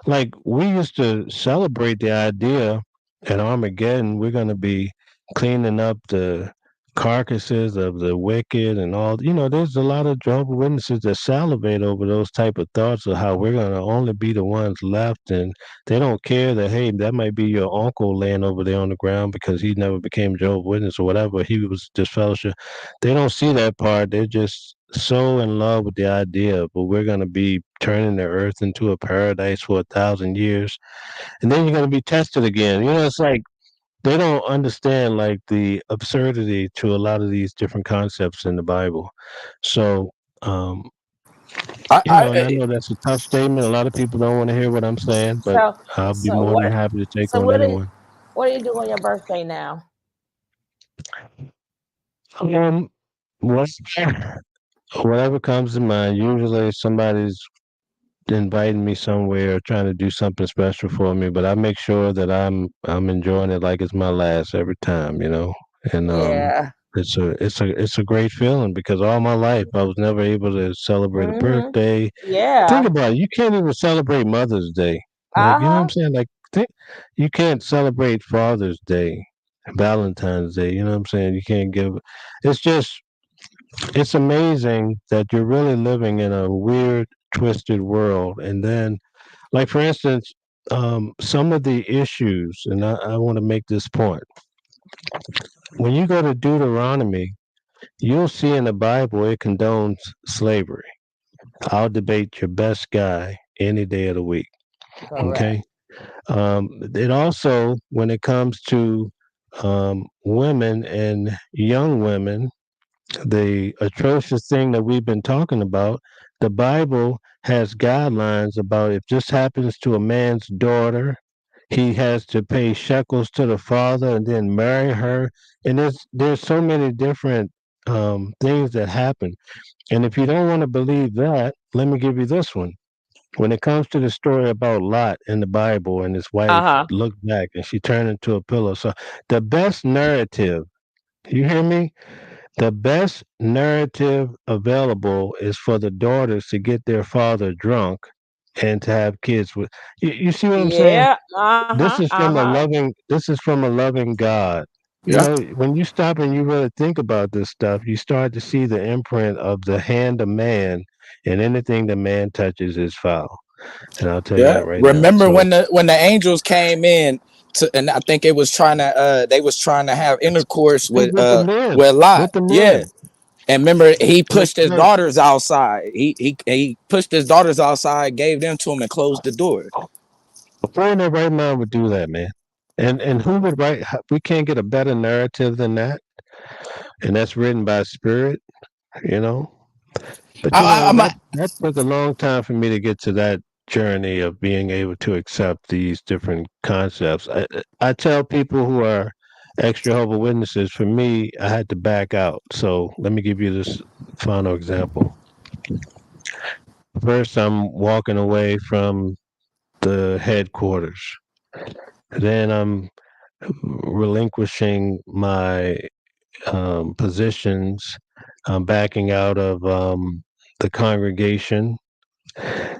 like we used to celebrate the idea at Armageddon, we're going to be cleaning up the carcasses of the wicked and all. There's a lot of Jehovah's Witnesses that salivate over those type of thoughts of how we're going to only be the ones left, and they don't care that hey, that might be your uncle laying over there on the ground because he never became Jehovah's Witness or whatever. He was disfellowship. They don't see that part. They're just so in love with the idea, but we're going to be turning the earth into a paradise for 1,000 years, and then you're going to be tested again. It's like they don't understand like the absurdity to a lot of these different concepts in the Bible. So, um, I, and I I know that's a tough statement. A lot of people don't want to hear what I'm saying, but so I'll be so more than what happy to take so on what do you, anyone. what do you do on your birthday now? Um, what's whatever comes to mind. Usually, somebody's inviting me somewhere, trying to do something special for me, but I make sure that I'm enjoying it like it's my last every time. And Yeah. it's a great feeling because all my life I was never able to celebrate a Mm-hmm. birthday. Think Yeah. about it, you can't even celebrate Mother's Day. Like, you know what I'm Uh-huh. saying? Like, you can't celebrate Father's Day, Valentine's Day, you know what I'm saying? You can't give it's just it's amazing that you're really living in a weird, twisted world. And then, like for instance, some of the issues, and I want to make this point. When you go to Deuteronomy, you'll see in the Bible it condones slavery. I'll debate your best guy any day of the week. Correct. Okay. It also, when it comes to women and young women, the atrocious thing that we've been talking about, the Bible has guidelines about if this happens to a man's daughter, he has to pay shekels to the father and then marry her. And there's so many different things that happen. And if you don't want to believe that, let me give you this one. When it comes to the story about Lot in the Bible and his wife Uh-huh. looked back and she turned into a pillow. So the best narrative, you hear me? The best narrative available is for the daughters to get their father drunk and to have kids with. You see what I'm saying? Yeah. Uh-huh. Uh-huh. This is from a loving God. yeah. When you stop and you really think about this stuff, you start to see the imprint of the hand of man, and anything that man touches is foul. And I'll tell you Yeah. that right now. Remember So when the angels came in and I think it was trying to they was trying to have intercourse with with Lot. the Yeah. men, And remember he with pushed the his men. daughters outside. He pushed his daughters outside, gave them to him and closed the door. A boy in their right mind would do that, man. And who would write? We can't get a better narrative than that, and that's written by spirit, you know. But I'm that took a long time for me to get to that journey of being able to accept these different concepts. I tell people who are ex-Jehovah's Witnesses, for me, I had to back out. So let me give you this final example. First, I'm walking away from the headquarters. Then I'm relinquishing my positions. I'm backing out of the congregation.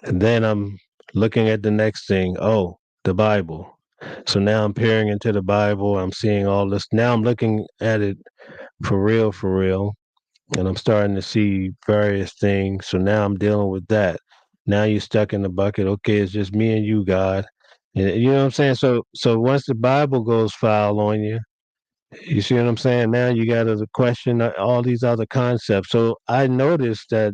And then I'm looking at the next thing. Oh, the Bible. So now I'm peering into the Bible. I'm seeing all this. Now I'm looking at it for real. And I'm starting to see various things. So now I'm dealing with that. Now you're stuck in the bucket. Okay, it's just me and you, God. And you know what I'm saying? So once the Bible goes foul on you, you see what I'm saying? Now you got to question all these other concepts. So I noticed that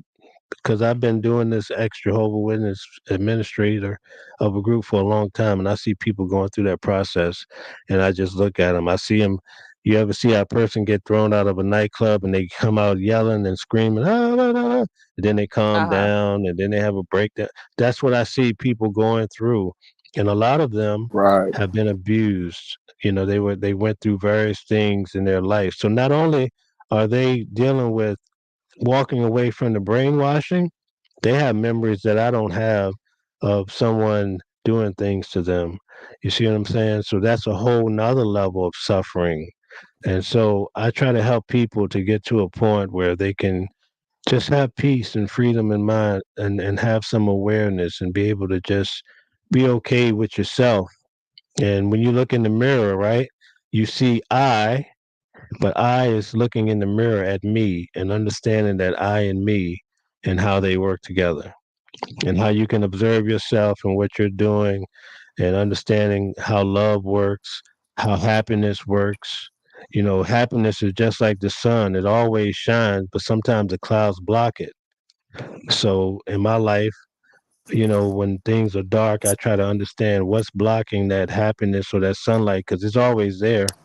because I've been doing this ex-Jehovah's Witness administrator of a group for a long time, and I see people going through that process, and I just look at them. I see them. You ever see a person get thrown out of a nightclub and they come out yelling and screaming, ah, ah, ah, and then they calm Uh-huh. down and then they have a breakdown? That's what I see people going through, and a lot of them Right. have been abused. You know, they went through various things in their life. So not only are they dealing with walking away from the brainwashing, they have memories that I don't have of someone doing things to them. You see what I'm saying? So that's a whole nother level of suffering. And so I try to help people to get to a point where they can just have peace and freedom in mind and have some awareness and be able to just be okay with yourself. And when you look in the mirror, right, you see but I is looking in the mirror at me and understanding that I and me and how they work together and how you can observe yourself and what you're doing and understanding how love works, how happiness works. You know, happiness is just like the sun. It always shines, but sometimes the clouds block it. So in my life, you know, when things are dark, I try to understand what's blocking that happiness or that sunlight because it's always there.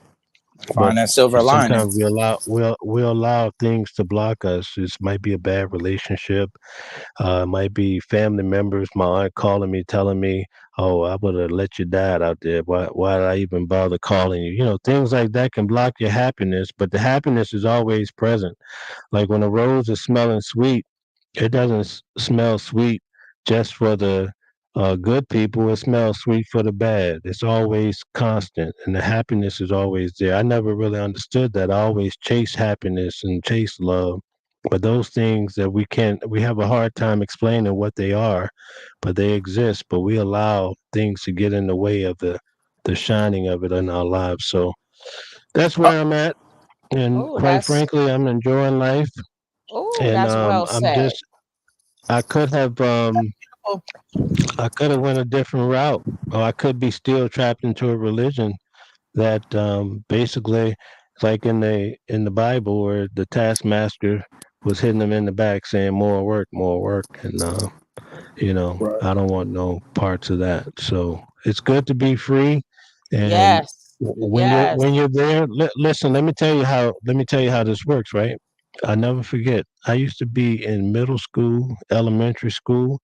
But Find that silver lining. sometimes we allow things to block us. This might be a bad relationship. It might be family members. My aunt calling me, telling me, "Oh, I would have let your dad out there. Why did I even bother calling you?" You know, things like that can block your happiness. But the happiness is always present. Like when a rose is smelling sweet, it doesn't smell sweet just for the good people. It smells sweet for the bad. It's always constant, and the happiness is always there. I never really understood that. I always chase happiness and chase love, but those things that we have a hard time explaining what they are, but they exist. But we allow things to get in the way of the shining of it in our lives. So that's Uh, where I'm at, and Oh, quite that's frankly, I'm enjoying life, and well I'm said. just I could have Oh, I could have went a different route, or I could be still trapped into a religion that basically, like in the Bible, where the taskmaster was hitting them in the back, saying more work, and you know, right. I don't want no parts of that. So it's good to be free, and Yes. Yes. when you're there, listen. Let me tell you how this works, right? I never forget. I used to be in middle school, elementary school,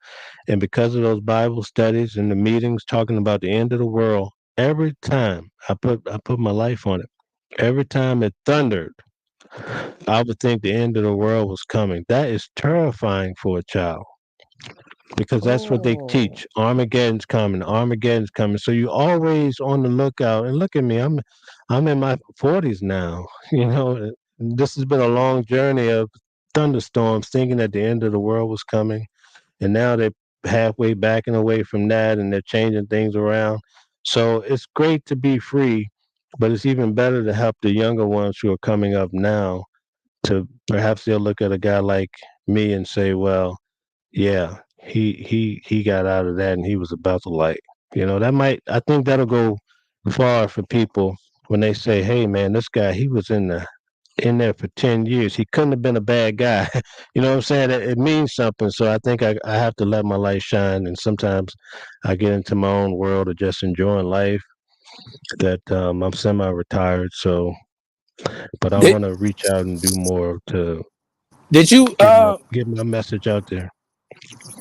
and because of those Bible studies and the meetings talking about the end of the world, every time I put my life on it. Every time it thundered, I would think the end of the world was coming. That is terrifying for a child because that's what they Oh. teach. Armageddon's coming. Armageddon's coming. So you're always on the lookout. And look at me. I'm in my 40s now. You know, this has been a long journey of thunderstorms, thinking that the end of the world was coming, and now they're halfway backing away from that, and they're changing things around. So it's great to be free, but it's even better to help the younger ones who are coming up now to perhaps they'll look at a guy like me and say, well, yeah, he got out of that and he was about to light. You know, I think that'll go far for people when they say, hey man, this guy, he was in there for 10 years. He couldn't have been a bad guy. You know what I'm saying? It means something. So I think I have to let my light shine. And sometimes I get into my own world of just enjoying life that I'm semi-retired. So, but I Did want to reach out and do more to did you get my message out there.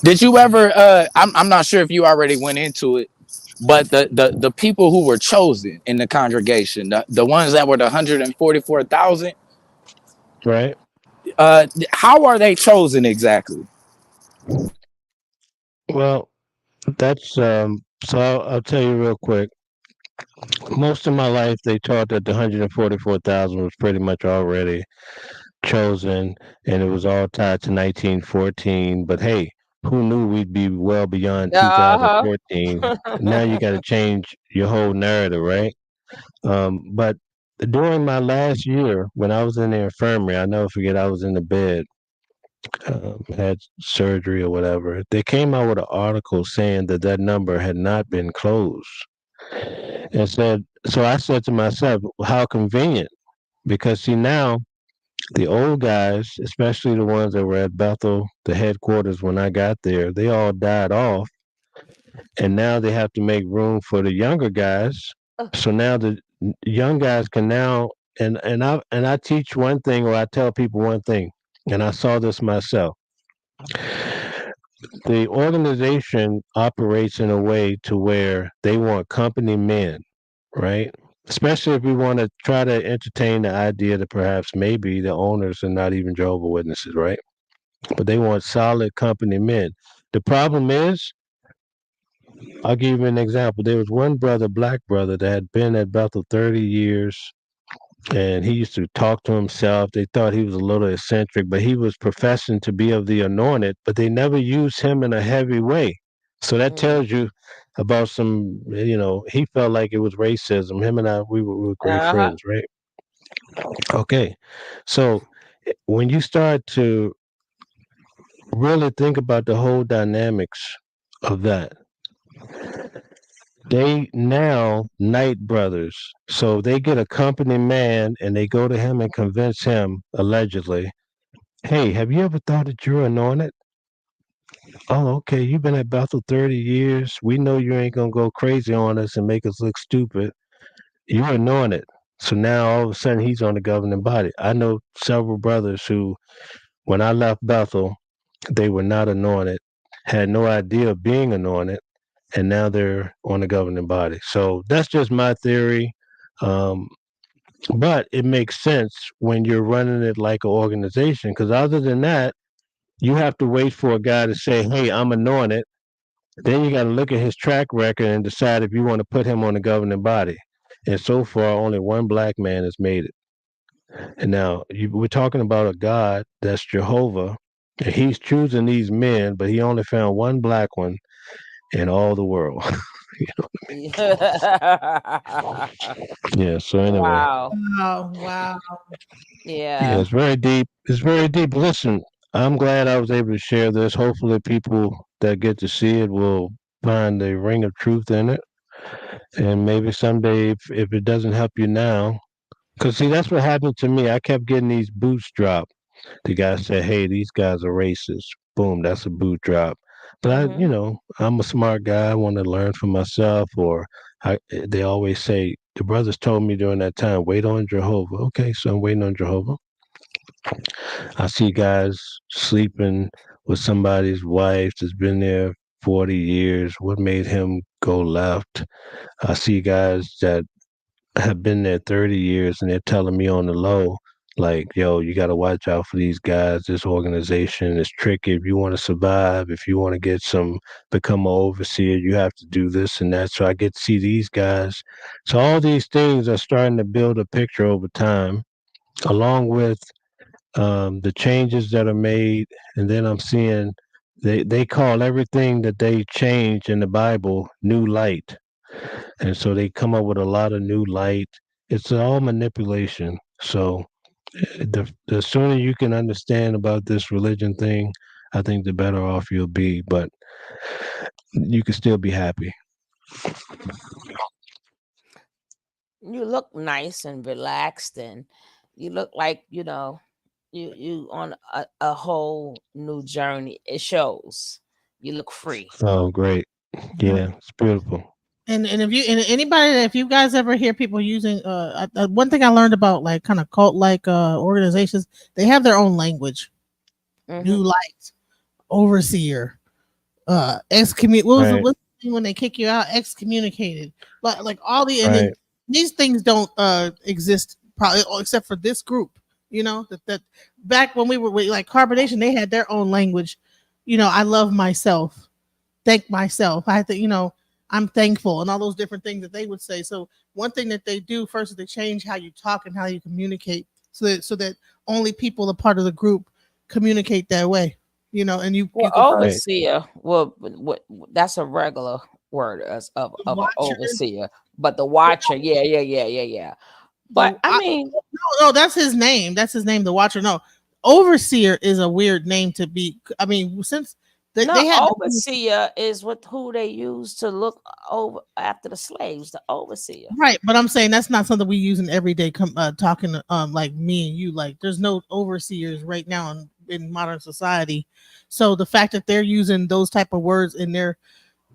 did you ever I'm not sure if you already went into it, But the people who were chosen in the congregation, the ones that were the 144,000, Right. how are they chosen exactly? Well, that's so I'll tell you real quick. Most of my life, they taught that the 144,000 was pretty much already chosen, and it was all tied to 1914. But hey, who knew we'd be well beyond Uh-huh. 2014? Now you got to change your whole narrative, right? But during my last year, when I was in the infirmary, I never forget, I was in the bed, had surgery or whatever. They came out with an article saying that that number had not been closed, and said. So I said to myself, how convenient, because see now the old guys, especially the ones that were at Bethel, the headquarters when I got there, they all died off, and now they have to make room for the younger guys. So now the young guys can now, and I teach one thing, or I tell people one thing, and I saw this myself. The organization operates in a way to where they want company men, right? Especially if we want to try to entertain the idea that perhaps maybe the owners are not even Jehovah's Witnesses, right? But they want solid company men. The problem is, I'll give you an example. There was one brother, black brother, that had been at Bethel 30 years, and he used to talk to himself. They thought he was a little eccentric, but he was professing to be of the anointed, but they never used him in a heavy way. So that tells you about some, he felt like it was racism. Him and I, we were great Uh-huh. friends, right? Okay. So when you start to really think about the whole dynamics of that, they now night brothers. So they get a company man and they go to him and convince him, allegedly, hey, have you ever thought that you're anointed? Oh, okay. You've been at Bethel 30 years. We know you ain't going to go crazy on us and make us look stupid. You're anointed. So now all of a sudden he's on the governing body. I know several brothers who, when I left Bethel, they were not anointed, had no idea of being anointed, and now they're on the governing body. So that's just my theory. Um, but it makes sense when you're running it like an organization, because other than that, you have to wait for a guy to say, hey, I'm anointed. Then you got to look at his track record and decide if you want to put him on the governing body. And so far, only one black man has made it. And now we're talking about a God that's Jehovah, and he's choosing these men, but he only found one black one in all the world. Yeah. So anyway, Wow. Wow. yeah, Yeah. it's very deep. It's very deep. Listen, I'm glad I was able to share this. Hopefully, people that get to see it will find a ring of truth in it, and maybe someday, if it doesn't help you now, because see, that's what happened to me. I kept getting these boots dropped. The guy said, "Hey, these guys are racist." Boom, that's a boot drop. But I'm a smart guy. I want to learn for myself. Or they always say, the brothers told me during that time, wait on Jehovah. Okay, so I'm waiting on Jehovah. I see guys sleeping with somebody's wife that's been there 40 years. What made him go left? I see guys that have been there 30 years and they're telling me on the low, like, yo, you got to watch out for these guys. This organization is tricky. If you want to survive, if you want to become an overseer, you have to do this and that. So I get to see these guys. So all these things are starting to build a picture over time, along with the changes that are made. And then I'm seeing they call everything that they change in the Bible new light. And so they come up with a lot of new light. It's all manipulation. So the sooner you can understand about this religion thing, I think the better off you'll be. But you can still be happy. You look nice and relaxed, and you look like you on a whole new journey. It shows. You look free. Oh, great. Yeah, it's beautiful. And if you guys ever hear people using one thing I learned about like kind of cult like organizations, they have their own language. New light, overseer, excommunicate. What's when they kick you out, excommunicated. Like all the and Right. then these things don't exist probably except for this group. You know that back when we were with, like carbonation, they had their own language. You know, I love myself, thank myself. I have to, you know, I'm thankful, and all those different things that they would say. So one thing that they do first is they change how you talk and how you communicate, so that only people a part of the group communicate that way. You know, and you Well, can find Right. overseer, well, what that's a regular word as of the an watcher. overseer, but the watcher, yeah. But I mean, No, that's his name. That's his name, the Watcher. No, Overseer is a weird name to be. I mean, since no, they had, overseer is what who they use to look over after the slaves, the overseer. right, but I'm saying that's not something we use in everyday talking. Like me and you, like there's no overseers right now in modern society. So the fact that they're using those type of words in their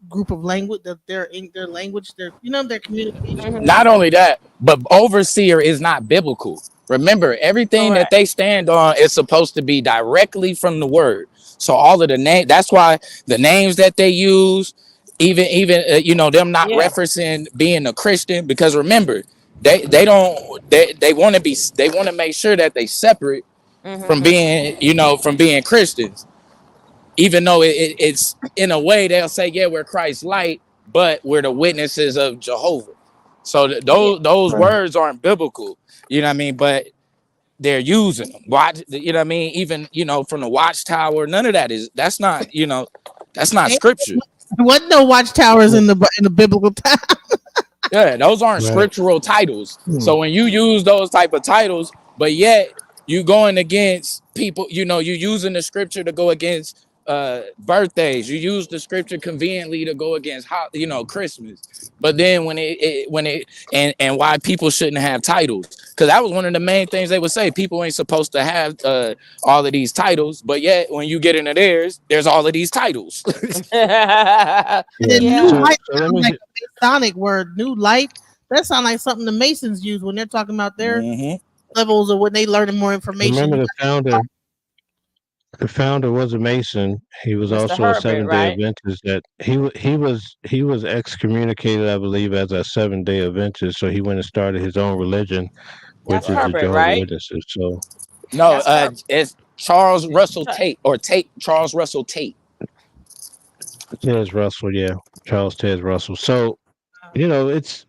group of language, that they're in their language, their communication. Mhm. Not only that, but overseer is not biblical. Remember, everything that Correct. they stand on is supposed to be directly from the word. So all of the name, that's why the names that they use, even you know, them not Yeah. referencing being a Christian, because remember, they don't they want to be, they want to make sure that they separate from Mm-hmm. being, you know, from being Christians. Even though it's in a way they'll say, yeah, we're Christ's light, but we're the witnesses of Jehovah. So Yeah. those Right. words aren't biblical, you know what I mean? But they're using them. Watch, you know what I mean? Even, you know, from the watchtower, none of that is, that's not, you know, that's not Ain't- scripture. What no watchtowers in the biblical time? Yeah, those aren't Right. scriptural titles. Hmm. So when you use those type of titles, but yet you going against people, you know, you using the scripture to go against birthdays. You use the scripture conveniently to go against you know, Christmas. But then and why people shouldn't have titles. Because that was one of the main things they would say. People ain't supposed to have all of these titles, but yet when you get into theirs, there's all of these titles. Yeah. And then Yeah. new So light let sounds me like a Masonic word. New light. That sounds like something the Masons use when they're talking about their Mhm. levels or when they learning more information. remember the founder. The founder was a Mason. He was Mr. also a Herbert, 7 Day right? Adventist. That he was excommunicated, I believe, as a 7 Day Adventist. So he went and started his own religion, That's which is the Herbert, Jehovah right? Witnesses. So No, That's Herbert. it's Charles Russell Tate. Ted Russell, yeah, Charles Ted Russell. So it's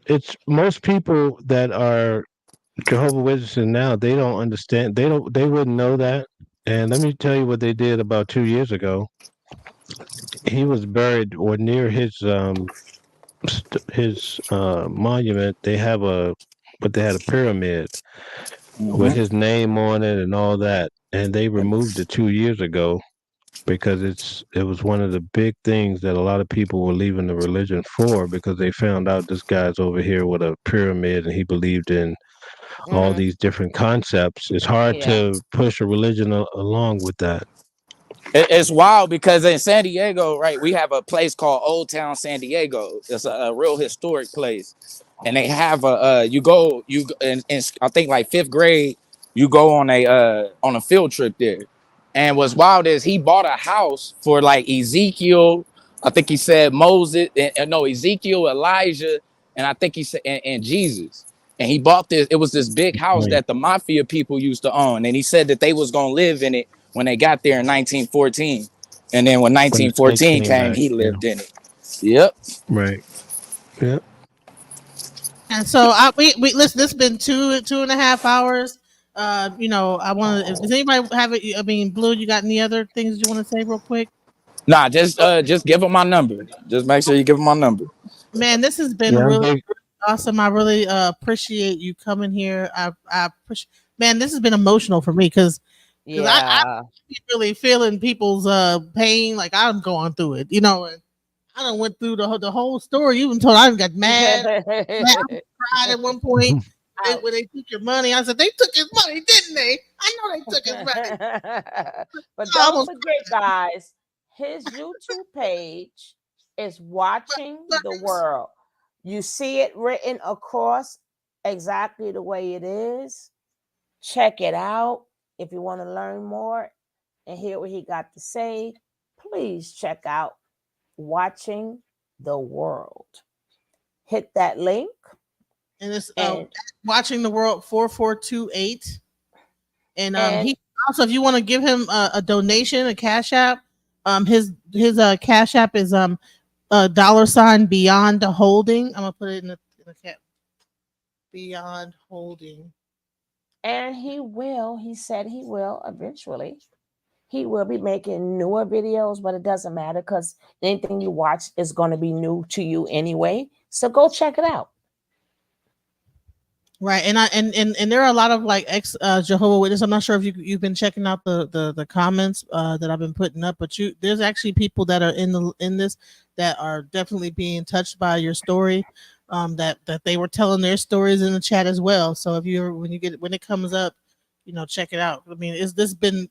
most people that are Jehovah Witnesses now. They don't understand. They wouldn't know that. And let me tell you what they did about 2 years ago. He was buried, or near his monument. They had a pyramid with Mhm. his name on it and all that. And they removed it 2 years ago because it was one of the big things that a lot of people were leaving the religion for, because they found out this guy's over here with a pyramid and he believed in all Mm-hmm. these different concepts. It's hard Yeah. to push a religion along with that. It's wild because in San Diego, right, we have a place called Old Town San Diego. It's a real historic place, and they have in I think like fifth grade, you go on a field trip there. And what's wild is he bought a house for like Ezekiel. I think he said Moses, and no, Ezekiel, Elijah, and I think he said and Jesus. And he bought this. It was this big house Right. that the mafia people used to own, and he said that they was gonna live in it when they got there in 1914. And then when When the snakes 1914 came came, back. he Yeah. lived in it. Yep. Right. Yeah. And so we listen. This has been 2.5 hours. You know, I want to. Does anybody have it? I mean, Blue, you got any other things you want to say real quick? Nah, just give him my number. Just make sure you give him my number. Man, this has been Yeah. really awesome. I really appreciate you coming here. I appreciate. Man, this has been emotional for me because I Yeah. really feeling people's pain. Like I'm going through it, you know. And I done went through the whole story. Even told I got mad, cried at one point when they took your money. I said they took his money, didn't they? I know they took his money. But I don't almost forget, guys, his YouTube page is Watching the World. You see it written across exactly the way it is. Check it out. If you want to learn more and hear what he got to say, please check out Watching the world. Hit that link. And it's And, Watching the World 4428. And and he also, if you want to give him a donation, a cash app, his cash app is $ Beyond Holding. I'm gonna put it in the cap. Beyond Holding. and he said he will eventually. He will be making newer videos, but it doesn't matter because anything you watch is going to be new to you anyway. So go check it out. Right, and there are a lot of like ex Jehovah Witness. I'm not sure if you've been checking out the comments that I've been putting up, but there's actually people that are in this that are definitely being touched by your story. That they were telling their stories in the chat as well. So if when it comes up, check it out. I mean, this been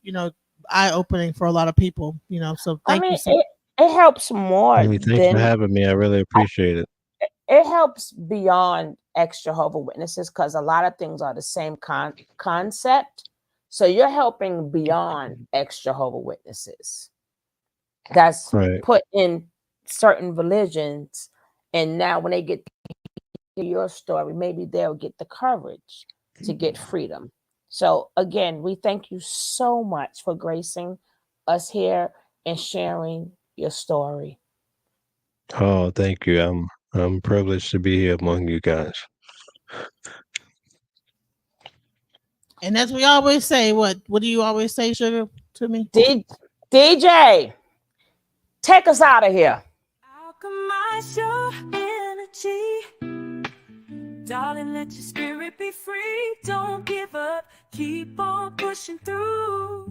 eye opening for a lot of people. So thank you. It helps more. Thanks for having me. I really appreciate it. It helps beyond ex-Jehovah Witnesses because a lot of things are the same concept. So you're helping beyond ex-Jehovah Witnesses. That's right. Put in certain religions. And now when they get to your story, maybe they'll get the courage to get freedom. So again, we thank you so much for gracing us here and sharing your story. Oh, thank you. I'm privileged to be here among you guys. And as we always say, what do you always say, Sugar, to me? DJ, take us out of here. Alchemize your energy. Darling, let your spirit be free. Don't give up. Keep on pushing through.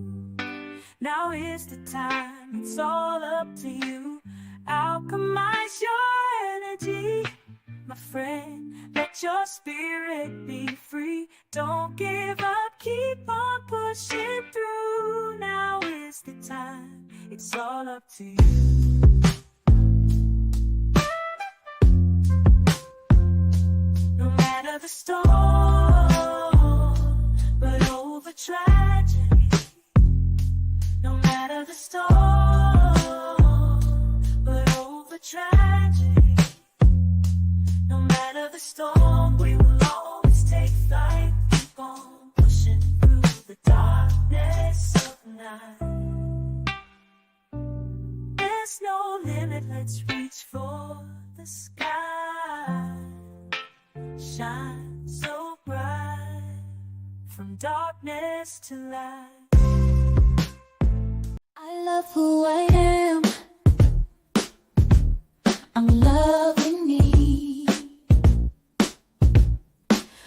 Now is the time. It's all up to you. Alchemize your energy. My friend, let your spirit be free. Don't give up. Keep on pushing through. Now is the time. It's all up to you. No matter the storm, but over tragedy. No matter the storm, but over tragedy. No matter the storm, we will always take flight. Keep on pushing through the darkness of night. There's no limit, let's reach for the sky. Shine so bright, from darkness to light. I love who I am. I'm loving me.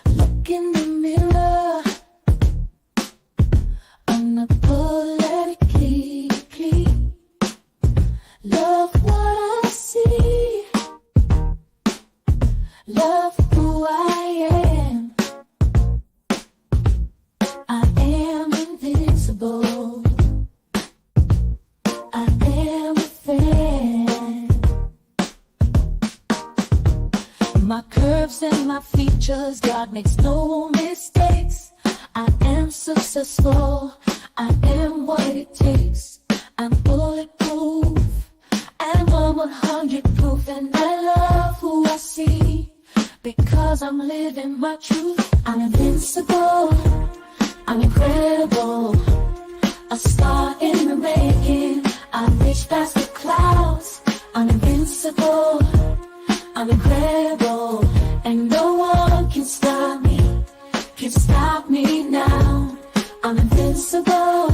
Look in the mirror. I'm not politically clean. Love what I see. Love who I am. I am invincible. I am a fan. My curves and my features, God makes no mistakes. I am successful. I am what it takes. I'm bulletproof. I'm 100 proof, and I love who I see because I'm living my truth. I'm invincible. I'm incredible. A star in the making. I reach past the clouds. I'm invincible. I'm incredible. And no one can stop me. Can stop me now. I'm invincible.